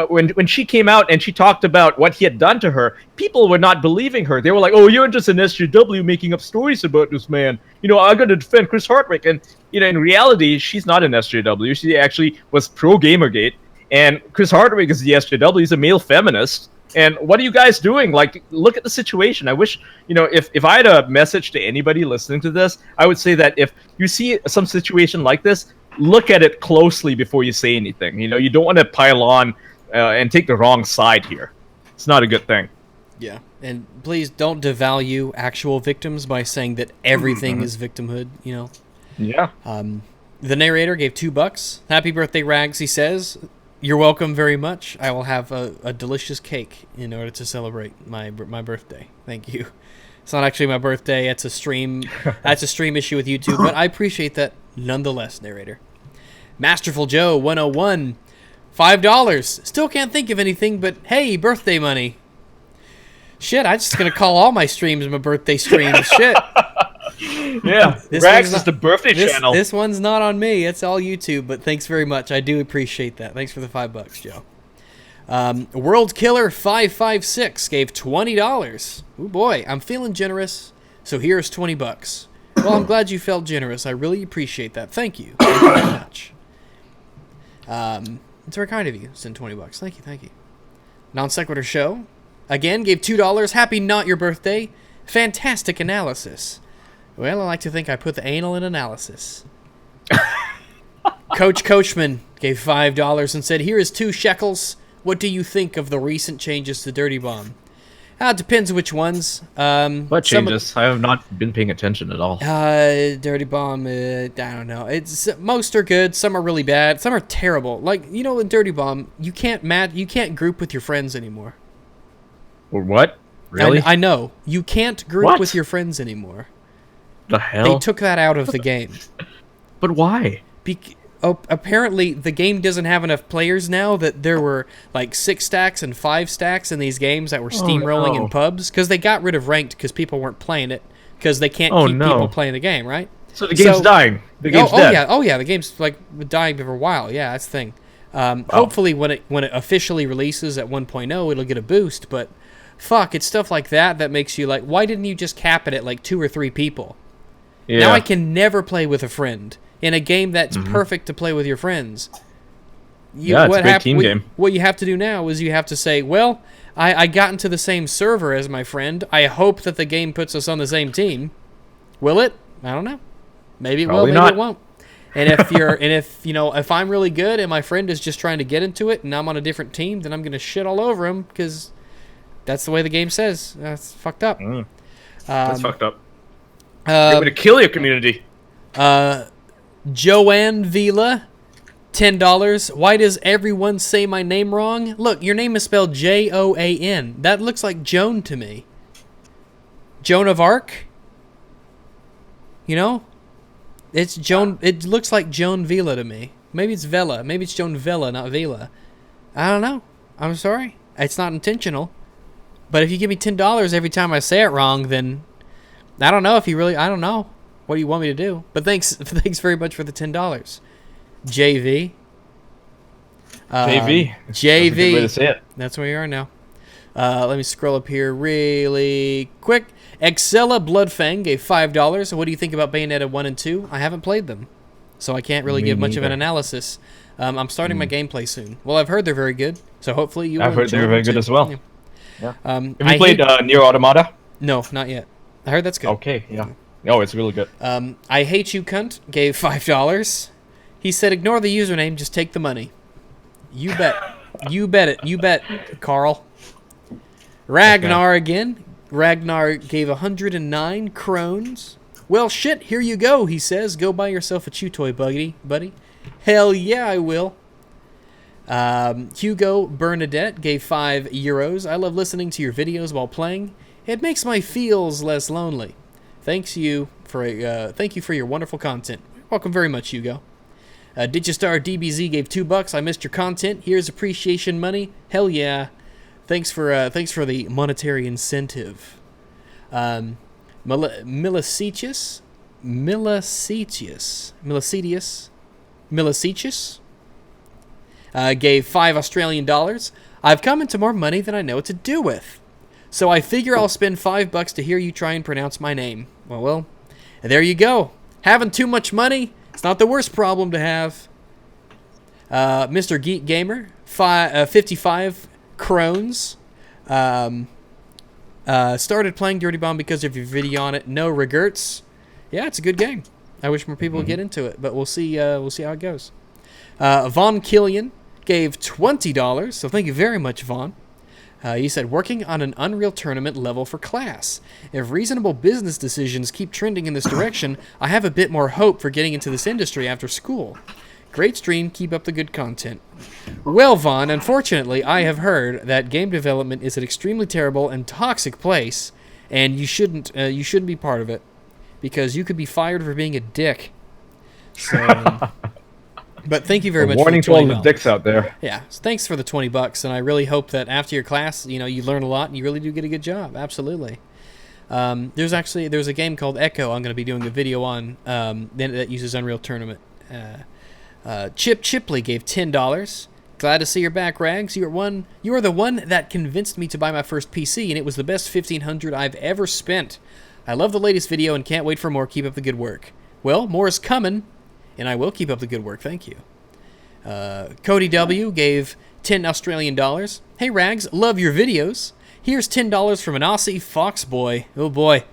When she came out and she talked about what he had done to her, people were not believing her. They were like, "Oh, you're just an SJW making up stories about this man." I got to defend Chris Hardwick, and in reality, she's not an SJW. She actually was pro Gamergate, and Chris Hardwick is the SJW. He's a male feminist. And what are you guys doing? Like, look at the situation. I wish, if I had a message to anybody listening to this, I would say that if you see some situation like this, look at it closely before you say anything. You don't want to pile on and take the wrong side here. It's not a good thing. Yeah, and please don't devalue actual victims by saying that everything is victimhood, Yeah. The narrator gave $2. Happy birthday, Rags, he says. You're welcome very much. I will have a delicious cake in order to celebrate my birthday. Thank you. It's not actually my birthday. It's a stream. That's a stream issue with YouTube, but I appreciate that nonetheless, narrator. Masterful Joe 101, $5. Still can't think of anything, but hey, birthday money. Shit, I'm just gonna call all my streams my birthday streams. Shit. Yeah, Rags is the birthday channel. This one's not on me. It's all YouTube, but thanks very much. I do appreciate that. Thanks for the $5, Joe. World Killer 556 gave $20. Oh boy, I'm feeling generous. So here's $20. Well, I'm glad you felt generous. I really appreciate that. Thank you. Thank you very much. It's very kind of you. Send $20. Thank you. Non Sequitur Show again gave $2. Happy not your birthday. Fantastic analysis. Well, I like to think I put the anal in analysis. Coach Coachman gave $5 and said, here is 2 shekels. What do you think of the recent changes to Dirty Bomb? It depends which ones. What changes? I have not been paying attention at all. Dirty Bomb, I don't know. Most are good, some are really bad, some are terrible. Like, you know, in Dirty Bomb, you can't group with your friends anymore. Or what? Really? I know. You can't group with your friends anymore. The hell? They took that out of the game. But why? Apparently, the game doesn't have enough players now that there were like 6 stacks and 5 stacks in these games that were steamrolling in pubs because they got rid of ranked because people weren't playing it because they can't keep people playing the game, right? So the game's dying. The game's dead. Yeah, the game's like dying for a while. Yeah, that's the thing. Hopefully, when it officially releases at 1.0, it'll get a boost. But fuck, it's stuff like that makes you like, why didn't you just cap it at like 2 or 3 people? Yeah. Now I can never play with a friend in a game that's perfect to play with your friends. It's a great team game. What you have to do now is you have to say, well, I got into the same server as my friend. I hope that the game puts us on the same team. Will it? I don't know. Maybe it will, maybe it won't. And if I'm really good and my friend is just trying to get into it and I'm on a different team, then I'm going to shit all over him because that's the way the game says. That's fucked up. That's fucked up. You're going to kill your community. Joanne Vila, $10. Why does everyone say my name wrong? Look, your name is spelled Joan. That looks like Joan to me. Joan of Arc? You know? It's Joan. It looks like Joan Vila to me. Maybe it's Vela. Maybe it's Joan Vela, not Vila. I don't know. I'm sorry. It's not intentional. But if you give me $10 every time I say it wrong, then I don't know if you really... I don't know. What do you want me to do? But thanks very much for the $10. JV. JV. JV. That's a good way to say it. That's where you are now. Let me scroll up here really quick. Excella Bloodfang gave $5. What do you think about Bayonetta 1 and 2? I haven't played them, so I can't really give much of an analysis. I'm starting my gameplay soon. Well, I've heard they're very good, so hopefully you will. I've heard they're very good as well. Yeah. Have you played Nier Automata? No, not yet. I heard that's good. Okay, yeah. Oh, it's really good. I Hate You Cunt gave $5. He said, ignore the username, just take the money. You bet. You bet it. You bet, Carl. Ragnar again. Ragnar gave 109 crones. Well, shit, here you go, he says. Go buy yourself a chew toy, buddy. Hell yeah, I will. Hugo Bernadette gave €5. I love listening to your videos while playing. It makes my feels less lonely. Thank you for your wonderful content. Welcome very much, Hugo. Digistar DBZ gave $2. I missed your content. Here's appreciation money. Hell yeah. Thanks for the monetary incentive. Millicetius gave $5 Australian. I've come into more money than I know what to do with. So I figure I'll spend $5 to hear you try and pronounce my name. Well, there you go. Having too much money, it's not the worst problem to have. Mr. Geek Gamer, 55 crones. Started playing Dirty Bomb because of your video on it. No regrets. Yeah, it's a good game. I wish more people would get into it, but we'll see. We'll see how it goes. Vaughn Killian gave $20. So thank you very much, Vaughn. He said, working on an Unreal Tournament level for class. If reasonable business decisions keep trending in this direction, I have a bit more hope for getting into this industry after school. Great stream, keep up the good content. Well, Vaughn, unfortunately, I have heard that game development is an extremely terrible and toxic place, and you shouldn't be part of it, because you could be fired for being a dick. So... But thank you very much warning for the $20. to all the dicks out there. Yeah, so thanks for the $20, and I really hope that after your class, you learn a lot and you really do get a good job. Absolutely. There's a game called Echo I'm going to be doing a video on that uses Unreal Tournament. Chip Chipley gave $10. Glad to see you're back, Rags. You are the one that convinced me to buy my first PC, and it was the best $1,500 I've ever spent. I love the latest video and can't wait for more. Keep up the good work. Well, more is coming. And I will keep up the good work, thank you. Cody W. gave $10 Australian. Hey Rags, love your videos. Here's $10 from an Aussie Fox boy. Oh boy.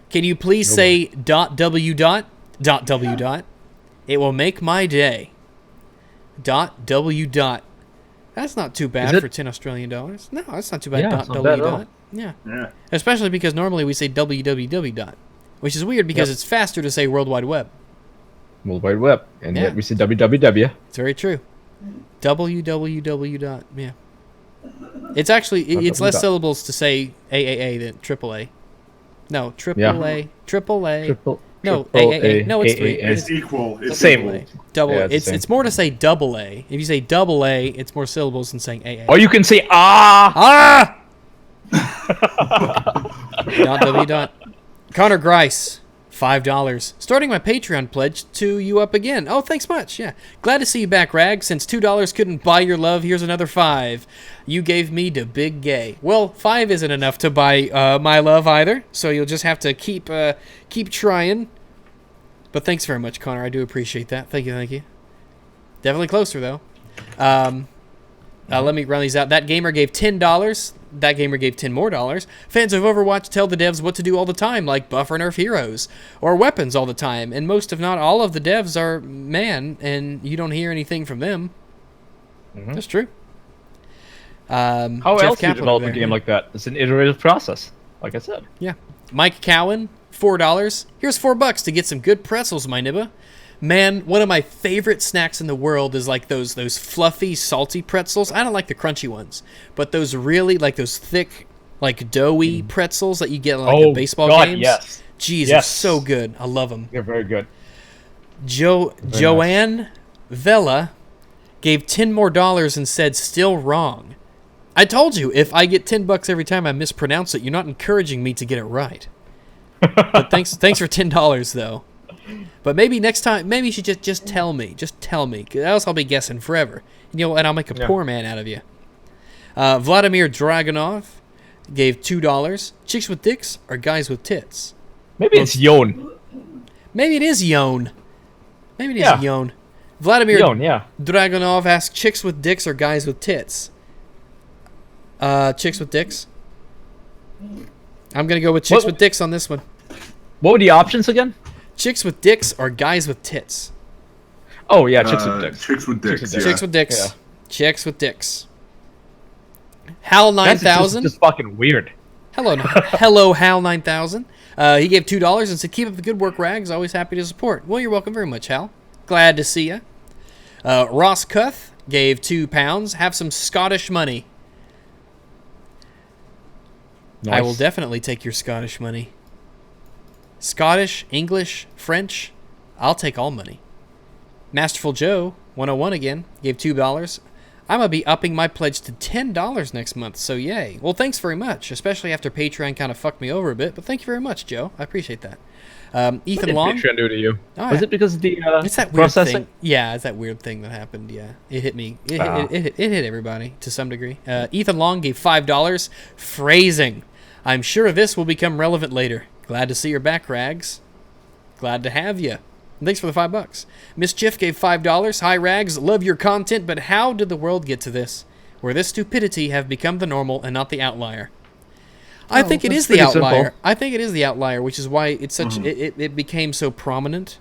Can you please say .w. It will make my day. .w. That's not too bad for 10 Australian dollars. No, that's not too bad. Yeah, it's not bad at all. Yeah. Yeah. Especially because normally we say www dot, which is weird because it's faster to say World Wide Web. World Wide Web, and Yeah. yet we say www. It's very true. www dot. Yeah. It's actually it's less syllables to say AAA than AAA. No, AAA. No, AAA. No, it's three. It's equal. It's Same. equal. Double. Yeah, It's more to say double A. If you say double A, it's more syllables than saying AA. Or you can say ah. Dot W dot. Connor Grice, $5. Starting my Patreon pledge to you up again. Oh, thanks much. Yeah. Glad to see you back, Rag. Since $2 couldn't buy your love, here's another 5. You gave me the big gay. Well, 5 isn't enough to buy my love either, so you'll just have to keep trying. But thanks very much, Connor. I do appreciate that. Thank you. Definitely closer, though. Let me run these out. That gamer gave $10. That gamer gave $10 more. Fans of Overwatch tell the devs what to do all the time, like buff or nerf heroes, or weapons all the time. And most, if not all, of the devs are man, and you don't hear anything from them. Mm-hmm. That's true. How else do you develop a game like that? It's an iterative process, like I said. Yeah. Mike Cowan, $4. Here's $4 to get some good pretzels, my nibba. Man, one of my favorite snacks in the world is like those fluffy, salty pretzels. I don't like the crunchy ones, but those really, like those thick, like doughy pretzels that you get in like a baseball games. Yes. Jeez, they're so good. I love them. They're very good. Joanne Vela gave $10 more and said, still wrong. I told you, if I get $10 every time I mispronounce it, you're not encouraging me to get it right. But thanks for $10 though. But maybe next time, maybe you should just tell me. Just tell me, 'cause else I'll be guessing forever. And I'll make a poor man out of you. Vladimir Dragonov gave $2. Chicks with dicks or guys with tits? Maybe it's Yon. Maybe it is Yon. Yon. Vladimir Dragonov asks, chicks with dicks or guys with tits? Chicks with dicks. I'm going to go with chicks with dicks on this one. What were the options again? Chicks with dicks or guys with tits? Oh, yeah, chicks with dicks. Chicks with dicks, yeah. Chicks with dicks. Yeah. Chicks with dicks. Hal 9000. That's just fucking weird. Hello, Hal 9000. He gave $2 and said, keep up the good work, Rags. Always happy to support. Well, you're welcome very much, Hal. Glad to see you. Ross Cuth gave £2. Have some Scottish money. Nice. I will definitely take your Scottish money. Scottish, English, French, I'll take all money. Masterful Joe, 101 again, gave $2. I'm going to be upping my pledge to $10 next month, so yay. Well, thanks very much, especially after Patreon kind of fucked me over a bit, but thank you very much, Joe. I appreciate that. Ethan Long. What did Patreon do to you? Oh, was it because of the it's that weird processing? Thing. Yeah, it's that weird thing that happened, yeah. It hit me. It hit everybody to some degree. Ethan Long gave $5. Phrasing. I'm sure this will become relevant later. Glad to see you're back, Rags. Glad to have you. Thanks for the $5. Miss Jiff gave $5. Hi, Rags. Love your content, but how did the world get to this? Where this stupidity have become the normal and not the outlier? I think it is the outlier. Simple. I think it is the outlier, which is why it's such. It became so prominent.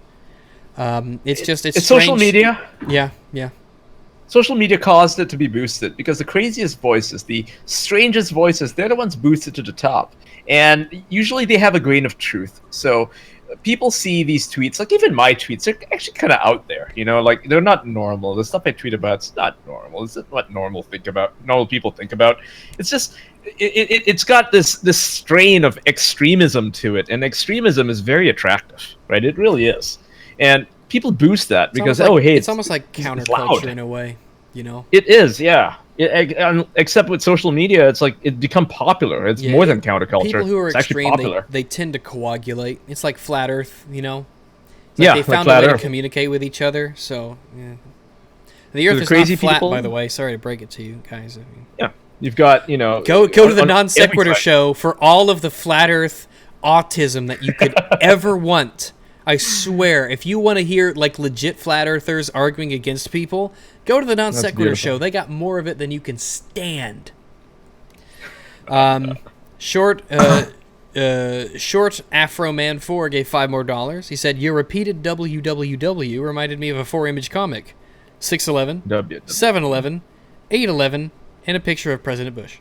It's social media. Yeah. Social media caused it to be boosted because the craziest voices, the strangest voices, they're the ones boosted to the top. And usually they have a grain of truth. So people see these tweets, like even my tweets, they're actually kind of out there. Like they're not normal. The stuff I tweet about, it's not normal. It's not what normal people think about. It's just, it's got this strain of extremism to it. And extremism is very attractive, right? It really is. And people boost that because it's almost like counterculture in a way, It is, yeah. Except with social media, it's like it become popular. It's more than counterculture. People who are extreme, they tend to coagulate. It's like flat Earth, they found a way to communicate with each other. So the Earth is not flat, by the way. Sorry to break it to you guys. Yeah, you've got go to the non sequitur show for all of the flat Earth autism that you could ever want. I swear, if you want to hear like legit flat earthers arguing against people, go to the Non Sequitur show. They got more of it than you can stand. Short Afro Man 4 gave $5 more. He said, your repeated www reminded me of a 4-image comic. 611, 711, 811, and a picture of President Bush.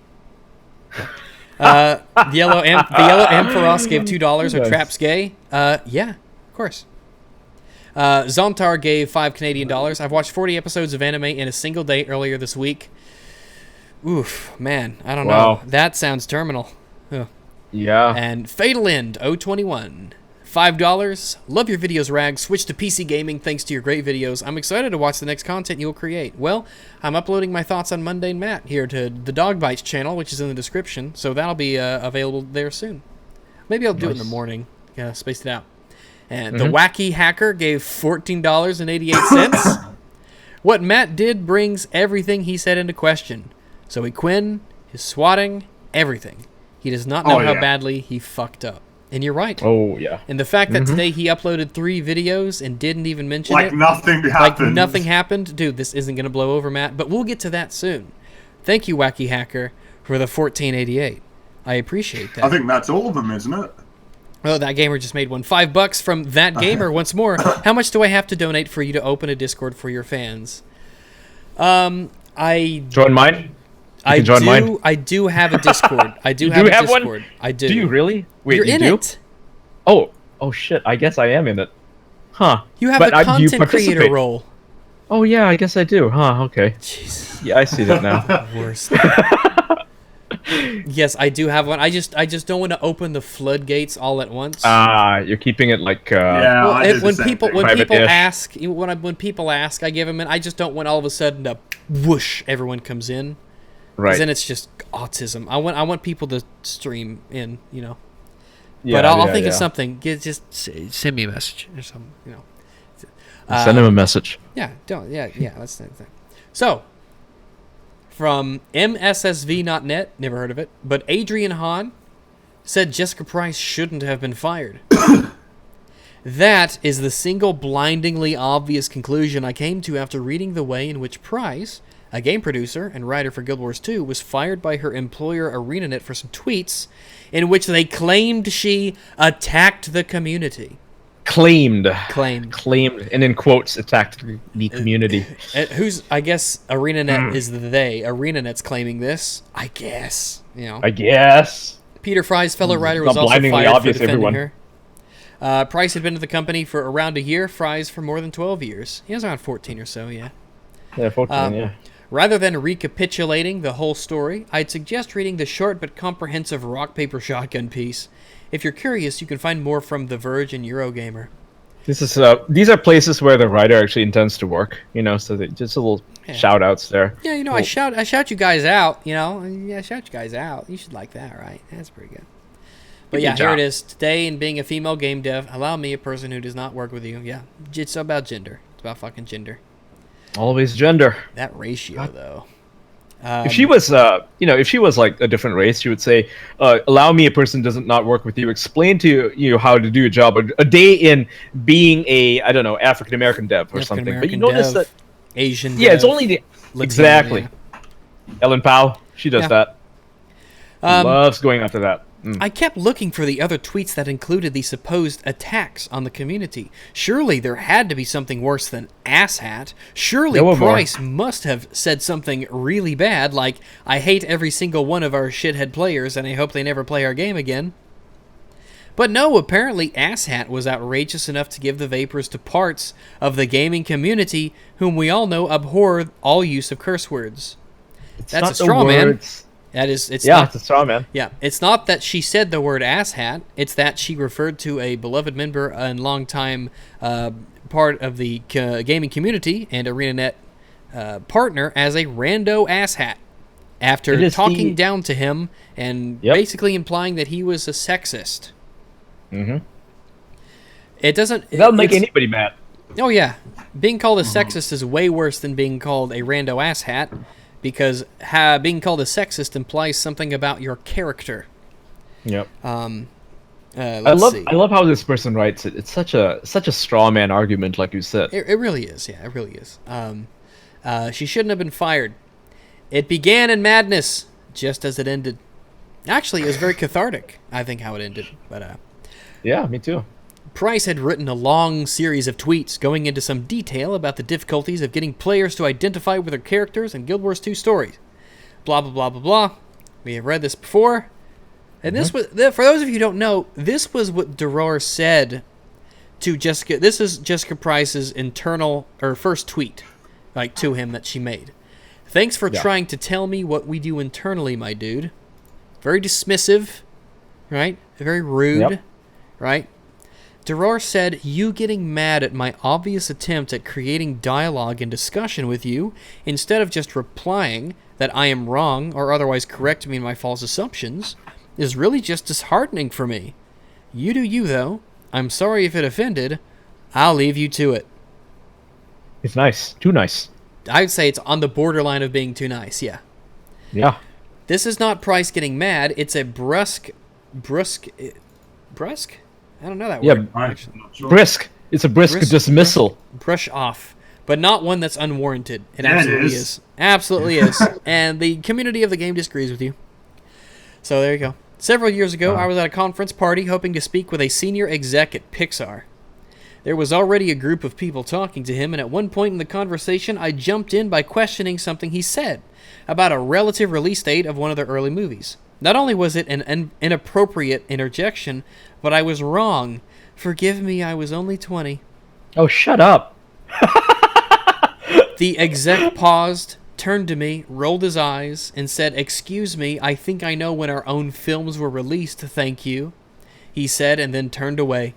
The yellow Ampharos gave $2. Are traps gay? Yeah, of course. Zontar gave $5 Canadian. I've watched 40 episodes of anime in a single day earlier this week. Oof, man, I don't know. That sounds terminal. Ugh. Yeah. And Fatal End 021. $5. Love your videos, Rag. Switch to PC gaming thanks to your great videos. I'm excited to watch the next content you'll create. Well, I'm uploading my thoughts on Mundane Matt here to the Dog Bites channel, which is in the description, so that'll be available there soon. Maybe I'll do it in the morning. Yeah, spaced it out. And the Wacky Hacker gave $14.88. What Matt did brings everything he said into question. Zoe Quinn, his swatting, everything. He does not know how badly he fucked up. And you're right. Oh, yeah. And the fact that today he uploaded 3 videos and didn't even mention like it. Nothing happened. Like nothing happened. Dude, this isn't going to blow over, Matt. But we'll get to that soon. Thank you, Wacky Hacker, for the 1488. I appreciate that. I think that's all of them, isn't it? Oh, that gamer just made one. $5 from that gamer once more. How much do I have to donate for you to open a Discord for your fans? Join mine? I do have a Discord. I do have a Discord. One? I do. Do you really? Wait, You're in do? it. Oh shit! I guess I am in it. Huh? You have a content creator role. Oh yeah, I guess I do. Huh? Okay. Jesus. Yeah, I see that now. Worst. Yes, I do have one. I just don't want to open the floodgates all at once. You're keeping it like when people ask, I give them an. I just don't want all of a sudden to whoosh everyone comes in. Right. Then it's just autism. I want people to stream in, you know. Yeah, but I'll think of something. Just send me a message or something, you know. Send him a message. Yeah. That's the thing. So, from MSSV.net, never heard of it, but Adrian Hahn said Jessica Price shouldn't have been fired. That is the single blindingly obvious conclusion I came to after reading the way in which Price, a game producer and writer for Guild Wars 2, was fired by her employer ArenaNet for some tweets in which they claimed she attacked the community. Claimed, and in quotes, attacked the community. I guess ArenaNet is the they. ArenaNet's claiming this. I guess, you know. I guess. Peter Fry's fellow writer was also fired for defending her. Price had been at the company for around a year. Fry's for more than 12 years. He was around 14 or so, yeah. Yeah, 14, yeah. Rather than recapitulating the whole story, I'd suggest reading the short but comprehensive Rock, Paper, Shotgun piece. If you're curious, you can find more from The Verge and Eurogamer. These are places where the writer actually intends to work, you know, so just a little shout-outs there. Yeah, you know, I shout you guys out, you know. Yeah, shout you guys out. You should like that, right? That's pretty good. But yeah, here it is. Today, in being a female game dev, allow me, a person who does not work with you. Yeah, it's about gender. It's about fucking gender. Always gender. That ratio, though. If she was, if she was like a different race, she would say, "Allow me, a person doesn't not work with you. Explain to you how to do a job. A day in being a, I don't know, African American dev or something." But you notice that Asian. Yeah, it's only the exactly. Yeah. Ellen Powell, she does that. Loves going after that. I kept looking for the other tweets that included the supposed attacks on the community. Surely there had to be something worse than asshat. Surely Price must have said something really bad, like, "I hate every single one of our shithead players, and I hope they never play our game again." But no, apparently asshat was outrageous enough to give the vapors to parts of the gaming community whom we all know abhor all use of curse words. That's a straw man. It's a straw man. Yeah, it's not that she said the word asshat. It's that she referred to a beloved member and longtime part of the gaming community and ArenaNet partner as a rando asshat after talking down to him and basically implying that he was a sexist. Mm-hmm. That'll make anybody mad. Oh yeah, being called a sexist is way worse than being called a rando asshat. Because being called a sexist implies something about your character. Yep. I love how this person writes it. It's such a straw man argument, like you said. It really is. Yeah, it really is. She shouldn't have been fired. It began in madness, just as it ended. Actually, it was very cathartic. I think how it ended. But yeah, me too. Price had written a long series of tweets going into some detail about the difficulties of getting players to identify with their characters in Guild Wars 2 stories. Blah, blah, blah, blah, blah. We have read this before. And this was, for those of you who don't know, this was what Duror said to Jessica. This is Jessica Price's internal, or first tweet, like, to him that she made. Thanks for trying to tell me what we do internally, my dude. Very dismissive, right? Very rude, right? Duror said, you getting mad at my obvious attempt at creating dialogue and discussion with you, instead of just replying that I am wrong or otherwise correct me in my false assumptions, is really just disheartening for me. You do you, though. I'm sorry if it offended. I'll leave you to it. It's nice. Too nice. I'd say it's on the borderline of being too nice, yeah. Yeah. This is not Price getting mad. It's a brusque? I don't know that word. Yeah, brisk. It's a brisk dismissal. Brush off. But not one that's unwarranted. It absolutely is. Absolutely is. And the community of the game disagrees with you. So there you go. Several years ago, I was at a conference party hoping to speak with a senior exec at Pixar. There was already a group of people talking to him, and at one point in the conversation, I jumped in by questioning something he said about a relative release date of one of their early movies. Not only was it an inappropriate interjection, but I was wrong. Forgive me, I was only 20. Oh, shut up. The exec paused, turned to me, rolled his eyes, and said, "Excuse me, I think I know when our own films were released, thank you," he said, and then turned away.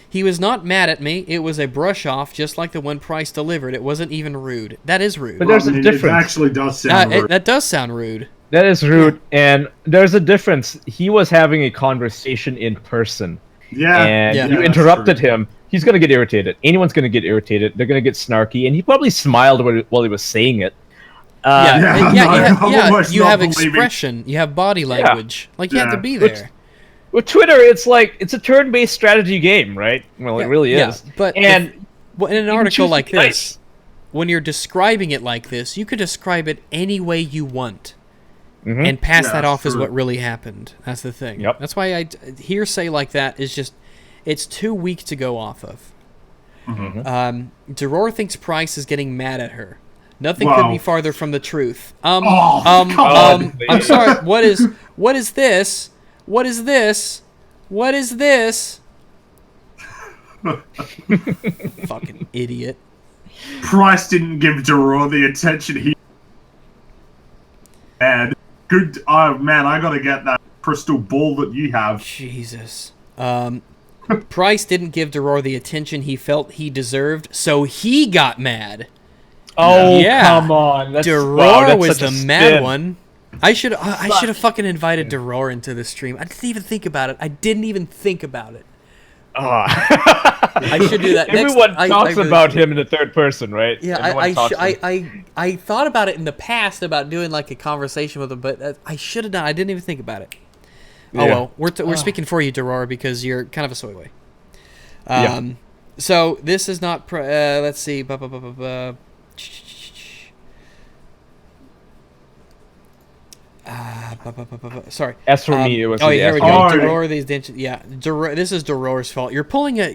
He was not mad at me. It was a brush-off, just like the one Price delivered. It wasn't even rude. That is rude. But there's a difference. It actually does sound rude. That does sound rude. That is rude, and there's a difference. He was having a conversation in person. Yeah. And you interrupted him. He's going to get irritated. Anyone's going to get irritated. They're going to get snarky, and he probably smiled while he was saying it. You have expression. You have body language. Like, you have to be there. With Twitter, it's like, it's a turn-based strategy game, right? Well, it really is. But in an article like this, when you're describing it like this, you could describe it any way you want. Mm-hmm. And pass that off as what really happened. That's the thing. Yep. That's why hearsay like that is just, it's too weak to go off of. Mm-hmm. Duror thinks Price is getting mad at her. Nothing could be farther from the truth. I'm sorry. What is this? What is this? What is this? Fucking idiot. Price didn't give Duror the attention he had. Good. Oh man, I gotta get that crystal ball that you have. Jesus. Price didn't give Duror the attention he felt he deserved, so he got mad. Oh, yeah. Come on. Duror was the mad one. I should have fucking invited Duror into the stream. I didn't even think about it. I should do that. Everyone talks about him in the third person, right? Yeah, I thought about it in the past about doing like a conversation with him, but I should have done. I didn't even think about it. Yeah. Oh well, we're speaking for you, Duror, because you're kind of a soy boy. So this is not. Let's see. Sorry. As for me, it was. Oh, here we go. Duror, this is Duror's fault. You're pulling a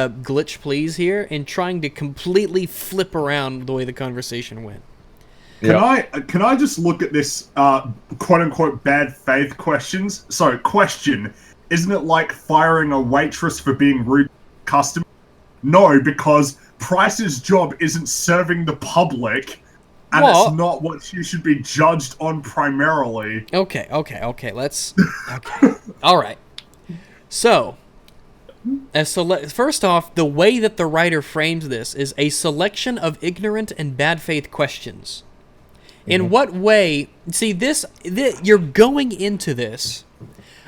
glitch, please, here, and trying to completely flip around the way the conversation went. Can I just look at this quote unquote bad faith questions? So, question: isn't it like firing a waitress for being rude to customers? No, because Price's job isn't serving the public. And it's not what she should be judged on primarily. Okay. Let's. Okay. All right. So, first off, the way that the writer frames this is a selection of ignorant and bad faith questions. In what way? See, this you're going into this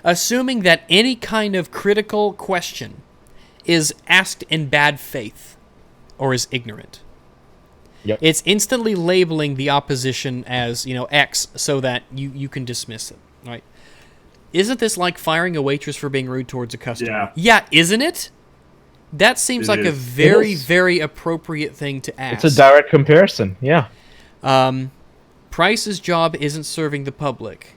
assuming that any kind of critical question is asked in bad faith or is ignorant. Yep. It's instantly labeling the opposition as, X so that you can dismiss it, right? Isn't this like firing a waitress for being rude towards a customer? Yeah, isn't it? That seems like a very, very appropriate thing to ask. It's a direct comparison, yeah. Price's job isn't serving the public.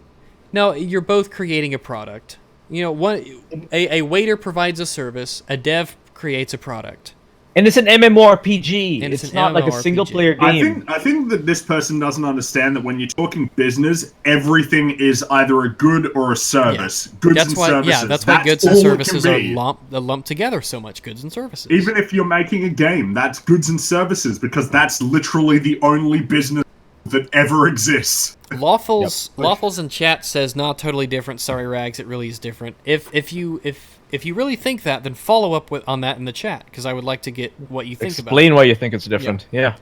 No, you're both creating a product. a waiter provides a service, a dev creates a product. And it's an MMORPG. And It's not like a MMORPG. single-player game. I think that this person doesn't understand that when you're talking business, everything is either a good or a service. Goods That's and why, services. that's why goods and all it services can are be. lumped together so much. Goods and services. Even if you're making a game, that's goods and services because that's literally the only business that ever exists. Lawfuls in chat says not totally different. Sorry, Rags, it really is different. If you really think that, then follow up on that in the chat because I would like to get what you think about it. Explain why you think it's different. Yeah.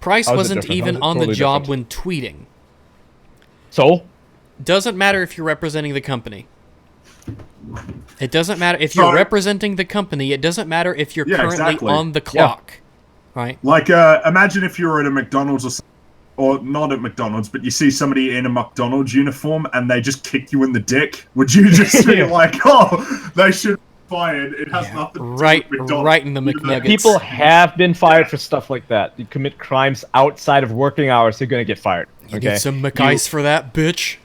Price How is it wasn't different? even How is it on the totally job different? when tweeting. So? Doesn't matter if you're representing the company. It doesn't matter if you're representing the company. It doesn't matter if you're currently exactly. on the clock. Right? Like, imagine if you were at a McDonald's or not at McDonald's, but you see somebody in a McDonald's uniform and they just kick you in the dick. Would you just be like, oh, they should be fired? It has nothing to do with McDonald's. Right in the McNuggets. People have been fired for stuff like that. You commit crimes outside of working hours, you're going to get fired. You Okay? get some McIce for that, bitch.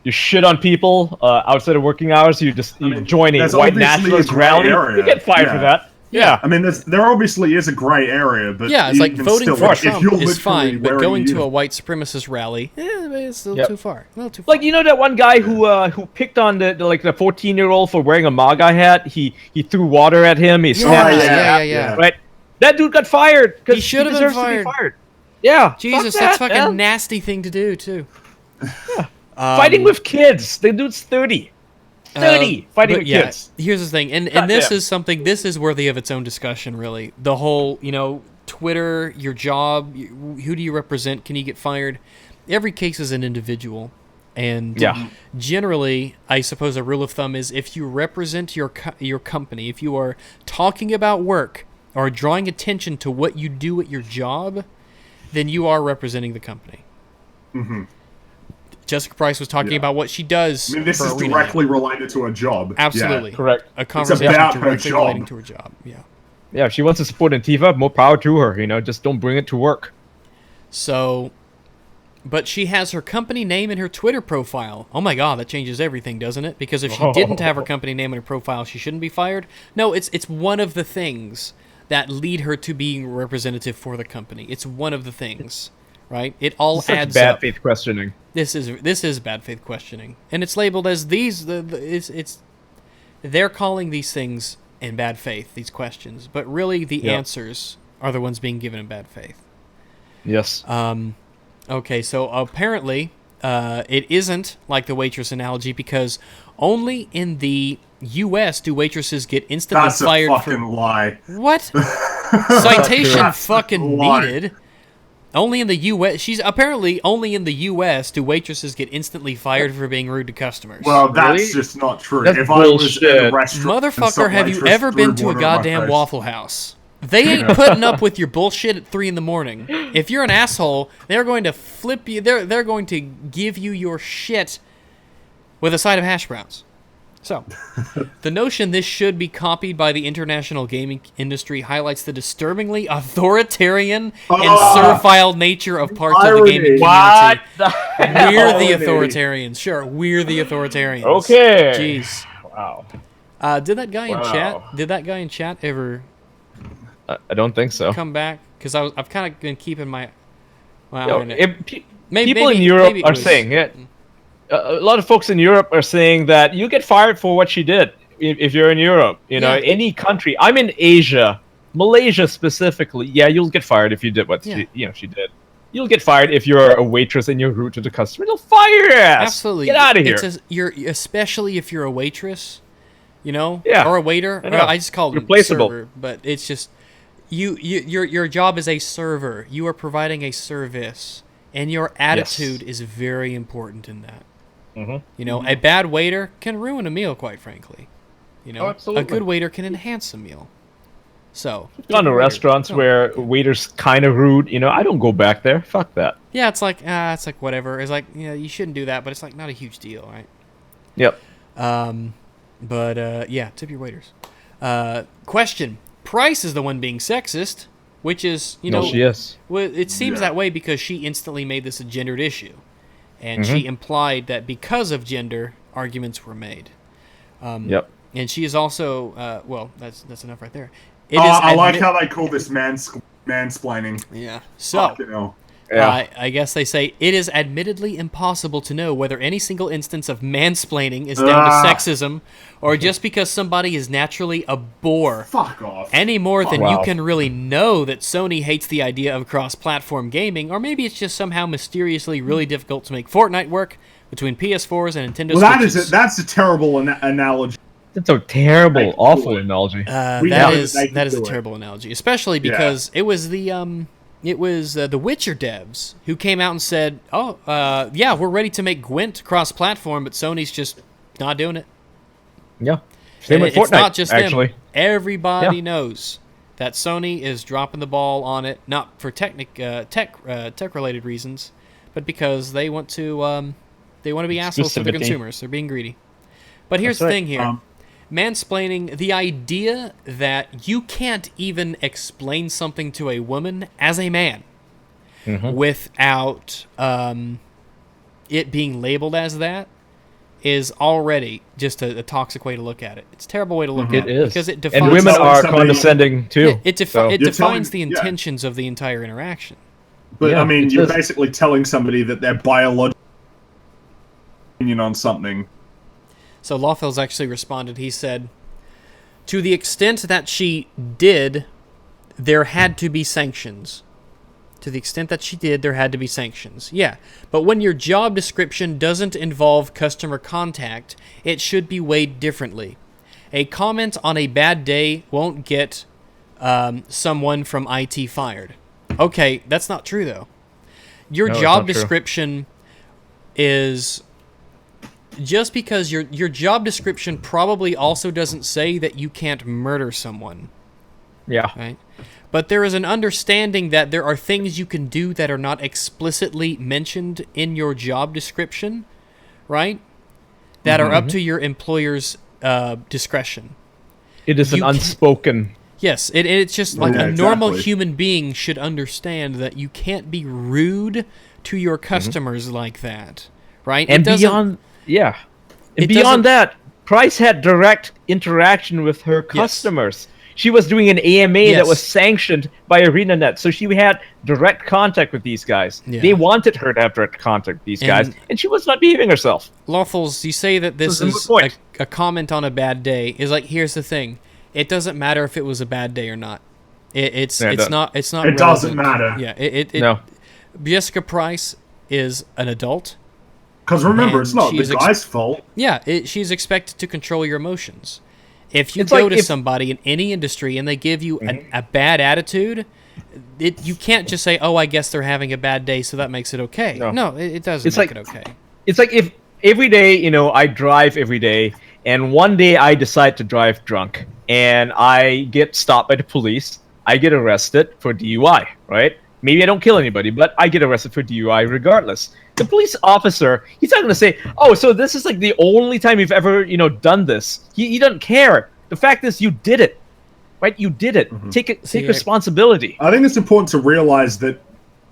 You shit on people outside of working hours, you join a there's white obviously nationalist a gray rally, area. you get fired for that. Yeah. I mean, there obviously is a grey area, but Yeah, it's like even voting still, for like, if Trump you're is literally fine, but wearing going to a uniform- white supremacist rally, it's still Yep. too far. A little too far. Like, you know that one guy who picked on the 14-year-old for wearing a MAGA hat? He threw water at him, he slapped his hat, yeah. right? That dude got fired because He should have been deserves to fired. be fired. Yeah. Jesus, fuck that's that, fucking man. nasty thing to do too. Fighting with kids. The dude's 30. 30 fighting but with yeah, kids. Here's the thing, and Goddamn. this is worthy of its own discussion, really. The whole, Twitter, your job, who do you represent? Can you get fired? Every case is an individual, and generally, I suppose a rule of thumb is if you represent your company, if you are talking about work or drawing attention to what you do at your job, then you are representing the company. Mm-hmm. Jessica Price was talking about what she does. I mean, this for is Arena. directly related to her job. Absolutely. Yeah. Correct. A conversation about her directly job. relating to her job. Yeah. Yeah, if she wants to support Antifa, more power to her. Just don't bring it to work. So, but she has her company name in her Twitter profile. Oh my God, that changes everything, doesn't it? Because if she didn't have her company name in her profile, she shouldn't be fired. No, it's one of the things that lead her to being representative for the company. It's one of the things, right? It all Such adds bad up. faith questioning. This is bad faith questioning, and it's labeled as they're calling these things in bad faith, these questions, but really the answers are the ones being given in bad faith. Yes. Okay, so apparently it isn't like the waitress analogy because only in the U.S. do waitresses get instantly That's fired a fucking lie. What? Citation That's fucking a lie. needed. Only in the U.S. She's apparently only in the U.S. do waitresses get instantly fired for being rude to customers. Well, that's Really? just not true. That's if I was bullshit. in a restaurant, and some Motherfucker, have you waitress ever been to threw a water in my goddamn face- Waffle House? They ain't putting up with your bullshit at 3 a.m. If you're an asshole, they're going to flip you. They're going to give you your shit with a side of hash browns. So, the notion this should be copied by the international gaming industry highlights the disturbingly authoritarian and servile nature of parts of the gaming community. What? We're the authoritarians. Sure, we're the authoritarians. Okay. Jeez. Wow. Did that guy in Wow. chat? Did that guy in chat ever I don't think so. come back? Because I've kind of been keeping my. Well, Yo, I don't know. people in Europe are saying it. A lot of folks in Europe are saying that you get fired for what she did if you're in Europe. Yeah. Any country. I'm in Asia, Malaysia specifically. Yeah, you'll get fired if you did what she did. You'll get fired if you're a waitress and you're rude to the customer. They'll fire your ass. Absolutely. Get out of here. You're especially if you're a waitress, Yeah. or a waiter. I know. Well, I just call them Replaceable. server, but it's just your job is a server. You are providing a service, and your attitude is very important in that. Mm-hmm. A bad waiter can ruin a meal, quite frankly. absolutely. A good waiter can enhance a meal. So, Gone to restaurants where waiters kind of rude. I don't go back there. Fuck that. yeah, it's like whatever. It's like you shouldn't do that, but it's like not a huge deal, right? Yep. But yeah, tip your waiters. Question: Price is the one being sexist, which is No, she is. Well, it seems Yeah. that way because she instantly made this a gendered issue, and she implied that because of gender, arguments were made. Yep. And she is also well, that's enough right there. I like how they call this mansplaining. Yeah. So, Fucking hell. Yeah. I guess they say it is admittedly impossible to know whether any single instance of mansplaining is down to sexism or just because somebody is naturally a bore. Fuck off. Any more than Wow. you can really know that Sony hates the idea of cross-platform gaming, or maybe it's just somehow mysteriously really difficult to make Fortnite work between PS4s and Nintendo Switches. That's a terrible analogy. It's a terrible, awful analogy. That is a terrible analogy, especially because it was the Witcher devs who came out and said, yeah, we're ready to make Gwent cross-platform, but Sony's just not doing it. Yeah. Same with Fortnite, it's not just actually. them. Everybody knows that Sony is dropping the ball on it, not for tech-related reasons, but because they want to be assholes to their consumers. They're being greedy. But here's the thing here. Mansplaining, the idea that you can't even explain something to a woman as a man without it being labeled as that is already just a toxic way to look at it. It's a terrible way to look at it. It is. Because it defines... And women are somebody- condescending, too. It defines the intentions of the entire interaction. But, Yeah, I mean, it you're does. basically telling somebody that their biological opinion on something. So Lawfell's actually responded. He said, to the extent that she did, there had to be sanctions. To the extent that she did, there had to be sanctions. Yeah, but when your job description doesn't involve customer contact, it should be weighed differently. A comment on a bad day won't get someone from IT fired. Okay, that's not true, though. Your No, it's job not true. description is... Just because your job description probably also doesn't say that you can't murder someone, Yeah. right? But there is an understanding that there are things you can do that are not explicitly mentioned in your job description, right? That are up to your employer's discretion. It is an You can't- unspoken... Yes, it's just like Yeah, a normal exactly. human being should understand that you can't be rude to your customers like that, right? And It doesn't- beyond... Yeah. And It beyond that, Price had direct interaction with her customers. She was doing an AMA that Yes. was sanctioned by ArenaNet, so she had direct contact with these guys. Yeah. They wanted her to have direct contact with these guys, and she was not behaving herself. Lawfuls, you say that this So it's a is moot point. a comment on a bad day. Is like, here's the thing: it doesn't matter if it was a bad day or not. It's Yeah, it doesn't. not It relevant. doesn't matter. Yeah, No. Jessica Price is an adult. Because remember, And it's not the she's guy's fault. Yeah, she's expected to control your emotions. If you It's go like to if- somebody in any industry and they give you a bad attitude, you can't just say, "Oh, I guess they're having a bad day, so that makes it okay." No. It doesn't It's make like- it okay. It's like if every day, I drive every day, and one day I decide to drive drunk, and I get stopped by the police, I get arrested for DUI, right? Maybe I don't kill anybody, but I get arrested for DUI regardless. The police officer, he's not going to say, "Oh, so this is like the only time you've ever, done this." He doesn't care. The fact is, you did it, right? You did it. Take See, responsibility. I think it's important to realize that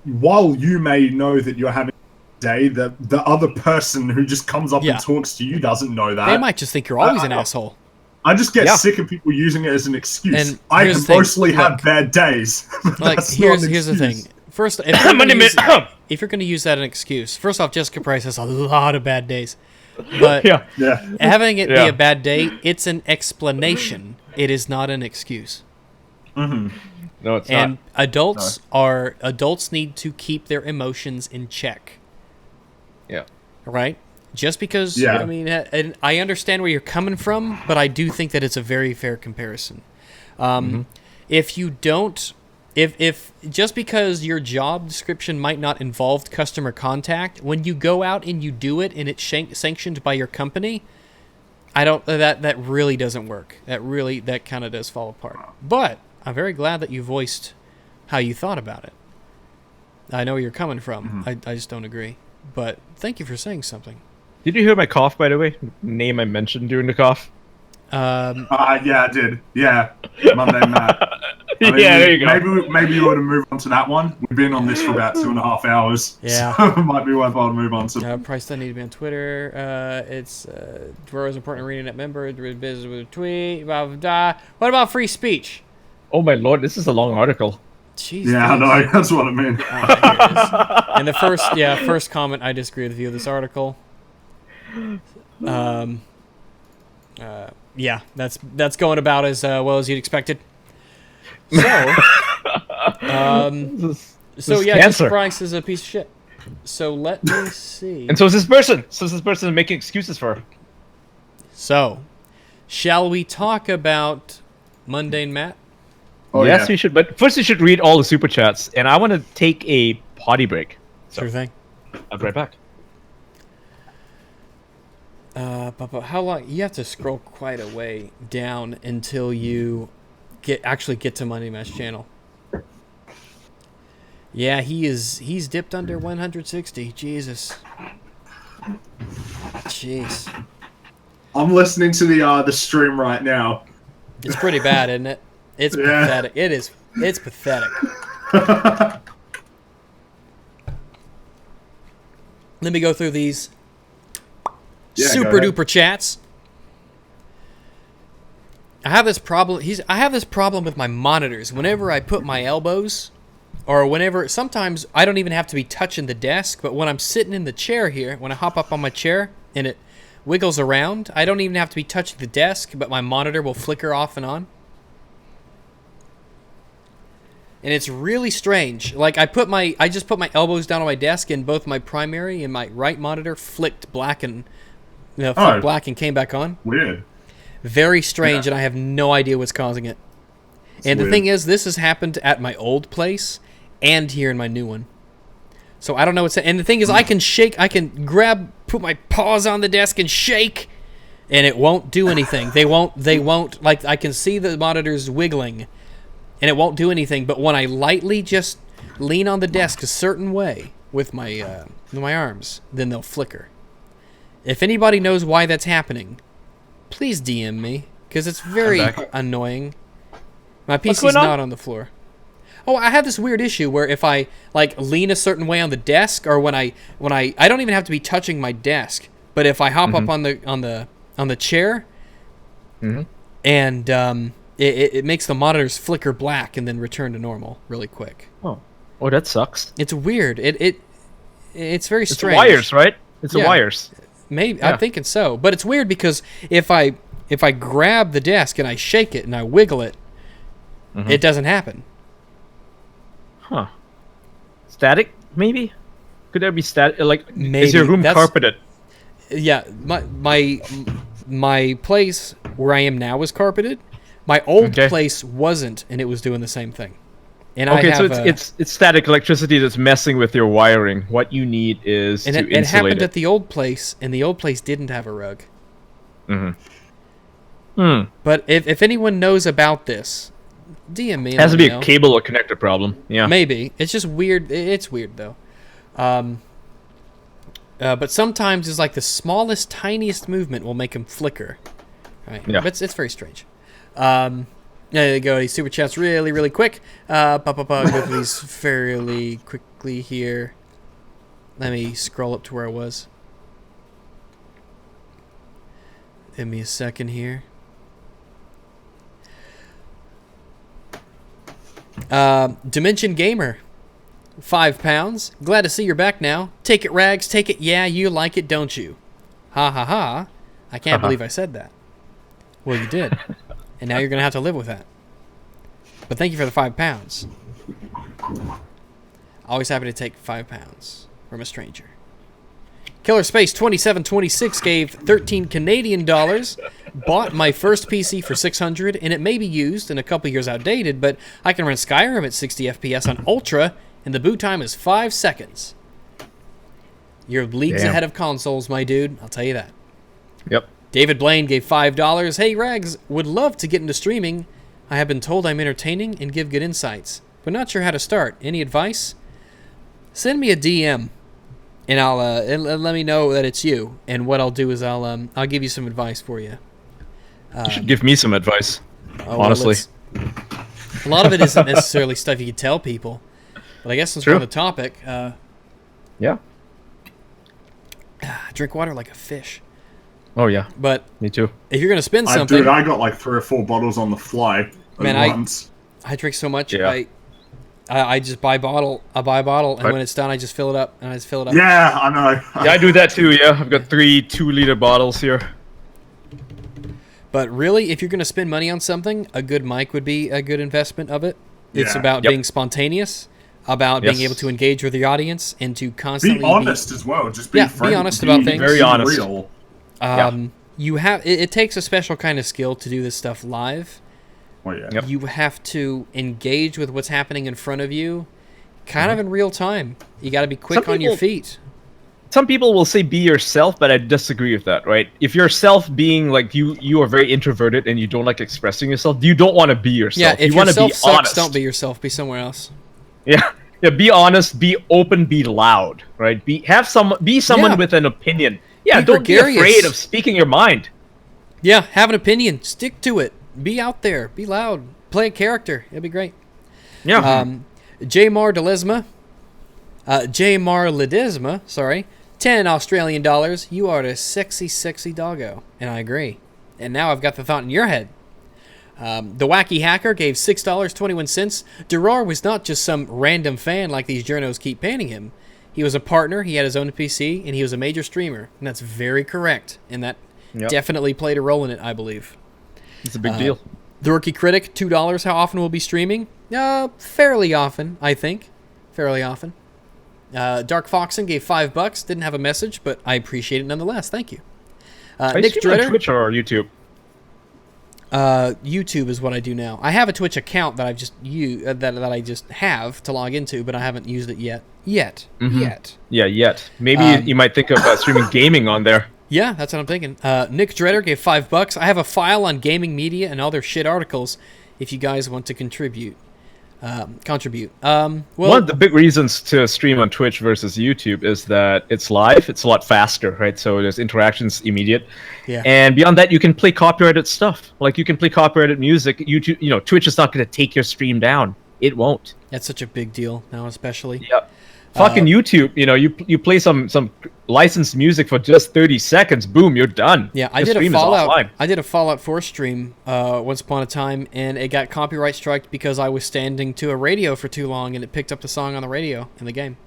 while you may know that you're having a day, the other person who just comes up Yeah. and talks to you doesn't know that. They might just think you're always an I- asshole. I just get Yeah. sick of people using it as an excuse. And I here's can the thing, mostly have look. bad days. but Like, that's not an here's the thing. excuse. First, if you're My gonna name use, is- if you're going to use that as an excuse, first off, Jessica Price has a lot of bad days. But Yeah. Yeah. having it be Yeah. a bad day, it's an explanation. It is not an excuse. No, it's And not. adults need to keep their emotions in check, Yeah. right? Just because, Yeah. I mean, and I understand where you're coming from, but I do think that it's a very fair comparison. If you don't, if just because your job description might not involve customer contact, when you go out and you do it and it's sanctioned by your company, that really doesn't work. That kind of does fall apart. But I'm very glad that you voiced how you thought about it. I know where you're coming from. I just don't agree. But thank you for saying something. Did you hear my cough, by the way? Name I mentioned during the cough? Yeah, I did. Yeah. Monday night. I mean, Yeah, there you go. Maybe you ought to move on to that one. We've been on this for about 2.5 hours. Yeah. So it might be worthwhile to move on to. Price doesn't need to be on Twitter. It's Dwarro's important ArenaNet member. Business with a tweet. Blah, blah, blah. What about free speech? Oh my lord, this is a long article. Jeez. Yeah, I know. That's what I mean. And the first comment, I disagree with the view of this article. Yeah, that's going about as well as you'd expected. So, This yeah, cancer. this price is a piece of shit. So let me see. And so is this person. So is this person making excuses for her. So, shall we talk about Mundane Matt? Oh, yes, yeah. we should. But first, we should read all the super chats, and I want to take a potty break. So, Sure thing. I'll be right back. But how long? You have to scroll quite a way down until you actually get to Monday Match Channel. Yeah, he's dipped under 160. Jesus. Jeez. I'm listening to the stream right now. It's pretty bad, isn't it? It's Yeah. pathetic. It is. It's pathetic. Let me go through these Yeah, go super ahead. duper chats. I have this problem. I have this problem with my monitors. Whenever I put my elbows, or whenever, sometimes I don't even have to be touching the desk, but when I'm sitting in the chair here, when I hop up on my chair and it wiggles around, I don't even have to be touching the desk, but my monitor will flicker off and on. And it's really strange. Like I just put my elbows down on my desk, and both my primary and my right monitor flicked black and black and came back on. Weird. Very strange, Yeah. and I have no idea what's causing it. And the weird. thing is, this has happened at my old place and here in my new one. So I don't know what's. And the thing is, I can shake. I can put my paws on the desk and shake, and it won't do anything. They won't. Like I can see the monitors wiggling, and it won't do anything. But when I lightly just lean on the desk a certain way with my arms, then they'll flicker. If anybody knows why that's happening, please DM me, because it's very annoying. My PC's not on the floor. Oh, I have this weird issue where if I like lean a certain way on the desk, or when I don't even have to be touching my desk, but if I hop up on the chair, and it makes the monitors flicker black and then return to normal really quick. Oh, that sucks. It's weird. It's very It's strange. wires, right? It's the Yeah. wires. Maybe Yeah. I'm thinking so, but it's weird because if I grab the desk and I shake it and I wiggle it, it doesn't happen. Huh. Static, maybe? Could there be static? Like, Maybe. is your room carpeted? Yeah, my place where I am now is carpeted. My old place wasn't, and it was doing the same thing. And Okay, I have so it's static electricity that's messing with your wiring. What you need is to it insulate happened it. at the old place, and the old place didn't have a rug. But if anyone knows about this, DM me. It has to let be me a know. cable or connector problem. Yeah. Maybe. It's just weird. It's weird, though. But sometimes it's like the smallest, tiniest movement will make them flicker. Right? Yeah. But it's very strange. There you go. These super chats really, really quick. Go through these fairly quickly here. Let me scroll up to where I was. Give me a second here. Dimension Gamer, £5. Glad to see you're back now. Take it, Rags. Take it. Yeah, you like it, don't you? Ha ha ha. I can't believe I said that. Well, you did. And now you're going to have to live with that. But thank you for the £5. Always happy to take £5 from a stranger. Killer Space 2726 gave 13 Canadian dollars. Bought my first PC for 600, and it may be used and a couple years outdated, but I can run Skyrim at 60 FPS on Ultra, and the boot time is 5 seconds. You're leagues ahead of consoles, my dude. I'll tell you that. Yep. David Blaine gave $5. Hey, Rags, would love to get into streaming. I have been told I'm entertaining and give good insights, but not sure how to start. Any advice? Send me a DM, and I'll let me know that it's you. And what I'll do is I'll give you some advice for you. You should give me some advice. Oh, honestly. Well, A lot of it isn't necessarily stuff you can tell people. But I guess since we're on the topic, Yeah. drink water like a fish. Oh yeah. But Me too. if you're gonna spend something, Dude, I got like 3 or 4 bottles on the fly. Man, at once. I drink so much. Yeah. I just buy a bottle. I buy a bottle, and when it's done, I just fill it up, and I just fill it up. Yeah, I know. Yeah, I do that too. Yeah, I've got 3 2-liter bottles here. But really, if you're going to spend money on something, a good mic would be a good investment of it. It's Yeah. about being spontaneous, about being Yes. able to engage with your audience, and to constantly Be honest as well. Just be Yeah, be frank, honest about things. Very honest. Real. You have it takes a special kind of skill to do this stuff live. Well, yeah. Yep. You have to engage with what's happening in front of you, kind of in real time. You got to be quick Some on your people- feet. Some people will say be yourself, but I disagree with that, right? If yourself being like you are very introverted and you don't like expressing yourself, you don't want to be Yeah, yourself. if you want to yourself be sucks, honest. don't be yourself. Be somewhere else. Yeah. Yeah, be honest, be open, be loud, right? Be someone Yeah. with an opinion. Yeah, Be don't be gregarious. afraid of speaking your mind. Yeah, have an opinion. Stick to it. Be out there. Be loud. Play a character. It'll be great. Yeah. J-Mar Ledesma, sorry, 10 Australian dollars. You are a sexy, sexy doggo. And I agree. And now I've got the thought in your head. The Wacky Hacker gave $6.21. Durar was not just some random fan like these journos keep painting him. He was a partner, he had his own PC, and he was a major streamer. And that's very correct. And that definitely played a role in it, I believe. It's a big deal. The Rookie Critic, $2. How often will be streaming? Fairly often, I think. Fairly often. Dark Foxen gave $5. Didn't have a message, but I appreciate it nonetheless. Thank you. Are Nick you streaming on Dritter. Twitch or YouTube? YouTube is what I do now. I have a Twitch account that that I just have to log into, but I haven't used it yet. Yet. Yeah, yet. Maybe you might think of streaming gaming on there. Yeah, that's what I'm thinking. Nick Dretter gave $5. I have a file on gaming media and all their shit articles. If you guys want to contribute. Well, One of the big reasons to stream on Twitch versus YouTube is that it's live, it's a lot faster, right? So there's interactions immediate. Yeah. And beyond that, you can play copyrighted stuff. Like you can play copyrighted music. YouTube, Twitch is not going to take your stream down. It won't. that's such a big deal now, especially. Yep. Fucking YouTube, you play some licensed music for just 30 seconds, boom, you're done. Yeah, I Your did a stream is Fallout. offline. I did a Fallout 4 stream once upon a time, and it got copyright striked because I was standing to a radio for too long, and it picked up the song on the radio in the game.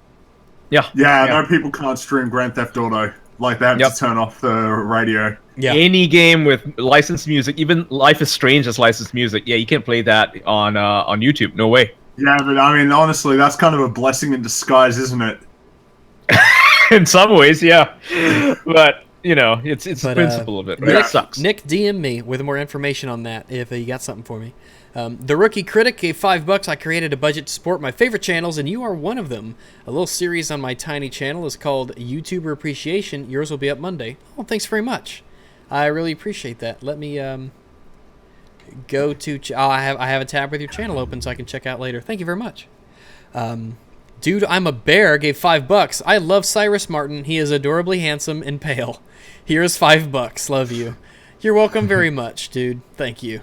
Yeah. Yeah, no, people can't stream Grand Theft Auto. Like, they have to turn off the radio. Yeah. Any game with licensed music, even Life is Strange has licensed music. Yeah, you can't play that on YouTube. No way. Yeah, but I mean, honestly, that's kind of a blessing in disguise, isn't it? In some ways, yeah. But it's the principle of it. Right? It sucks. Nick DM me with more information on that if you got something for me. The Rookie Critic gave $5. I created a budget to support my favorite channels, and you are one of them. A little series on my tiny channel is called YouTuber Appreciation. Yours will be up Monday. Oh, thanks very much. I really appreciate that. Let me go to. I have a tab with your channel open, so I can check out later. Thank you very much. Dude, I'm a bear gave $5. I love Cyrus Martin. He is adorably handsome and pale. Here's $5. Love you. You're welcome very much, dude. Thank you.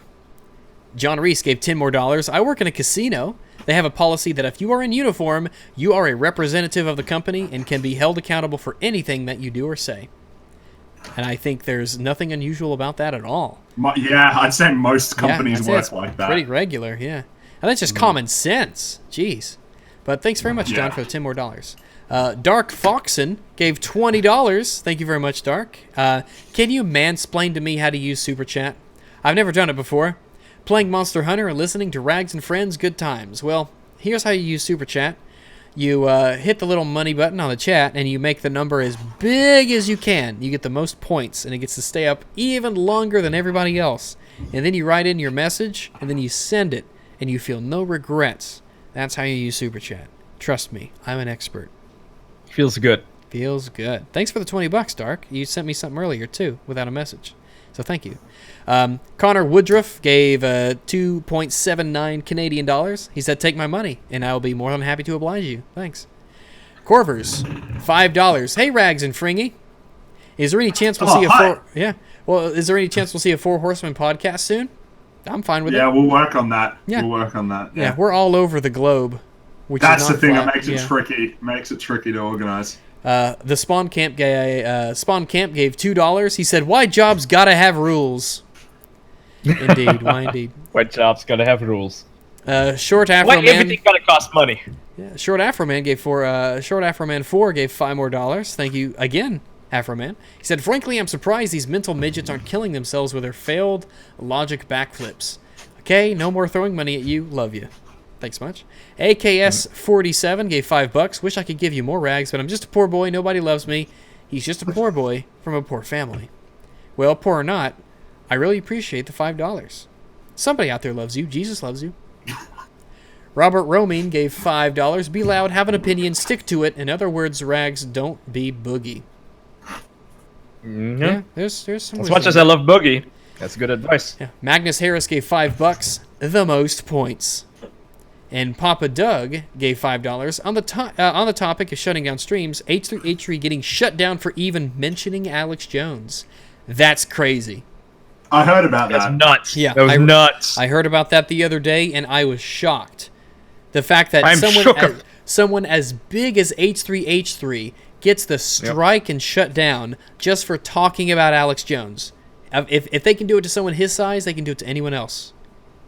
John Reese gave $10 more. I work in a casino. They have a policy that if you are in uniform, you are a representative of the company and can be held accountable for anything that you do or say. And I think there's nothing unusual about that at all. Yeah, I'd say most companies I'd say work it's like that. Pretty regular, yeah. And that's just common sense. Jeez. But thanks very much, John, for the $10 more. Dark Foxen gave $20. Thank you very much, Dark. Can you mansplain to me how to use Super Chat? I've never done it before. Playing Monster Hunter and listening to Rags and Friends, good times. Well, here's how you use Super Chat. You hit the little money button on the chat, and you make the number as big as you can. You get the most points, and it gets to stay up even longer than everybody else. And then you write in your message, and then you send it, and you feel no regrets. That's how you use Super Chat. Trust me, I'm an expert. Feels good. Feels good. Thanks for the $20, Dark. You sent me something earlier, too, without a message. So thank you. Connor Woodruff gave 2.79 Canadian dollars. He said, take my money, and I will be more than happy to oblige you. Thanks. Corvers, $5. Hey, Rags and Fringy. Is there any chance we'll see a hi. Is there any chance we'll see a Four Horsemen podcast soon? I'm fine with Yeah, it. we'll work on that. Yeah. We'll work on that. Yeah, we're all over the globe. Which That's is the not thing flat. that makes it Yeah. tricky. Makes it tricky to organize. The Spawn Camp gave $2. He said, "Why jobs gotta have rules?" Indeed, why indeed? White jobs gotta have rules. Short Afro Why Man. everything gotta cost money? Yeah, Short Afro Man gave Short Afro Man 4 gave $5 more. Thank you again, Afro Man. He said, "Frankly, I'm surprised these mental midgets aren't killing themselves with their failed logic backflips. Okay, no more throwing money at you. Love you. Thanks much." AKS47 gave $5. Wish I could give you more rags, but I'm just a poor boy. Nobody loves me. He's just a poor boy from a poor family. Well, poor or not, I really appreciate the $5. Somebody out there loves you. Jesus loves you. Robert Romine gave $5. Be loud, have an opinion, stick to it. In other words, rags, don't be boogie. Mm-hmm. Yeah, there's some As wisdom much as I love Boogie, that's good advice. Yeah. Magnus Harris gave $5, the most points. And Papa Doug gave $5 on the topic of shutting down streams. H3H3 getting shut down for even mentioning Alex Jones. That's crazy. I heard about That's that. nuts. Yeah, that was nuts. I heard about that the other day, and I was shocked. The fact that I'm shooketh. someone as big as H3H3 gets the strike and shut down just for talking about Alex Jones. If they can do it to someone his size, they can do it to anyone else.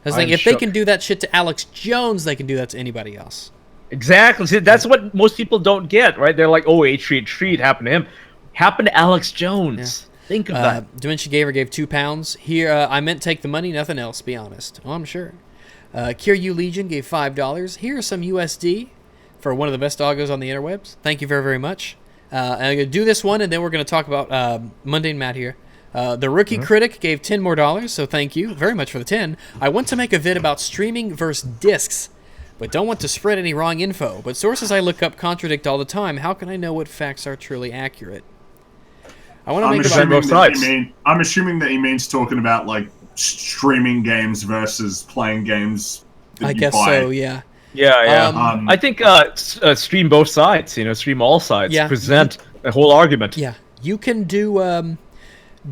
I was thinking, if they can do that shit to Alex Jones, they can do that to anybody else. Exactly. See, that's what most people don't get, right? They're like, oh, H3H3, it happened to him. Happened to Alex Jones. Yeah. Think of that. Dementia Gaver gave £2. Here, I meant take the money, nothing else, be honest. Oh, I'm sure. Kiryu Legion gave $5. Here are some USD for one of the best doggos on the interwebs. Thank you very, very much. And I'm going to do this one, and then we're going to talk about Mundane Matt here. The Rookie Critic gave $10 more, so thank you very much for the 10. I want to make a vid about streaming versus discs, but don't want to spread any wrong info. But sources I look up contradict all the time. How can I know what facts are truly accurate? I want to make both sides. I'm assuming that he means talking about like streaming games versus playing games. I guess so, yeah. Yeah. I think stream both sides. Stream all sides. Yeah. Present a whole argument. Yeah, you can do.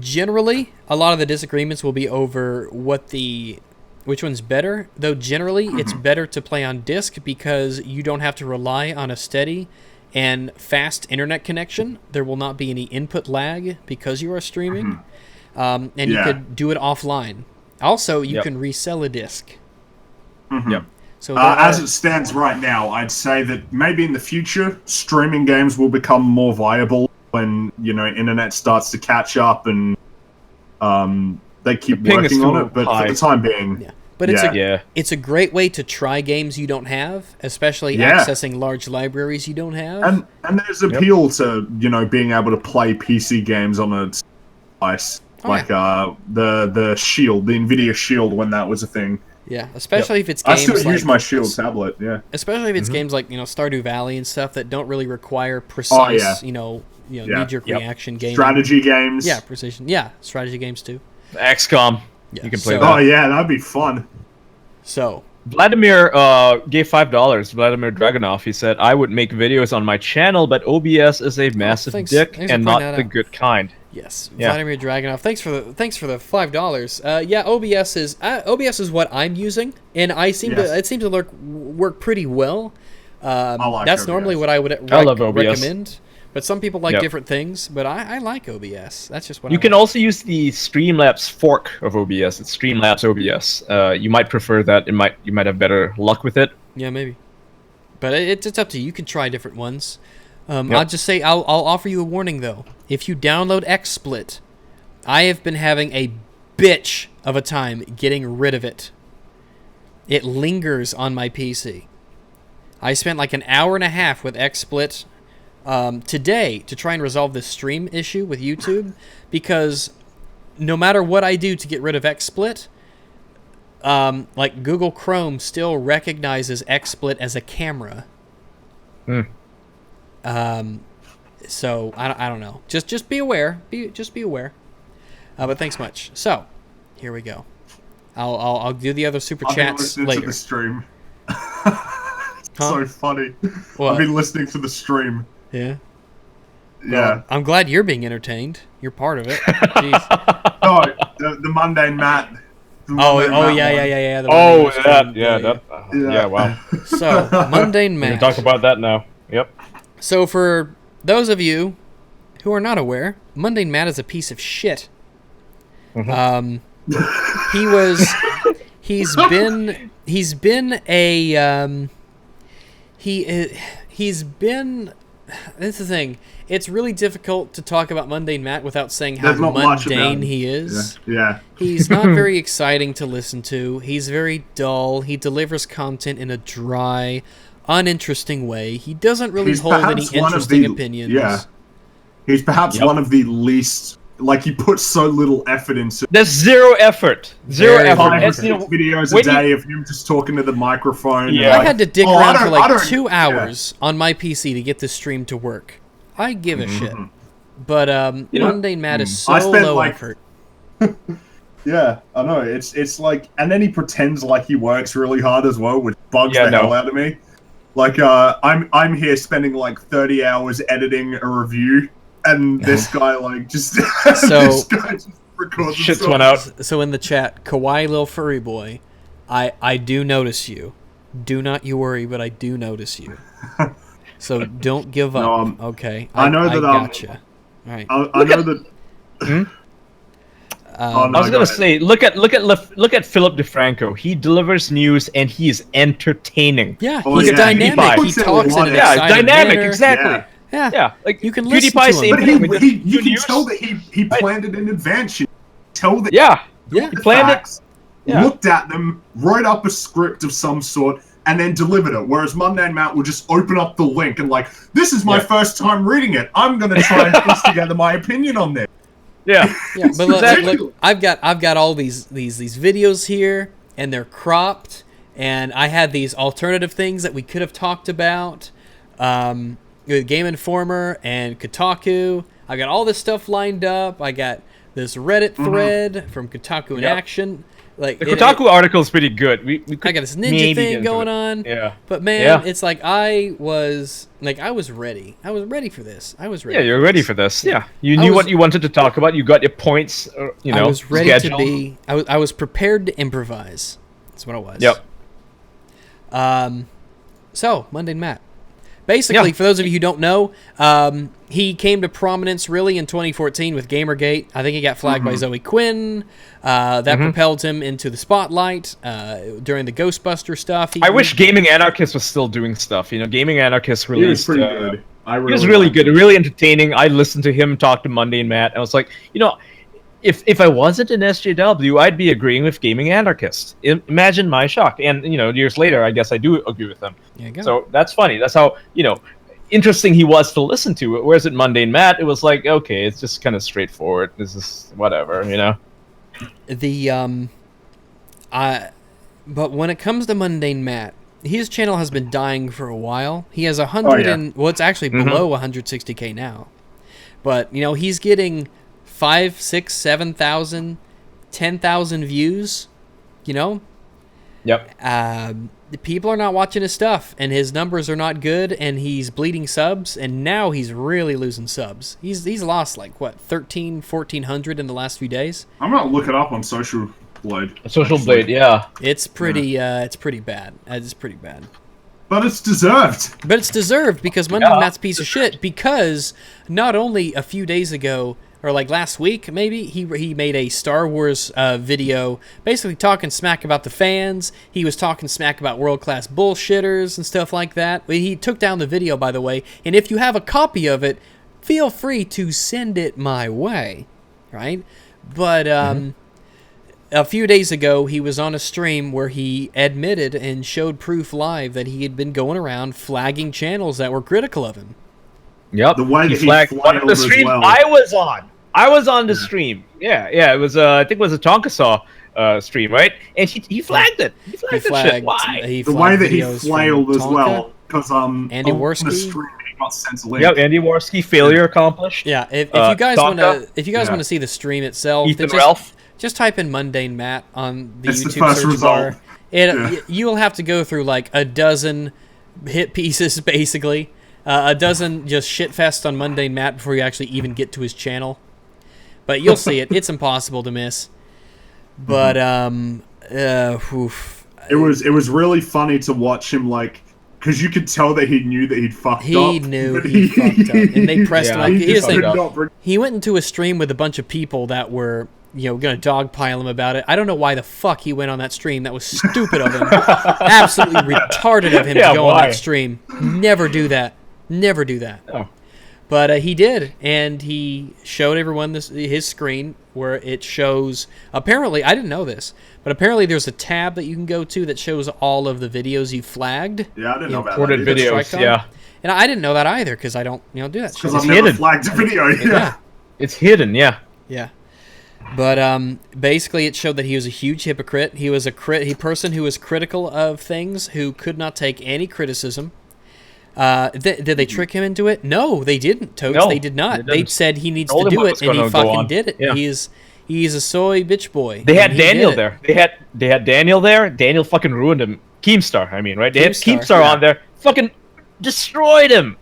Generally, a lot of the disagreements will be over which one's better. Though generally, it's better to play on disc because you don't have to rely on a steady and fast internet connection. There will not be any input lag because you are streaming, and you could do it offline. Also, you can resell a disc. Yep. So as it stands right now, I'd say that maybe in the future, streaming games will become more viable when internet starts to catch up and they keep working on it. But for the time being, But it's a great way to try games you don't have, especially accessing large libraries you don't have. And there's appeal to being able to play PC games on a device the Shield, the Nvidia Shield, when that was a thing. Yeah, especially if it's games I still like, use my Shield tablet. Yeah, especially if it's games like Stardew Valley and stuff that don't really require precise knee-jerk reaction games. Strategy games. Yeah, precision. Yeah, strategy games too. XCOM. Yeah, You can play that. Oh yeah, that'd be fun. So Vladimir gave $5. Vladimir Dragunov. He said, "I would make videos on my channel, but OBS is a massive dick and not the good kind." Yes, Vladimir Dragunov. Thanks for the $5. OBS is what I'm using, and it seems to work pretty well. That's OBS. normally what I would love OBS. recommend. But some people like different things. But I like OBS. That's just what you can also use the Streamlabs fork of OBS. It's Streamlabs OBS. You might prefer that. You might have better luck with it. Yeah, maybe. But it's up to you. You can try different ones. I'll just say I'll offer you a warning though. If you download XSplit, I have been having a bitch of a time getting rid of it. It lingers on my PC. I spent like an hour and a half with XSplit today to try and resolve this stream issue with YouTube, because no matter what I do to get rid of XSplit, like Google Chrome still recognizes XSplit as a camera. So I don't know. Just be aware. Just be aware. But thanks much. So here we go. I'll do the other super chats later. To the stream. So funny. What? I've been listening to the stream. Yeah. Yeah. Well, I'm glad you're being entertained. You're part of it. Jeez. No, the Mundane Matt Yeah. the Oh, Monday that, stream, yeah, wow. So, Mundane We can Matt. talk about that now. Yep. So, for those of you who are not aware, Mundane Matt is a piece of shit. Mhm. He's been that's the thing. It's really difficult to talk about Mundane Matt without saying how There's not much about mundane him. he is. Yeah. He's not very exciting to listen to. He's very dull. He delivers content in a dry, uninteresting way. He doesn't really He's hold any perhaps one of interesting the- opinions. Yeah. He's perhaps one of the least. Like, he puts so little effort into There's zero effort. Zero Very effort. little And, effort. you know, videos a when you- day of him just talking to the microphone. Yeah. and I like, had to dick "Oh, I around for don't- I like don't- 2 yeah. hours on my PC to get this stream to work. I give a shit. But You know, Mundane Matt is so I spent, low like- effort. Yeah, I know. It's like, and then he pretends like he works really hard as well, which bugs the hell out of me. Like, I'm here spending like 30 hours editing a review, and this guy like just this guy just records shits himself. one out. So in the chat, Kawaii Lil Furry Boy, I do notice you. Do not you worry, but I do notice you. So don't give up. Okay, I know that, gotcha. All right. I know that. I was gonna say, look at Philip DeFranco. He delivers news and he is entertaining. Yeah, Oh, he's yeah. dynamic. He He puts in talks a in an lot Yeah, of- exciting dynamic, manner. exactly. Yeah. Yeah, Like you can listen PewDiePie to same him. But thing with you the can news. tell that he planned it in advance. You tell that Yeah, Yeah. he planned it. facts, Yeah. looked at them, wrote up a script of some sort, and then delivered it. Whereas Mundane Matt will just open up the link and like, this is my Yeah. first time reading it. I'm gonna try and piece together my opinion on this. Yeah. Yeah, but look, Exactly. look, I've got all these videos here, and they're cropped, and I had these alternative things that we could have talked about, with Game Informer and Kotaku. I got all this stuff lined up. I got this Reddit thread from Kotaku in Yep. Action. Like The Kotaku article is pretty good. We I could got this maybe ninja get thing into going it. on. Yeah. But man, Yeah. it's like I was ready. I was ready for this. I was ready. Yeah, you're ready for this. Yeah, you I knew was- what you wanted to talk about. You got your points. You know, I was ready scheduled. to be. I was prepared to improvise. That's what it was. Yep. So Mundane Matt. Basically, Yeah. for those of you who don't know, he came to prominence really in 2014 with Gamergate. I think he got flagged by Zoe Quinn. That propelled him into the spotlight during the Ghostbuster stuff. I wish Gaming Anarchist was still doing stuff. You know, Gaming Anarchist He was released. pretty good. He was really liked good, really entertaining. I listened to him talk to Mundane Matt. I was like, you know, if I wasn't an SJW, I'd be agreeing with Gaming Anarchist. Imagine my shock. And you know, years later, I guess I do agree with him. There you go. So that's funny. That's how, you know, interesting he was to listen to. Whereas at Mundane Matt, it was like, okay, it's just kind of straightforward. This is whatever, you know. But when it comes to Mundane Matt, his channel has been dying for a while. He has 100 yeah. and well, it's actually below 160K now. But you know, he's getting 5, 6, 7,000, 10,000 views. You know, Yep. the people are not watching his stuff, and his numbers are not good, and he's bleeding subs, and now he's really losing subs. He's lost like what 1,400 in the last few days. I'm gonna look it up on Social Blade. Social Blade, yeah. It's pretty bad. It's pretty bad. But it's deserved. But it's deserved because Mundane Matt's a piece of shit. Because not only a few days ago, or like last week, maybe he made a Star Wars video, basically talking smack about the fans. He was talking smack about world-class bullshitters and stuff like that. He took down the video, by the way. And if you have a copy of it, feel free to send it my way, right? But a few days ago, he was on a stream where he admitted and showed proof live that he had been going around flagging channels that were critical of him. Yep. The way that he flagged one of the flailed as stream well. I was on the stream. Yeah. It was I think it was a Tonkasaw stream, right? And he flagged it. He flagged that shit. Why? The way that he videos from flailed as Tonka. well, because Andy on Worski? the stream he got sent a link. Yep, Andy Warski, failure accomplished. Yeah, if you guys want Tonka. to, want to see the stream itself, Ethan just, Ralph. just type in Mundane Matt on the It's the YouTube first search result. bar. You will have to go through like a dozen hit pieces, basically, a dozen just shit fest on Mundane Matt before you actually even get to his channel. But you'll see it; it's impossible to miss. But oof. It was really funny to watch him, like, because you could tell that he knew that he'd fucked up. He knew he fucked up, and they pressed him. Like, here's the thing. He went into a stream with a bunch of people that were, gonna dogpile him about it. I don't know why the fuck he went on that stream. That was stupid of him. Absolutely retarded of him to go on that stream. Never do that. Never do that. Oh. But he did, and he showed everyone his screen where it shows. Apparently, I didn't know this, but apparently there's a tab that you can go to that shows all of the videos you flagged. Yeah, I didn't know about that. Videos, yeah. And I didn't know that either because I don't, do that. Because I've never flagged a video. Yeah. It's hidden. Yeah. Yeah. But basically, it showed that he was a huge hypocrite. He was a person who was critical of things, who could not take any criticism. Did they trick him into it? No, they didn't, Totes. No, they did not. They said he needs to do it, and he fucking did it. Yeah. He's a soy bitch boy. They had Daniel there. They had Daniel there. Daniel fucking ruined him. Keemstar, I mean, right? They had Keemstar on there. Fucking destroyed him.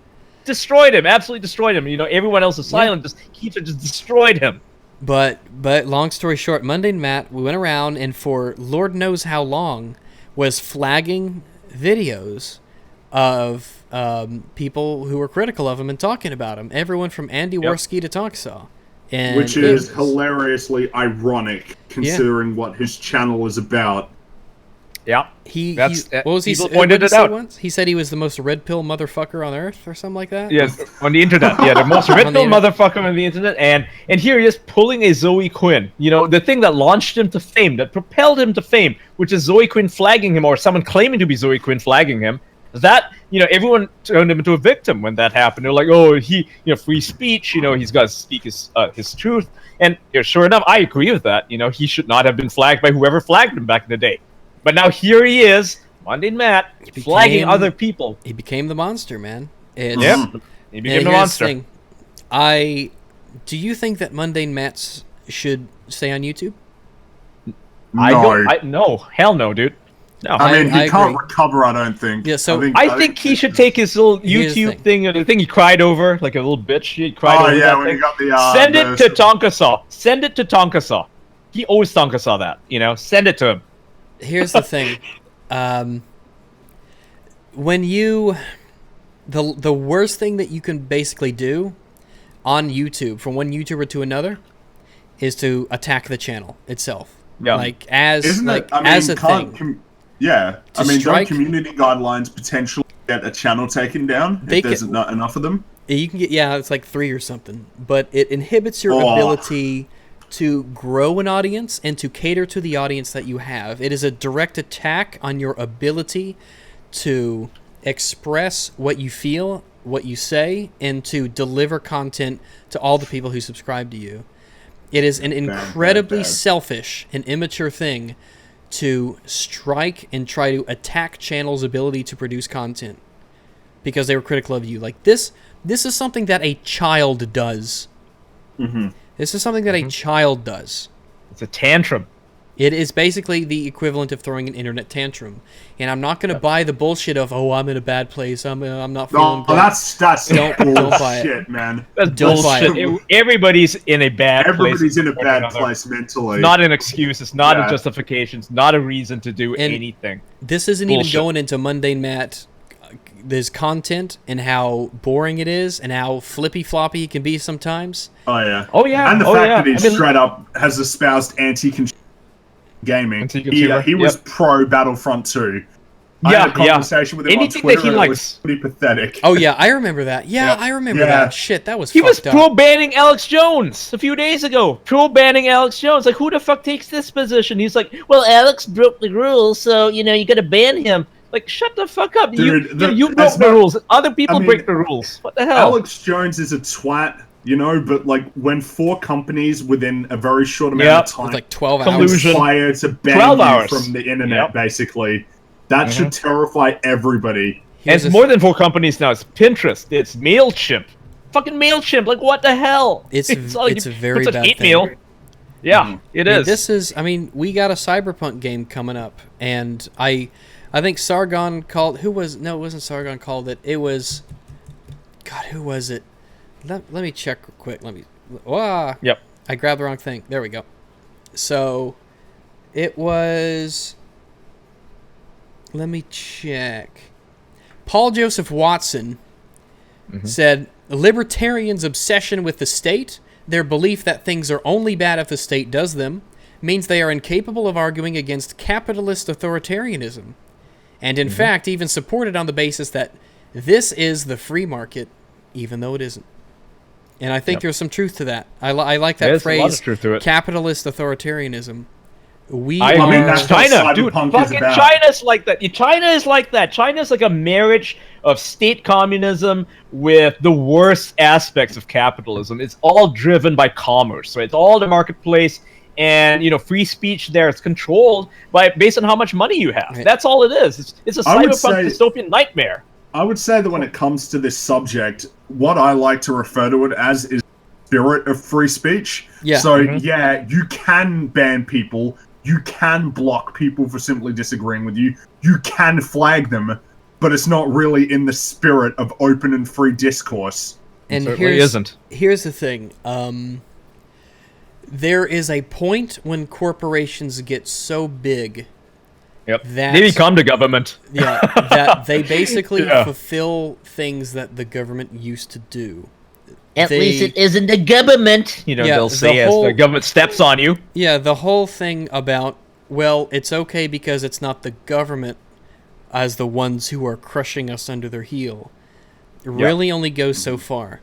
Absolutely destroyed him. Everyone else is silent. Keemstar just destroyed him. But long story short, Monday Matt, we went around and for Lord knows how long was flagging videos of people who were critical of him and talking about him. Everyone from Andy Worski to Talksaw. Which is hilariously ironic considering what his channel is about. Yeah. What was he pointed it out once? He said he was the most red pill motherfucker on earth or something like that? Yes, on the internet. Yeah, the most red pill motherfucker on the internet. And here he is pulling a Zoe Quinn. The thing that launched him to fame, that propelled him to fame, which is Zoe Quinn flagging him or someone claiming to be Zoe Quinn flagging him. That, everyone turned him into a victim when that happened. They're like, oh, free speech, he's got to speak his truth. And sure enough, I agree with that. He should not have been flagged by whoever flagged him back in the day. But now here he is, Monday Matt, flagging other people. He became the monster, man. He became the monster. Do you think that Mundane Mats should stay on YouTube? No, hell no, dude. No, I mean, he can't recover, I don't think. Yeah, so I think he should take his little YouTube thing, the thing he cried over, like a little bitch. He cried over that when thing. He got the, Send it to Tonkasaw. Send it to Tonkasaw. He owes Tonkasaw that, Send it to him. Here's the thing. When the worst thing that you can basically do on YouTube, from one YouTuber to another, is to attack the channel itself. Yeah. As a thing. Don't community guidelines potentially get a channel taken down if there's not enough of them? You can get, it's like 3 or something. But it inhibits your ability to grow an audience and to cater to the audience that you have. It is a direct attack on your ability to express what you feel, what you say, and to deliver content to all the people who subscribe to you. It is an incredibly selfish and immature thing to strike and try to attack channels' ability to produce content because they were critical of you. Like this is something that a child does. Mm-hmm. This is something that a child does. It's a tantrum. It is basically the equivalent of throwing an internet tantrum. And I'm not going to buy the bullshit of, I'm in a bad place. I'm not feeling good. That's don't buy it, man. That's bullshit. Everybody's in a bad place. Everybody's in a bad place mentally. It's not an excuse. It's not a justification. It's not a reason to do anything. This isn't even going into Mundane Matt. There's content and how boring it is and how flippy-floppy it can be sometimes. Oh, yeah. Oh, yeah. And the fact that he straight up has espoused gaming. He was pro Battlefront 2. I had a conversation with him on Twitter, that he likes. It was pretty pathetic. Oh, yeah, I remember that. I remember that. Shit, that was He was pro-banning Alex Jones a few days ago. Pro-banning Alex Jones. Like, who the fuck takes this position? He's like, well, Alex broke the rules, so, you gotta ban him. Like, shut the fuck up. Dude, you broke the rules. Other people break the rules. What the hell? Alex Jones is a twat. But like when 4 companies within a very short amount of time, like 12 hours, conspire to ban you from the internet, basically, that should terrify everybody. And it's more than 4 companies now. It's Pinterest. It's MailChimp. Fucking MailChimp. Like, what the hell? It's a very bad thing. Yeah, it is. We got a Cyberpunk game coming up, and I think Sargon called. It wasn't Sargon called it. It was. God, who was it? Let me check real quick. Yep. I grabbed the wrong thing. There we go. So, It was... Let me check. Paul Joseph Watson said, libertarians' obsession with the state, their belief that things are only bad if the state does them, means they are incapable of arguing against capitalist authoritarianism, and in fact even supported on the basis that this is the free market, even though it isn't. And I think there's some truth to that. I like that phrase, a lot of truth to it. Capitalist authoritarianism. I mean, that's what China, dude. cyberpunk is Fucking about. China's like that. China is like that. China's like a marriage of state communism with the worst aspects of capitalism. It's all driven by commerce, right? It's all the marketplace, and free speech there. It's controlled based on how much money you have. Right. That's all it is. It's a cyberpunk dystopian nightmare. I would say that when it comes to this subject, what I like to refer to it as is spirit of free speech. Yeah. So, you can ban people. You can block people for simply disagreeing with you. You can flag them, but it's not really in the spirit of open and free discourse. And here's the thing. There is a point when corporations get so big that they become the government. that they basically fulfill things that the government used to do. At least it isn't the government. They'll say as the government steps on you. Yeah, the whole thing about, well, it's okay because it's not the government as the ones who are crushing us under their heel, really only goes so far.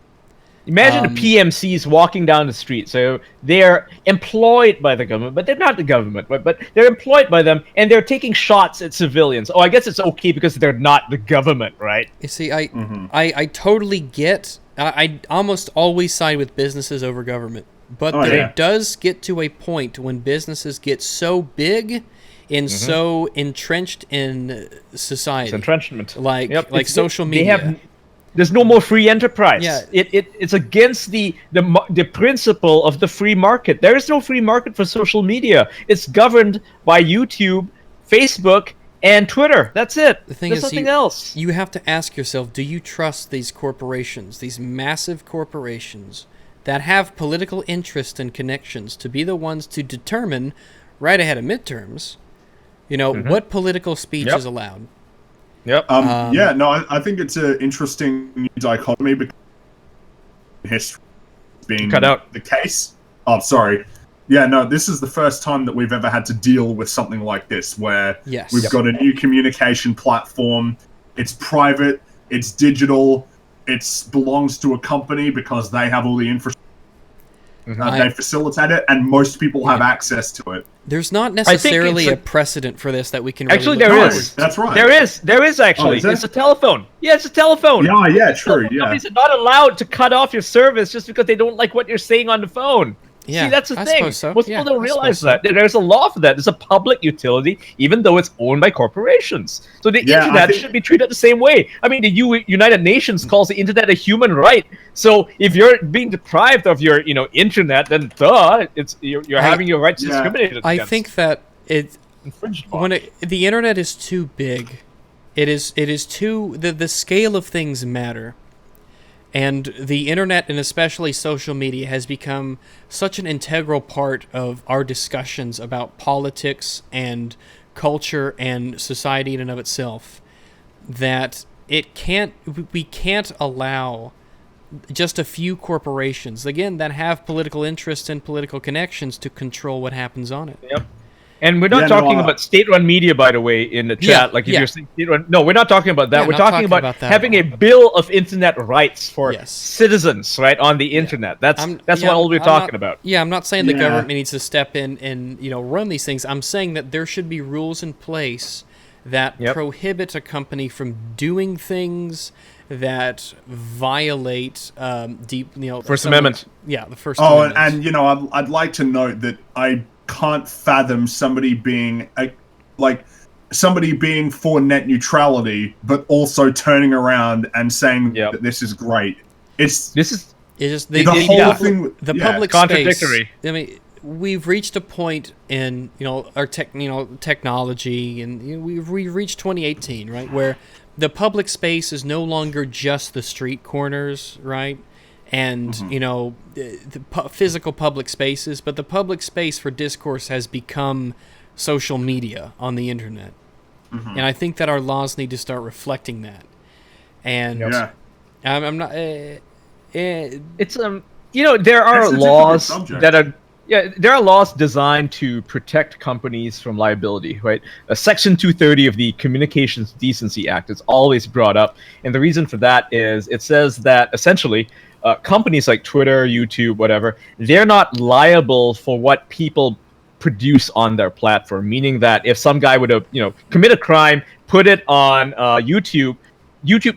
Imagine the PMCs walking down the street. So they're employed by the government, but they're not the government. But they're employed by them, and they're taking shots at civilians. Oh, I guess it's okay because they're not the government, right? You see, I totally get... I almost always side with businesses over government. But there does get to a point when businesses get so big and so entrenched in society. It's entrenchment. Like social media. There's no more free enterprise. Yeah. It's against the principle of the free market. There is no free market for social media. It's governed by YouTube, Facebook, and Twitter. That's it. The thing There's is, nothing else. You have to ask yourself, do you trust these corporations, these massive corporations that have political interest and connections to be the ones to determine, right ahead of midterms, what political speech is allowed? Yep. I think it's an interesting dichotomy because history being cut out the case. Oh, sorry. Yeah, no, this is the first time that we've ever had to deal with something like this, where we've got a new communication platform. It's private, it's digital, it belongs to a company because they have all the infrastructure. They facilitate it, and most people have access to it. There's not necessarily a precedent for this that we can actually. Really There is. That's right. There is actually. It's a telephone. Yeah, it's a telephone. Yeah, true. Yeah. Companies are not allowed to cut off your service just because they don't like what you're saying on the phone. Yeah, see, that's the I thing. suppose so. Most people don't realize that. There's a law for that. There's a public utility, even though it's owned by corporations. So the internet should be treated the same way. I mean, the United Nations calls the internet a human right. So if you're being deprived of your, internet, then you're having your rights discriminated against. I think that infringed upon. The internet is too big. It is too the scale of things matter. And the internet, and especially social media, has become such an integral part of our discussions about politics and culture and society in and of itself that we can't allow just a few corporations, again, that have political interests and political connections to control what happens on it. Yep. And we're not talking about state-run media, by the way, in the chat. If you're saying state-run, no, we're not talking about that. We're talking about having a bill of internet rights for citizens, right, on the internet. That's what we're talking about. Yeah, I'm not saying the government needs to step in and run these things. I'm saying that there should be rules in place that prohibit a company from doing things that violate First Amendment. Yeah, the First Amendment. And I'd like to note that I can't fathom somebody being for net neutrality, but also turning around and saying that this is great. It's just the whole thing. The public contradictory. Space. I mean, we've reached a point in our technology, and we've reached 2018, right, where the public space is no longer just the street corners, right? And, the physical public spaces, but the public space for discourse has become social media on the internet. And I think that our laws need to start reflecting that. And Yeah. I'm not... It's there are That's a difficult laws subject. that are there are laws designed to protect companies from liability, right? Section 230 of the Communications Decency Act is always brought up, and the reason for that is it says that essentially companies like Twitter, YouTube, whatever, they're not liable for what people produce on their platform, meaning that if some guy would have commit a crime, put it on YouTube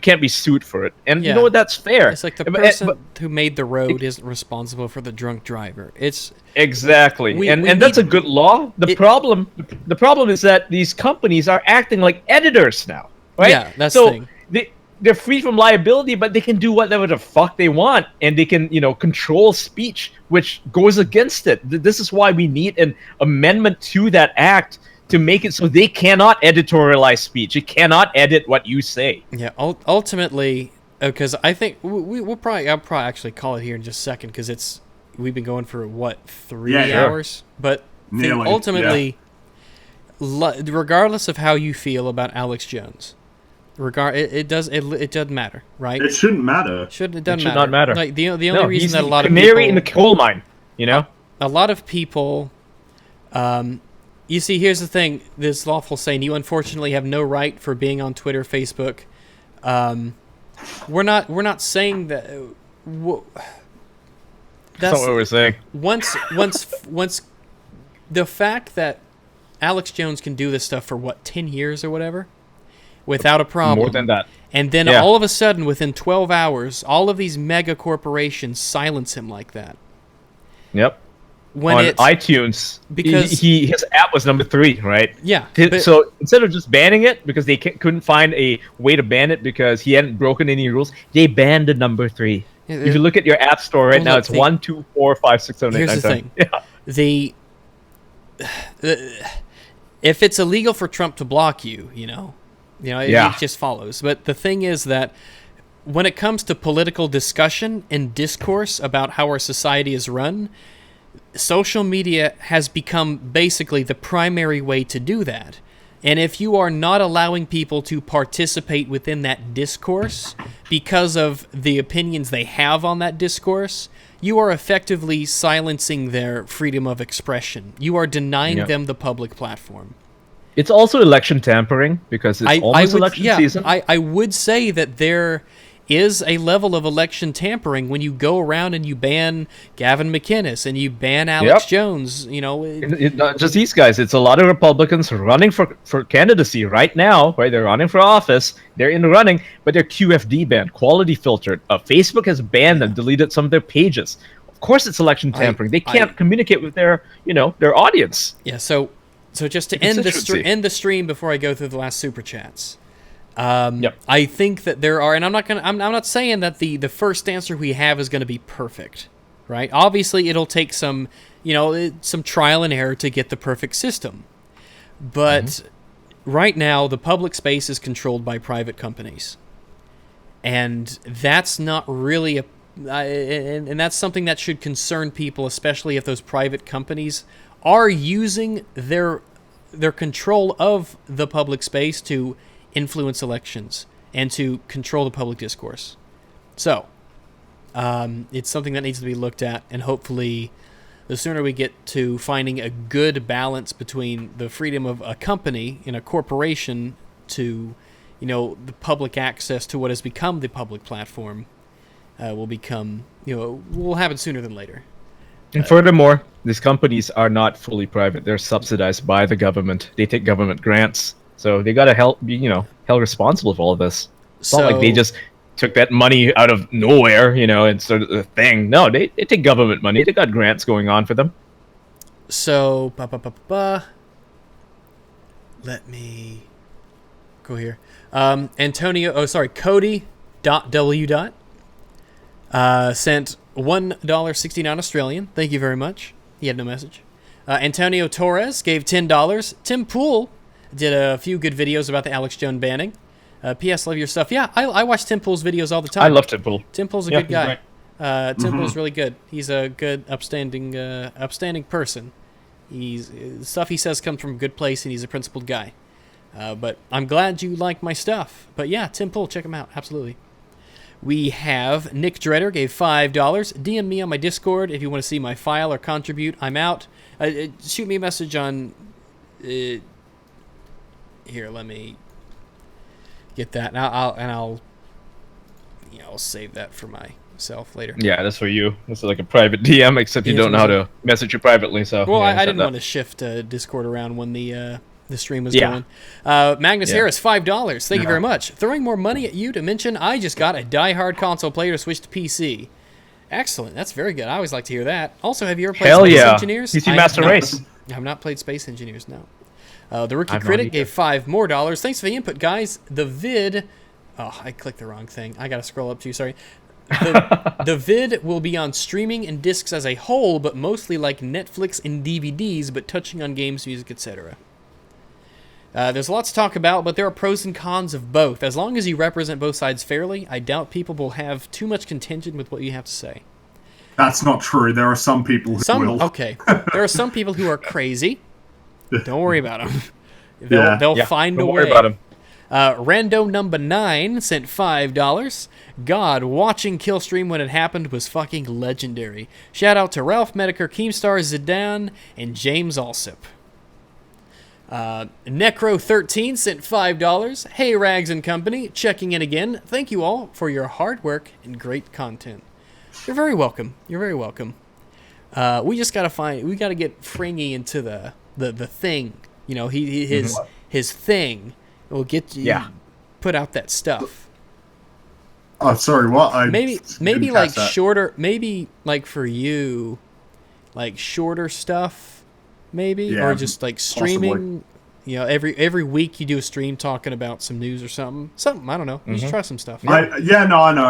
can't be sued for it, and you know what? That's fair. It's like the person who made the road isn't responsible for the drunk driver. It's exactly, and that's a good law. The problem is that these companies are acting like editors now, right? Yeah, that's the thing. They're free from liability, but they can do whatever the fuck they want, and they can control speech, which goes against it. This is why we need an amendment to that act to make it so they cannot editorialize speech. It cannot edit what you say. Yeah, ultimately, because I think I'll probably actually call it here in just a second, because we've been going for what 3 hours, but ultimately, regardless of how you feel about Alex Jones, it doesn't matter, right? It shouldn't matter. It should not matter. Like the only reason that a lot of canary people, in the coal mine, a lot of people. You see, here's the thing. This lawful saying, you unfortunately have no right for being on Twitter, Facebook. We're not saying that. That's not what we're saying. Once the fact that Alex Jones can do this stuff for 10 years or whatever, without a problem. More than that. And then all of a sudden, within 12 hours, all of these mega corporations silence him like that. Yep. When on iTunes, because his app was number 3, right? Yeah. So instead of just banning it because they couldn't find a way to ban it because he hadn't broken any rules, they banned the number 3. Yeah, if you look at your app store right now, it's 1, 2, 4, 5, 6, 7, 8, 9, 10. Here's the thing. If it's illegal for Trump to block you, it just follows. But the thing is that when it comes to political discussion and discourse about how our society is run, social media has become basically the primary way to do that. And if you are not allowing people to participate within that discourse because of the opinions they have on that discourse, you are effectively silencing their freedom of expression. You are denying them the public platform. It's also election tampering because it's almost election season. I would say that there is a level of election tampering when you go around and you ban Gavin McInnes and you ban Alex Jones. Not just these guys. It's a lot of Republicans running for candidacy right now. Right, they're running for office. They're in the running, but they're QFD banned, quality filtered. Facebook has banned them, deleted some of their pages. Of course, it's election tampering. They can't communicate with their audience. Yeah. So just to end the stream before I go through the last super chats. I think that there are, and I'm not saying that the first answer we have is going to be perfect, right? Obviously, it'll take some trial and error to get the perfect system. But right now, the public space is controlled by private companies, and that's not really and that's something that should concern people, especially if those private companies are using their control of the public space to influence elections and to control the public discourse. So, it's something that needs to be looked at, and hopefully the sooner we get to finding a good balance between the freedom of a company and a corporation to, the public access to what has become the public platform will happen sooner than later. And furthermore, these companies are not fully private. They're subsidized by the government. They take government grants. So they gotta be held responsible for all of this. It's not like they just took that money out of nowhere, and sort of the thing. No, they take government money. They got grants going on for them. So, let me go here. Cody.w. Sent $1.69 Australian. Thank you very much. He had no message. Antonio Torres gave $10. Tim Pool did a few good videos about the Alex Jones banning. P.S. Love your stuff. Yeah, I watch Tim Pool's videos all the time. I love Tim Pool. Tim Pool's a good guy. Tim Pool's really good. He's a good, upstanding person. He's the stuff he says comes from a good place, and he's a principled guy. But I'm glad you like my stuff. But yeah, Tim Pool, check him out. Absolutely. We have Nick Dredder gave $5. DM me on my Discord if you want to see my file or contribute. I'm out. Shoot me a message on... here, let me get that. And I'll save that for myself later. Yeah, that's for you. This is like a private DM, except you don't know how to message you privately. So well, yeah, I didn't want to shift Discord around when the stream was going. Magnus Harris, $5. Thank you very much. Throwing more money at you to mention I just got a die-hard console player to switch to PC. Excellent. That's very good. I always like to hear that. Also, have you ever played Space Engineers? PC Master Race. I have not played Space Engineers, no. The Rookie Critic gave $5 more. Thanks for the input, guys. The vid... Oh, I clicked the wrong thing. I got to scroll up to you. Sorry. The vid will be on streaming and discs as a whole, but mostly like Netflix and DVDs, but touching on games, music, etc. There's lots to talk about, but there are pros and cons of both. As long as you represent both sides fairly, I doubt people will have too much contention with what you have to say. That's not true. There are some people who will. Okay. There are some people who are crazy. Don't worry about them. They'll find a way. Don't worry about them. Rando number 9 sent $5. God, watching Killstream when it happened was fucking legendary. Shout out to Ralph Medeker, Keemstar Zidane, and James Alsip. Necro13 sent $5. Hey, Rags and Company, checking in again. Thank you all for your hard work and great content. You're very welcome. You're very welcome. We just we gotta get Fringy into the thing. You know, his thing. Will get you put out that stuff. Oh, sorry, what? Maybe like shorter. Maybe like for you, like shorter stuff. Maybe or just like streaming. Possibly. You know, every week you do a stream talking about some news or something. I don't know. You just try some stuff. I know.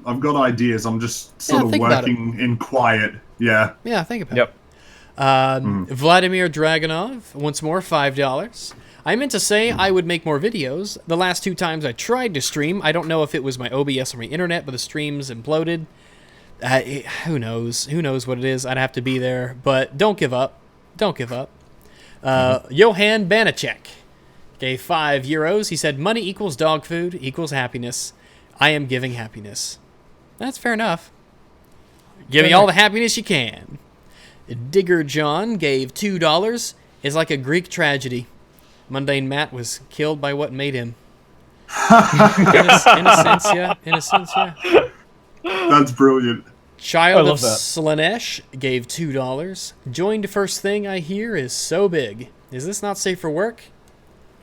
I've got ideas. I'm just sort of working in quiet. Yeah. Yeah, think about it. Vladimir Dragonov once more $5. I meant to say I would make more videos. The last 2 times I tried to stream, I don't know if it was my OBS or my internet, but the streams imploded. Who knows? Who knows what it is? I'd have to be there. But don't give up. Don't give up. Johan Banachek gave €5. He said, money equals dog food equals happiness. I am giving happiness. That's fair enough. Give me all the happiness you can. Digger John gave $2. It's like a Greek tragedy. Mundane Matt was killed by what made him. In a sense, yeah. That's brilliant. Child of Slanesh gave $2. Joined first thing I hear is so big. Is this not safe for work?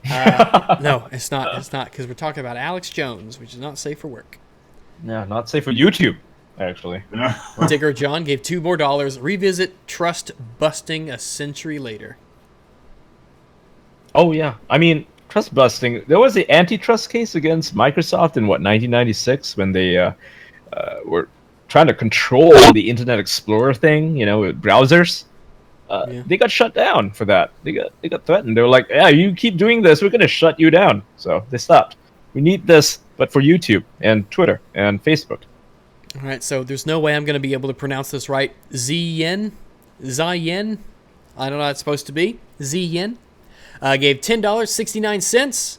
No, it's not. It's not, because we're talking about Alex Jones, which is not safe for work. Yeah, not safe for YouTube, actually. Digger John gave $2 more. Revisit trust busting a century later. Oh, yeah. I mean, trust busting. There was the antitrust case against Microsoft in, 1996, when they were trying to control the Internet Explorer thing, with browsers. They got shut down for that. They got threatened. They were like, yeah, you keep doing this, we're going to shut you down. So they stopped. We need this, but for YouTube and Twitter and Facebook. All right, so there's no way I'm going to be able to pronounce this right. Ziyen? I don't know how it's supposed to be. Ziyen. Gave $10.69.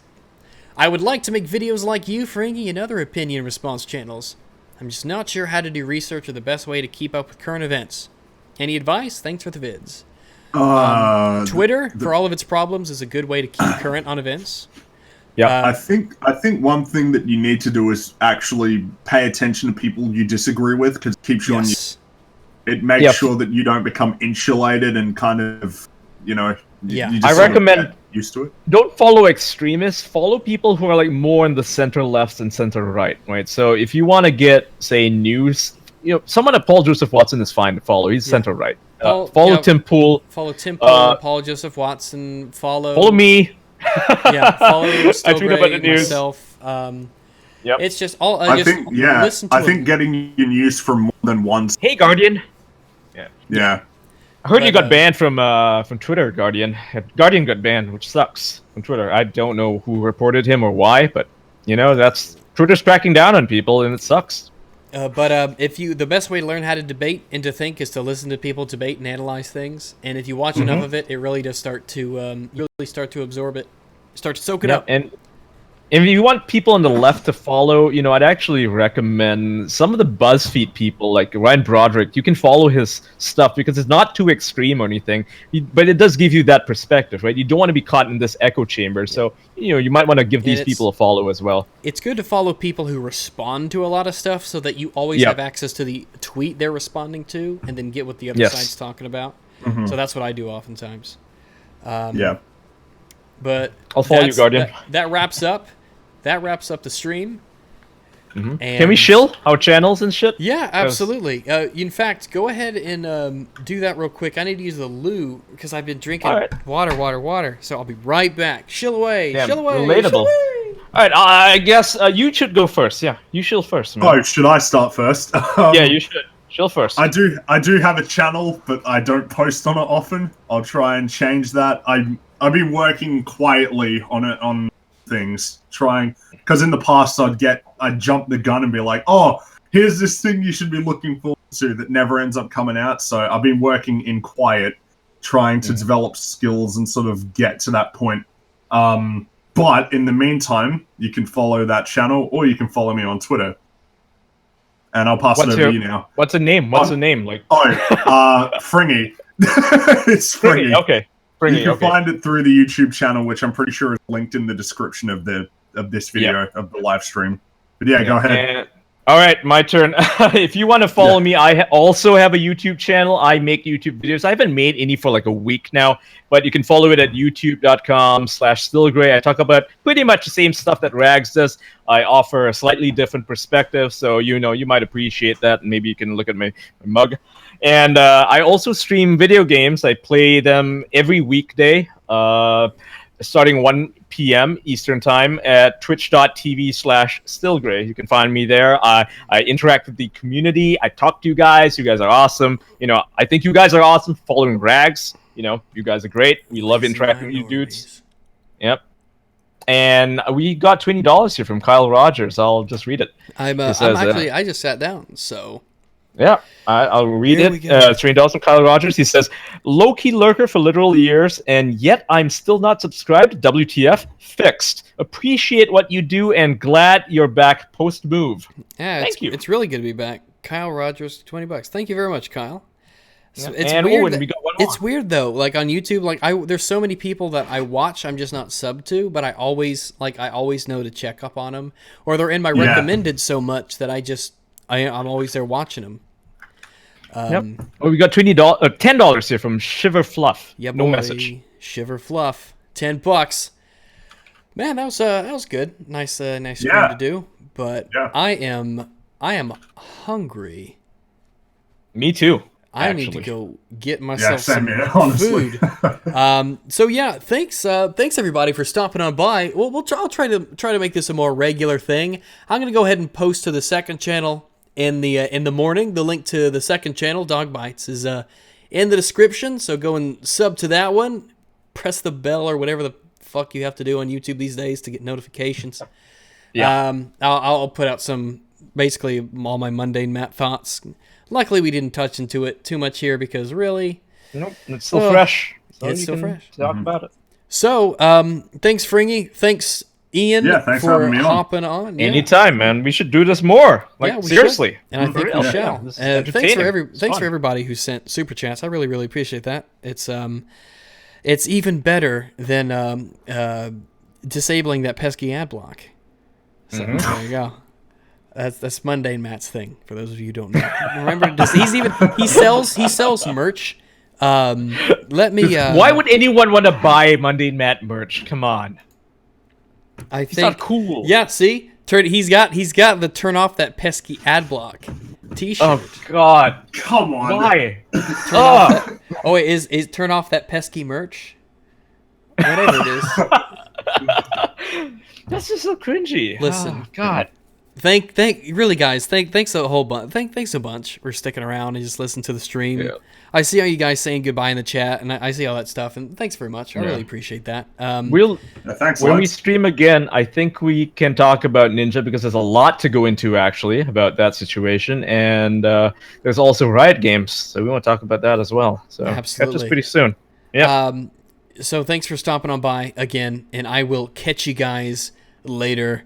I would like to make videos like you, Fringy, and other opinion response channels. I'm just not sure how to do research or the best way to keep up with current events. Any advice? Thanks for the vids. Twitter, for all of its problems, is a good way to keep current on events. Yeah, I think one thing that you need to do is actually pay attention to people you disagree with, because it keeps you on you. It makes sure that you don't become insulated and kind of, you just I recommend get used to it. Don't follow extremists. Follow people who are like more in the center left and center right. So if you want to get, say, news, someone like Paul Joseph Watson is fine to follow. He's center right. Follow Tim Pool. Follow Tim Pool, Paul Joseph Watson. Follow me. Follow Stillgray, I tweet about the news. Myself. It's just all. I think getting your news from more than one. Hey, Guardian. Yeah. I heard you got banned from Twitter, Guardian. Guardian got banned, which sucks, from Twitter. I don't know who reported him or why, but that's Twitter's cracking down on people, and it sucks. But the best way to learn how to debate and to think is to listen to people debate and analyze things. And if you watch enough of it, it really does start to absorb it, start to soak it up. And if you want people on the left to follow, I'd actually recommend some of the BuzzFeed people, like Ryan Broderick. You can follow his stuff because it's not too extreme or anything, but it does give you that perspective, right? You don't want to be caught in this echo chamber, so you might want to give these people a follow as well. It's good to follow people who respond to a lot of stuff, so that you always have access to the tweet they're responding to, and then get what the other side's talking about. So that's what I do oftentimes. But I'll follow you, Guardian. That wraps up the stream. And can we shill our channels and shit? Yeah, absolutely. In fact, go ahead and do that real quick. I need to use the loo because I've been drinking water. So I'll be right back. Shill away. Shill away. Relatable. Shill away. All right, I guess you should go first. Yeah, you shill first, man. Oh, should I start first? Yeah, you should. Shill first. I do have a channel, but I don't post on it often. I'll try and change that. I've been working quietly on it, on things, trying, because in the past I'd jump the gun and be like, oh, here's this thing you should be looking forward to that never ends up coming out. So I've been working in quiet, trying to develop skills and sort of get to that point. But in the meantime, you can follow that channel, or you can follow me on Twitter. And I'll pass it over to you now. What's the name? Like, Fringy. It's Fringy. Okay. Fringy, you can find it through the YouTube channel, which I'm pretty sure is linked in the description of this video of the live stream. But go ahead. All right, my turn. If you want to follow me, I also have a YouTube channel. I make YouTube videos. I haven't made any for like a week now, but you can follow it at youtube.com/Stillgray. I talk about pretty much the same stuff that Rags does. I offer a slightly different perspective, so you might appreciate that, and maybe you can look at my mug. And I also stream video games. I play them every weekday, starting 1 p.m. Eastern Time at twitch.tv/Stillgray. You can find me there. I interact with the community. I talk to you guys. You guys are awesome. I think you guys are awesome following Rags. You guys are great. We love interacting with you dudes. Yep. And we got $20 here from Kyle Rogers. I'll just read it. I just sat down, so... Yeah, I'll read it. $3 from Kyle Rogers. He says, low-key lurker for literal years, and yet I'm still not subscribed. WTF? Fixed. Appreciate what you do, and glad you're back post-move. Yeah, Thank you. It's really good to be back. Kyle Rogers, $20. Thank you very much, Kyle. So it's weird. We got one more. It's weird though. Like on YouTube, there's so many people that I watch, I'm just not subbed to, but I always know to check up on them, or they're in my recommended so much that I'm always there watching them. We got $10 here from Shiver Fluff. Yeah, no message. Shiver Fluff, $10. Man, that was good. Nice stream to do. But I am hungry. Me too. I need to go get myself some honestly. food. So thanks everybody for stopping on by. I'll try to make this a more regular thing. I'm gonna go ahead and post to the second channel in the morning. The link to the second channel, Dog Bites, is in the description. So go and sub to that one. Press the bell or whatever the fuck you have to do on YouTube these days to get notifications. I'll put out basically all my mundane Matt thoughts. Luckily, we didn't touch into it too much here because really... Nope, it's still fresh. It's still fresh. Talk about it. So, thanks, Fringy. Thanks, Ian, for hopping on. Yeah. Anytime, man. We should do this more. Seriously. Should. And I think we shall. Thanks for everybody who sent super chats. I really, really appreciate that. It's even better than disabling that pesky ad block. So there you go. That's Mundane Matt's thing. For those of you who don't know, remember, he sells merch. Let me. Why would anyone want to buy Mundane Matt merch? Come on. He's not cool. Yeah, see, he's got the turn off that pesky ad block T-shirt. Oh God! Come on. Why? Wait, is turn off that pesky merch? Whatever it is. That's just so cringy. Listen, God. really, guys, thanks a whole bunch. Thanks a bunch for sticking around and just listening to the stream. Yeah. I see all you guys saying goodbye in the chat, and I see all that stuff, and thanks very much. I really appreciate that. Thanks. When we lads. stream again, I think we can talk about Ninja because there's a lot to go into actually about that situation, and there's also Riot Games, so we want to talk about that as well. So Absolutely. catch us pretty soon. Yeah. So thanks for stopping on by again, and I will catch you guys later.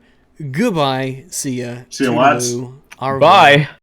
Goodbye. See ya. See you, lads. Toodaloo. Au revoir. Bye.